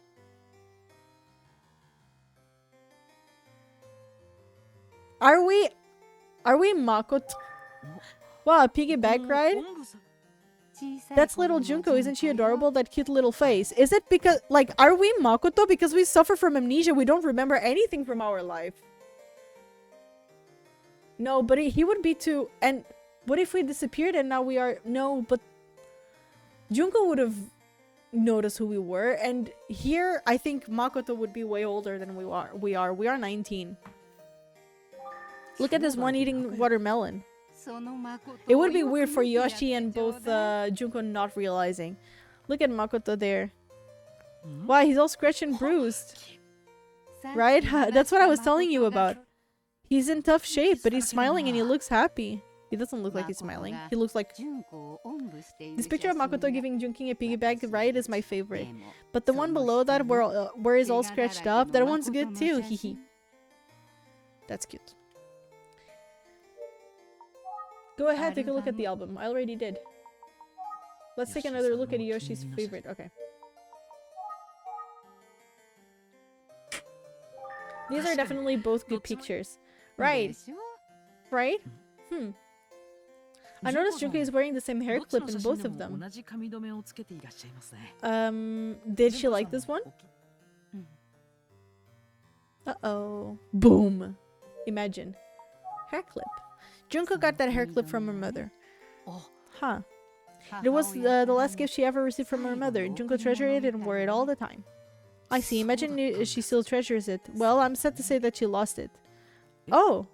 Are we? Are we Makoto? Wow, a piggyback ride? That's little Junko. Isn't she adorable? That cute little face. Is it because, like, are we Makoto? Because we suffer from amnesia. We don't remember anything from our life. No, but he would be too. And what if we disappeared and now we are? No, but Junko would have noticed who we were. And here, I think Makoto would be way older than we are. We are 19. Look at this one eating watermelon. It would be weird for Yoshi and both Junko not realizing. Look at Makoto there. Wow, he's all scratched and bruised. Right? That's what I was telling you about. He's in tough shape, but he's smiling and he looks happy. He doesn't look like he's smiling. He looks like... This picture of Makoto giving Junkin a piggyback ride is my favorite. But the one below that where he's all scratched up, that one's good too. Hehe. That's cute. Go ahead, take a look at the album. I already did. Let's take another look at Yoshi's favorite. Okay. These are definitely both good pictures. Right. Right? I noticed Junko is wearing the same hair clip in both of them. Did she like this one? Uh-oh. Boom. Imagine. Hair clip. Junko got that hair clip from her mother. Huh. It was the last gift she ever received from her mother. Junko treasured it and wore it all the time. I see. Imagine if she still treasures it. Well, I'm sad to say that she lost it. Oh.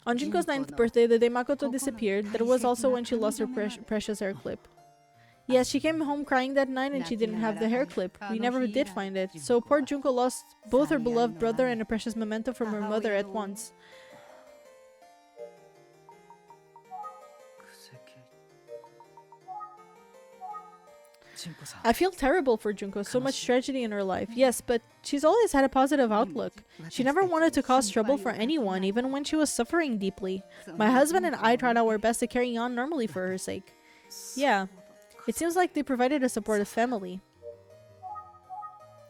On Junko's 9th birthday, the day Makoto disappeared, that was also when she lost her precious hair clip. Yes, she came home crying that night and she didn't have the hair clip. We never did find it. So poor Junko lost both her beloved brother and a precious memento from her mother at once. I feel terrible for Junko, so much tragedy in her life. Yes, but she's always had a positive outlook. She never wanted to cause trouble for anyone, even when she was suffering deeply. My husband and I tried our best to carry on normally for her sake. Yeah, it seems like they provided a supportive family.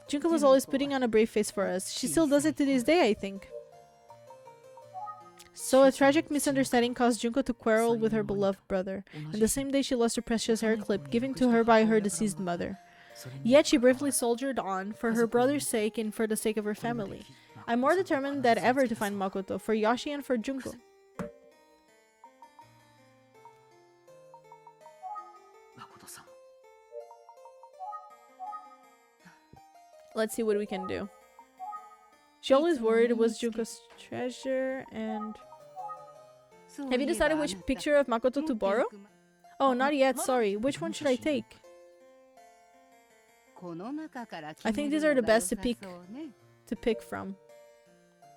Junko was always putting on a brave face for us. She still does it to this day, I think. So a tragic misunderstanding caused Junko to quarrel with her beloved brother, and the same day she lost her precious hair clip given to her by her deceased mother. Yet she bravely soldiered on for her brother's sake and for the sake of her family. I'm more determined than ever to find Makoto, for Yoshi and for Junko. Let's see what we can do. She always worried it was Junko's treasure and... Have you decided which picture of Makoto to borrow? Oh, not yet, sorry. Which one should I take? I think these are the best to pick from.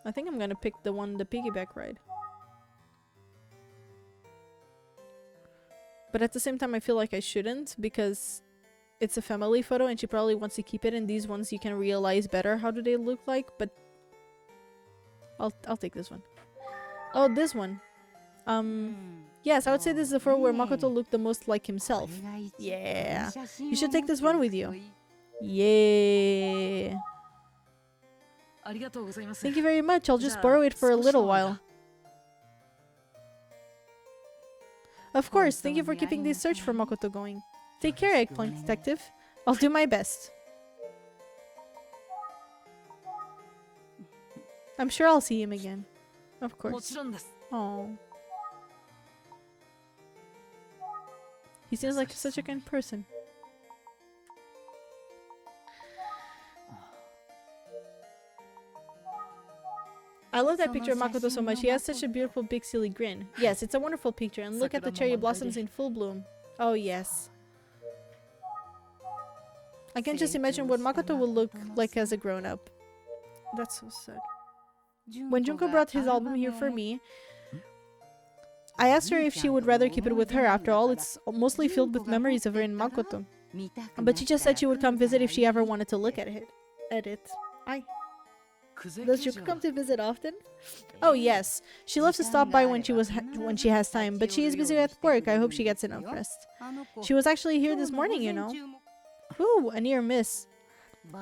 I think I'm gonna pick the piggyback ride. But at the same time I feel like I shouldn't, because it's a family photo and she probably wants to keep it, and these ones you can realize better how do they look like, but I'll take this one. Oh, this one. Yes, I would say this is the photo where Makoto looked the most like himself. Yeah. You should take this one with you. Yeah. Thank you very much. I'll just borrow it for a little while. Of course. Thank you for keeping this search for Makoto going. Take care, Eggplant Detective. I'll do my best. I'm sure I'll see him again. Of course. Oh. He seems like such a kind person. I love that picture of Makoto so much. He has such a beautiful big silly grin. Yes, it's a wonderful picture, and look at the cherry blossoms in full bloom. Oh yes. I can just imagine what Makoto will look like as a grown-up. That's so sad. When Junko brought his album here for me, I asked her if she would rather keep it with her. After all, it's mostly filled with memories of her and Makoto. But she just said she would come visit if she ever wanted to look at it. Does Junko come to visit often? Oh yes, she loves to stop by when she has time, but she is busy at work. I hope she gets enough rest. She was actually here this morning, you know. Ooh, a near miss.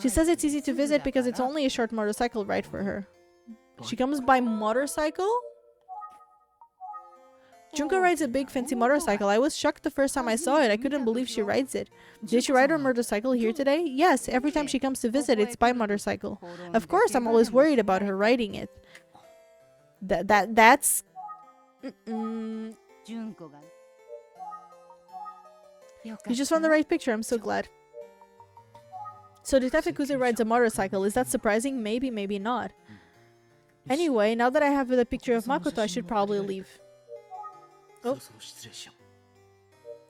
She says it's easy to visit because it's only a short motorcycle ride for her. She comes by motorcycle? Junko rides a big fancy motorcycle. I was shocked the first time I saw it. I couldn't believe she rides it. Did she ride her motorcycle here today? Yes, every time she comes to visit, it's by motorcycle. Of course, I'm always worried about her riding it. That's... You just found the right picture. I'm so glad. So Detective Kuze rides a motorcycle. Is that surprising? Maybe, maybe not. Anyway, now that I have the picture of Makoto, I should probably leave. Oh.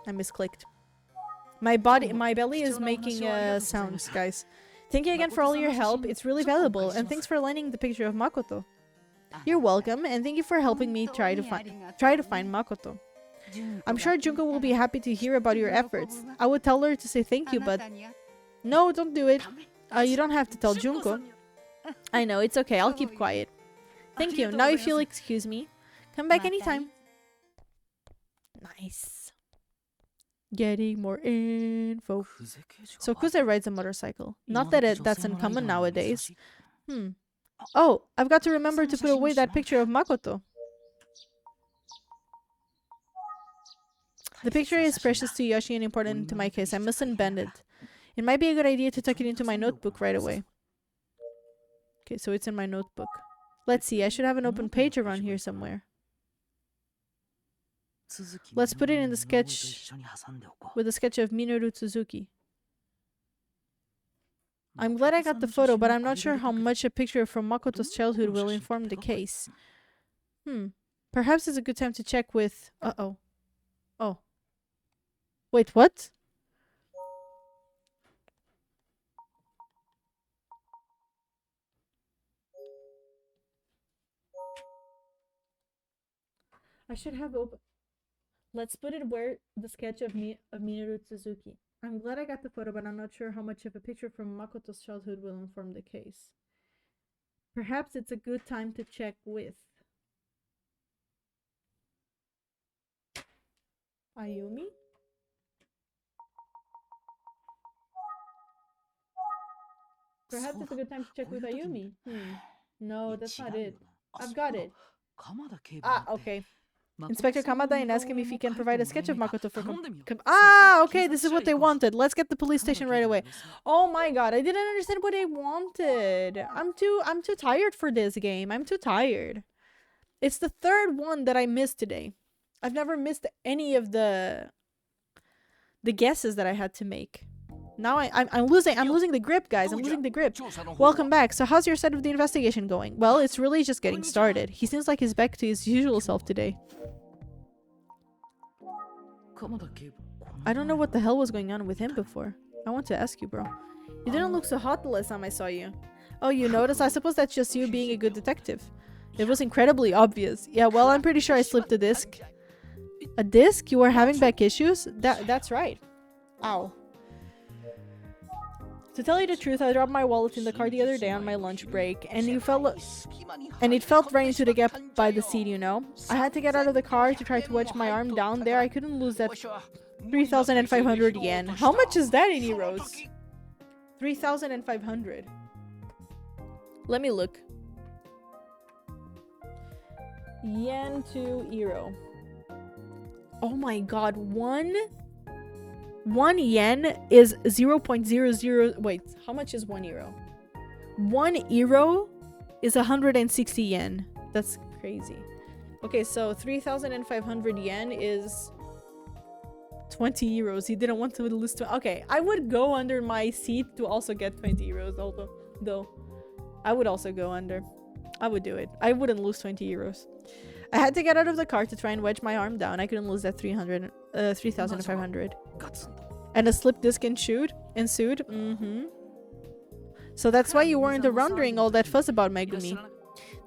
I misclicked. My belly is making sounds, guys. Thank you again for all your help. It's really valuable. And thanks for lending the picture of Makoto. You're welcome, and thank you for helping me try to find Makoto. I'm sure Junko will be happy to hear about your efforts. I would tell her to say thank you, but... No, don't do it. You don't have to tell Junko. I know, it's okay. I'll keep quiet. Thank you. Now if you'll excuse me, come back anytime. Nice. Getting more info. So Kuze rides a motorcycle. Not that that's uncommon nowadays. Oh, I've got to remember to put away that picture of Makoto. The picture is precious to Yoshi and important to my case. I mustn't bend it. It might be a good idea to tuck it into my notebook right away. Okay, so it's in my notebook. Let's see, I should have an open page around here somewhere. Let's put it in the sketch with a sketch of Minoru Tsuzuki. I'm glad I got the photo, but I'm not sure how much a picture from Makoto's childhood will inform the case. Perhaps it's a good time to check with... Uh-oh. Oh. Wait, what? I should have open... Let's put it where the sketch of Minoru Tsuzuki. I'm glad I got the photo, but I'm not sure how much of a picture from Makoto's childhood will inform the case. Perhaps it's a good time to check with... Ayumi? Perhaps it's a good time to check with Ayumi. No, that's not it. I've got it. Ah, okay. Inspector Kamada and ask him if he can provide a sketch of Makoto for okay, this is what they wanted. Let's get the police station right away. Oh my god, I didn't understand what they wanted. I'm too tired for this game. I'm too tired. It's the third one that I missed today. I've never missed any of the guesses that I had to make. Now I'm losing the grip, guys. I'm losing the grip. Welcome back. So how's your side of the investigation going? Well, it's really just getting started. He seems like he's back to his usual self today. I don't know what the hell was going on with him before. I want to ask you, bro. You didn't look so hot the last time I saw you. Oh, you noticed? I suppose that's just you being a good detective. It was incredibly obvious. Yeah, well, I'm pretty sure I slipped a disc. A disc? You were having back issues? That's right. Ow. To tell you the truth, I dropped my wallet in the car the other day on my lunch break, and it felt right into the gap by the seat, you know? I had to get out of the car to try to wedge my arm down there. I couldn't lose that 3,500 yen. How much is that in euros? 3,500. Let me look. Yen to euro. Oh my god, one yen is 0.00. Wait, how much is 1 euro? 1 euro is 160 yen. That's crazy. Okay, so 3,500 yen is 20 euros. He didn't want to lose to... Okay, I would go under my seat to also get 20 euros, though. I would also go under. I would do it. I wouldn't lose 20 euros. I had to get out of the car to try and wedge my arm down. I couldn't lose that 3,500. And a slip disc ensued. So that's why you weren't around during all that fuss about Megumi.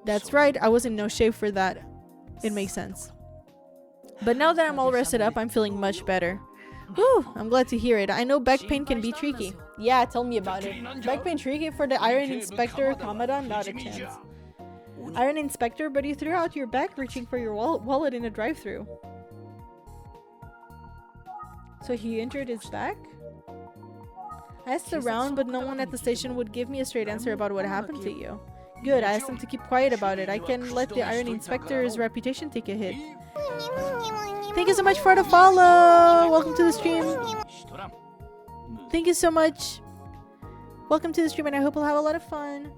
That's right. I was in no shape for that. It makes sense. But now that I'm all rested up, I'm feeling much better. Whew, I'm glad to hear it. I know back pain can be tricky. Yeah, tell me about it. Back pain tricky for the Iron Inspector Kamada? Not a chance. Iron Inspector, but you threw out your back reaching for your wallet in a drive-thru. So he injured his back? I asked around, but no one at the station would give me a straight answer about what happened to you. Good, I asked them to keep quiet about it. I can let the irony inspector's reputation take a hit. Thank you so much for the follow! Welcome to the stream! Thank you so much! Welcome to the stream and I hope you'll have a lot of fun.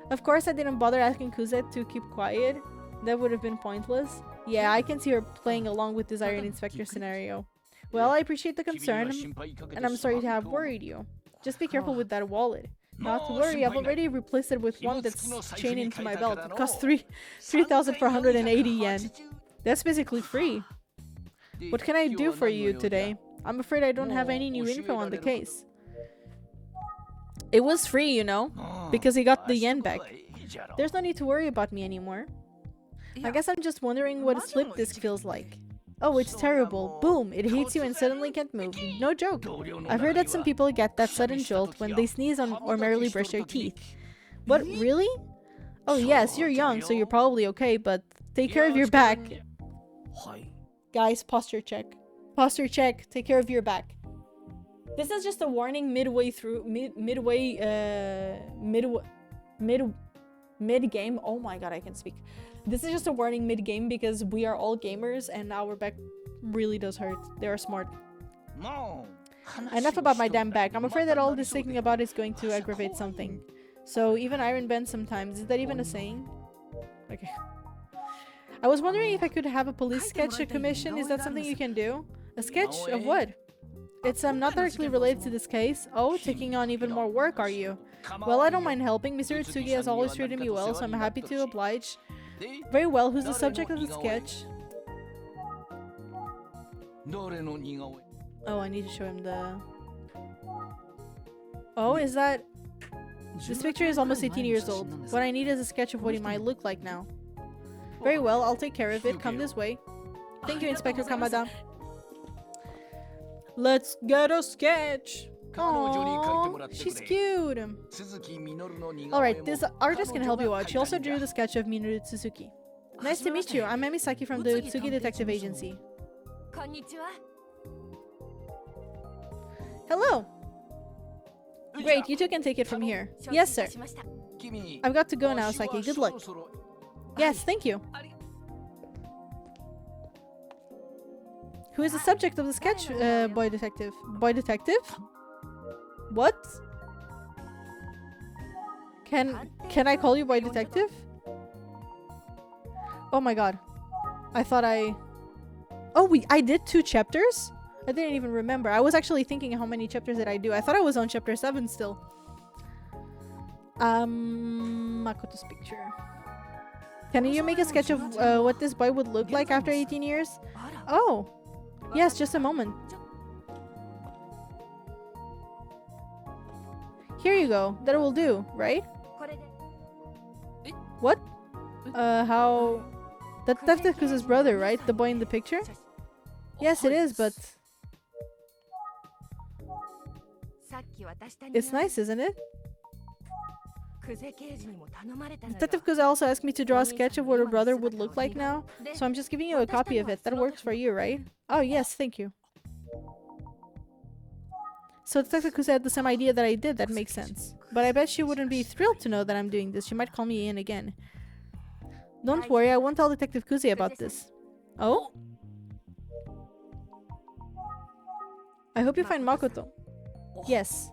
Of course I didn't bother asking Kuze to keep quiet. That would have been pointless. Yeah, I can see her playing along with this Iron Inspector scenario. Well, I appreciate the concern, and I'm sorry to have worried you. Just be careful with that wallet. Not to worry, I've already replaced it with one that's chained into my belt. It costs 3,480 yen. That's basically free. What can I do for you today? I'm afraid I don't have any new info on the case. It was free, you know, because he got the yen back. There's no need to worry about me anymore. I guess I'm just wondering what a slip disc feels like. Oh, it's terrible. Boom! It hits you and suddenly can't move. No joke. I've heard that some people get that sudden jolt when they sneeze on or merely brush their teeth. What, really? Oh yes, you're young, so you're probably okay, but take care of your back. Guys, posture check. Posture check. Take care of your back. This is just a warning midway through mid-game. Oh my god, I can speak. This is just a warning mid-game because we are all gamers and our back really does hurt. They are smart. Enough about my damn back. I'm afraid that all this thinking about is going to aggravate something. So even Iron bends sometimes. Is that even a saying? Okay. I was wondering if I could have a police sketch commission. Is that something you can do? A sketch of what? It's not directly related to this case. Oh, taking on even more work, are you? Well, I don't mind helping. Mr. Itsugi has always treated me well, so I'm happy to oblige. Very well, who's the subject of the sketch? Oh, I need to show him the... Oh, is that... This picture is almost 18 years old. What I need is a sketch of what he might look like now. Very well, I'll take care of it. Come this way. Thank you, Inspector Kamada. Let's get a sketch! Aww, she's cute! Alright, this artist can help you out. She also drew the sketch of Minoru Tsuzuki. Nice to meet you. I'm Emisaki from the Utsugi Detective Agency. Hello! Great, you two can take it from here. Yes, sir. I've got to go now, Saki. Good luck. Yes, thank you. Who is the subject of the sketch, boy detective? Boy detective? What? Can I call you boy detective? Oh my god. I thought I... Oh, I did 2 chapters? I didn't even remember. I was actually thinking how many chapters did I do. I thought I was on chapter 7 still. Makoto's picture. Can you make a sketch of what this boy would look like after 18 years? Oh. Yes, just a moment. Here you go. That will do, right? What? How... That's Teftaku's brother, right? The boy in the picture? Yes, it is, but... It's nice, isn't it? Detective Kuze also asked me to draw a sketch of what her brother would look like now, so I'm just giving you a copy of it. That works for you, right? Oh, yes, thank you. So Detective Kuze had the same idea that I did. That makes sense. But I bet she wouldn't be thrilled to know that I'm doing this. She might call me in again. Don't worry, I won't tell Detective Kuze about this. Oh? I hope you find Makoto. Yes.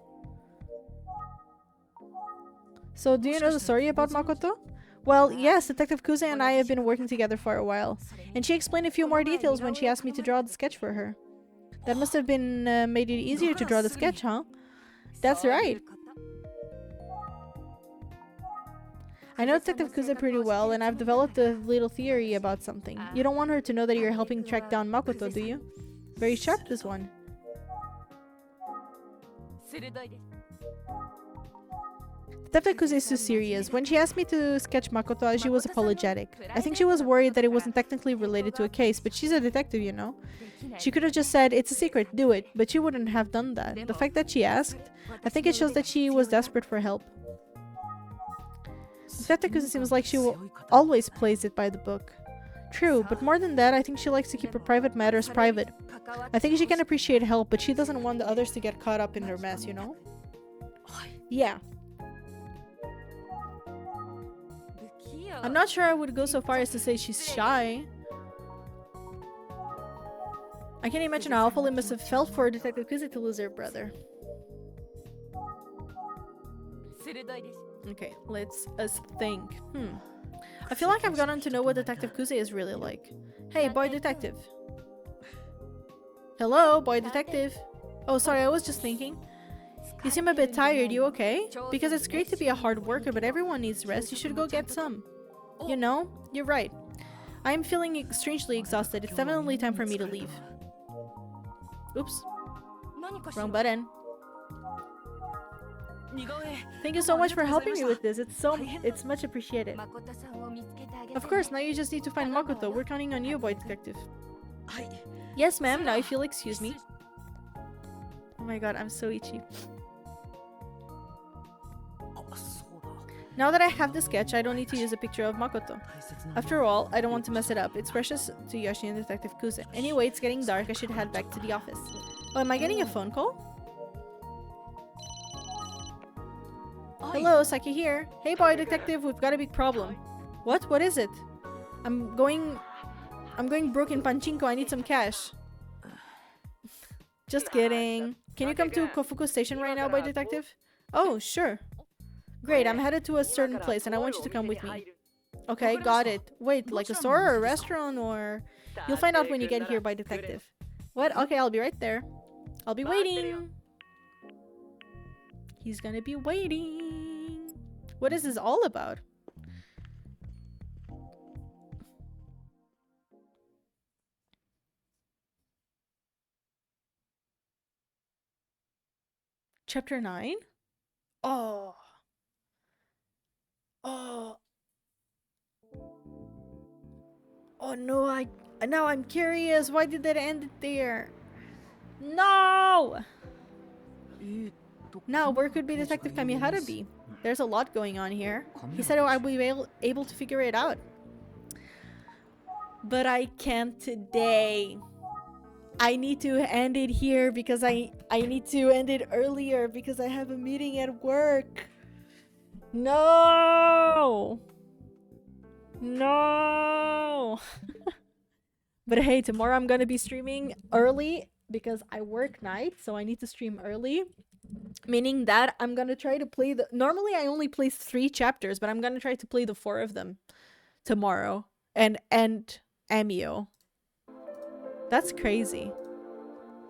So, do you know the story about Makoto? Well, yes, Detective Kuze and I have been working together for a while. And she explained a few more details when she asked me to draw the sketch for her. That must have been made it easier to draw the sketch, huh? That's right. I know Detective Kuze pretty well, and I've developed a little theory about something. You don't want her to know that you're helping track down Makoto, do you? Very sharp, this one. Detective Kuze is too serious. When she asked me to sketch Makoto, she was apologetic. I think she was worried that it wasn't technically related to a case, but she's a detective, you know? She could have just said, it's a secret, do it, but she wouldn't have done that. The fact that she asked, I think it shows that she was desperate for help. Detective Kuze seems like she always plays it by the book. True, but more than that, I think she likes to keep her private matters private. I think she can appreciate help, but she doesn't want the others to get caught up in her mess, you know? Yeah. I'm not sure I would go so far as to say she's shy. I can't imagine how awful it must have felt for Detective Kuze to lose her brother. Okay, let's us think. I feel like I've gotten to know what Detective Kuze is really like. Hey, boy detective. Hello, boy detective. Oh, sorry, I was just thinking. You seem a bit tired, you okay? Because it's great to be a hard worker, but everyone needs rest. You should go get some. You know, you're right. I am feeling strangely exhausted. It's definitely time for me to leave. Oops. Wrong button. Thank you so much for helping me with this. It's much appreciated. Of course, now you just need to find Makoto. We're counting on you, boy detective. Yes, ma'am. Now if you'll excuse me. Oh my god, I'm so itchy. Now that I have the sketch, I don't need to use a picture of Makoto. After all, I don't want to mess it up. It's precious to Yoshi and Detective Kuze. Anyway, it's getting dark. I should head back to the office. Oh, am I getting a phone call? Hello, Saki here. Hey, boy detective, we've got a big problem. What? What is it? I'm going broke in Pachinko. I need some cash. Just kidding. Can you come to Kofuku Station right now, boy detective? Oh, sure. Great, I'm headed to a certain place and I want you to come with me. Okay, got it. Wait, like a store or a restaurant or... You'll find out when you get here, boy detective. What? Okay, I'll be right there. I'll be waiting. He's gonna be waiting. What is this all about? Chapter 9? Oh. Oh. Oh no, now I'm curious. Why did that end it there? No! Now, where could be Detective Kamihara be? There's a lot going on here. He said I will be able to figure it out. But I can't today. I need to end it here because I need to end it earlier because I have a meeting at work. No! No! But hey, tomorrow I'm gonna be streaming early because I work night, so I need to stream early. Meaning that I'm gonna try to play the... Normally I only play 3 chapters, but I'm gonna try to play the 4 of them tomorrow. And Emio. That's crazy.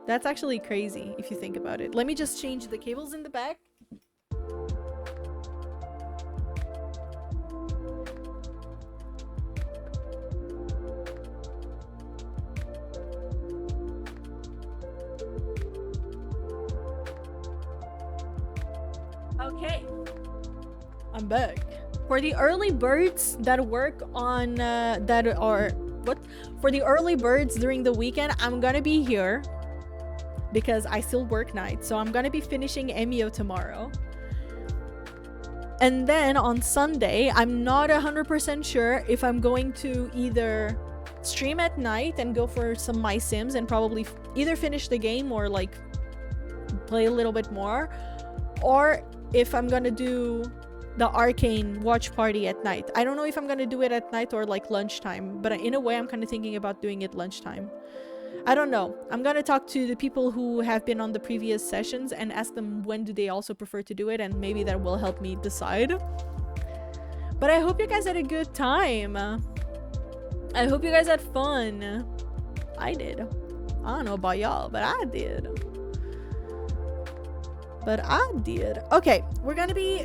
That's actually crazy if you think about it. Let me just change the cables in the back. Okay, I'm back. For the early birds that work on for the early birds during the weekend, I'm gonna be here because I still work night, so I'm gonna be finishing Emio tomorrow. And then on Sunday, I'm not 100% sure if I'm going to either stream at night and go for some My Sims and probably either finish the game or like play a little bit more, or if I'm gonna do the Arcane watch party at night. I don't know if I'm gonna do it at night or like lunchtime, but in a way I'm kind of thinking about doing it lunchtime. I don't know. I'm gonna talk to the people who have been on the previous sessions and ask them when do they also prefer to do it, and maybe that will help me decide. But I hope you guys had a good time. I hope you guys had fun. I did. I don't know about y'all, but I did. Okay, we're gonna be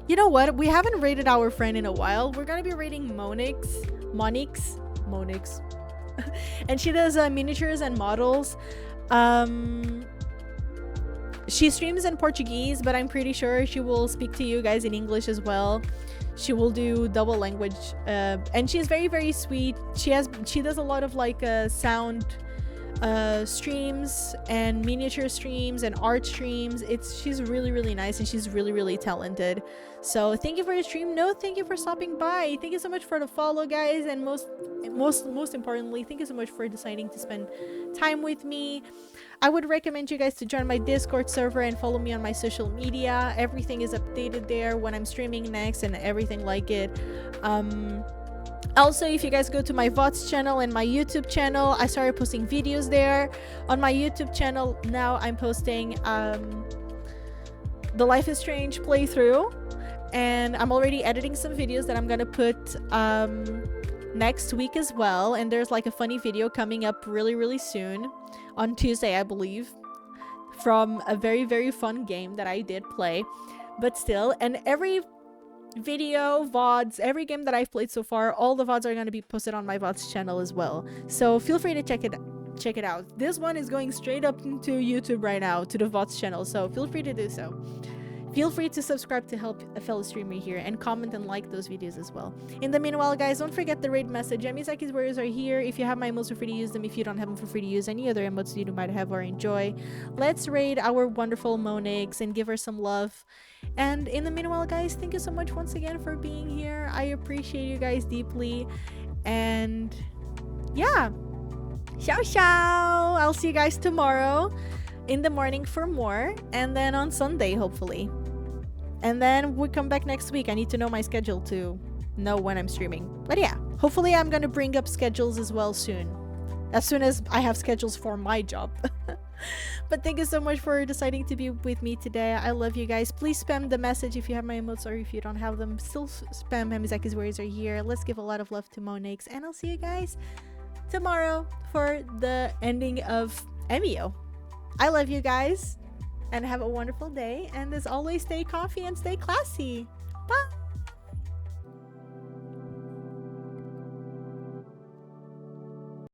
you know what, we haven't rated our friend in a while. We're gonna be rating Monix and she does miniatures and models. She streams in Portuguese, but I'm pretty sure she will speak to you guys in English as well. She will do double language, and she's very, very sweet. She does a lot of like sound streams and miniature streams and art streams. She's really, really nice, and she's really, really talented. So thank you for your stream. No, thank you for stopping by. Thank you so much for the follow, guys, and most importantly, thank you so much for deciding to spend time with me. I would recommend you guys to join my Discord server and follow me on my social media. Everything is updated there, when I'm streaming next and everything like it. Also, if you guys go to my VODs channel and my YouTube channel, I started posting videos there. On my YouTube channel now, I'm posting the Life is Strange playthrough, and I'm already editing some videos that I'm gonna put next week as well. And there's like a funny video coming up really, really soon on Tuesday, I believe, from a very, very fun game that I did play. But still, and every video, VODs, every game that I've played so far, all the VODs are going to be posted on my VODs channel as well. So feel free to check it out. This one is going straight up into YouTube right now, to the VODs channel, so feel free to do so. Feel free to subscribe to help a fellow streamer here, and comment and like those videos as well. In the meanwhile, guys, don't forget the raid message. Misaki's warriors are here. If you have my emotes, feel free to use them. If you don't have them, feel free to use any other emotes you might have or enjoy. Let's raid our wonderful Monix and give her some love. And in the meanwhile, guys, thank you so much once again for being here. I appreciate you guys deeply. And yeah, ciao ciao. I'll see you guys tomorrow in the morning for more, and then on Sunday hopefully. And then we come back next week. I need to know my schedule to know when I'm streaming. But yeah, hopefully I'm gonna bring up schedules as well soon. As soon as I have schedules for my job. But thank you so much for deciding to be with me today. I love you guys. Please spam the message if you have my emotes, or if you don't have them, still spam Hamizaki's warriors are here. Let's give a lot of love to Monix, and I'll see you guys tomorrow for the ending of Emio. I love you guys, and have a wonderful day. And as always, stay comfy and stay classy. Bye!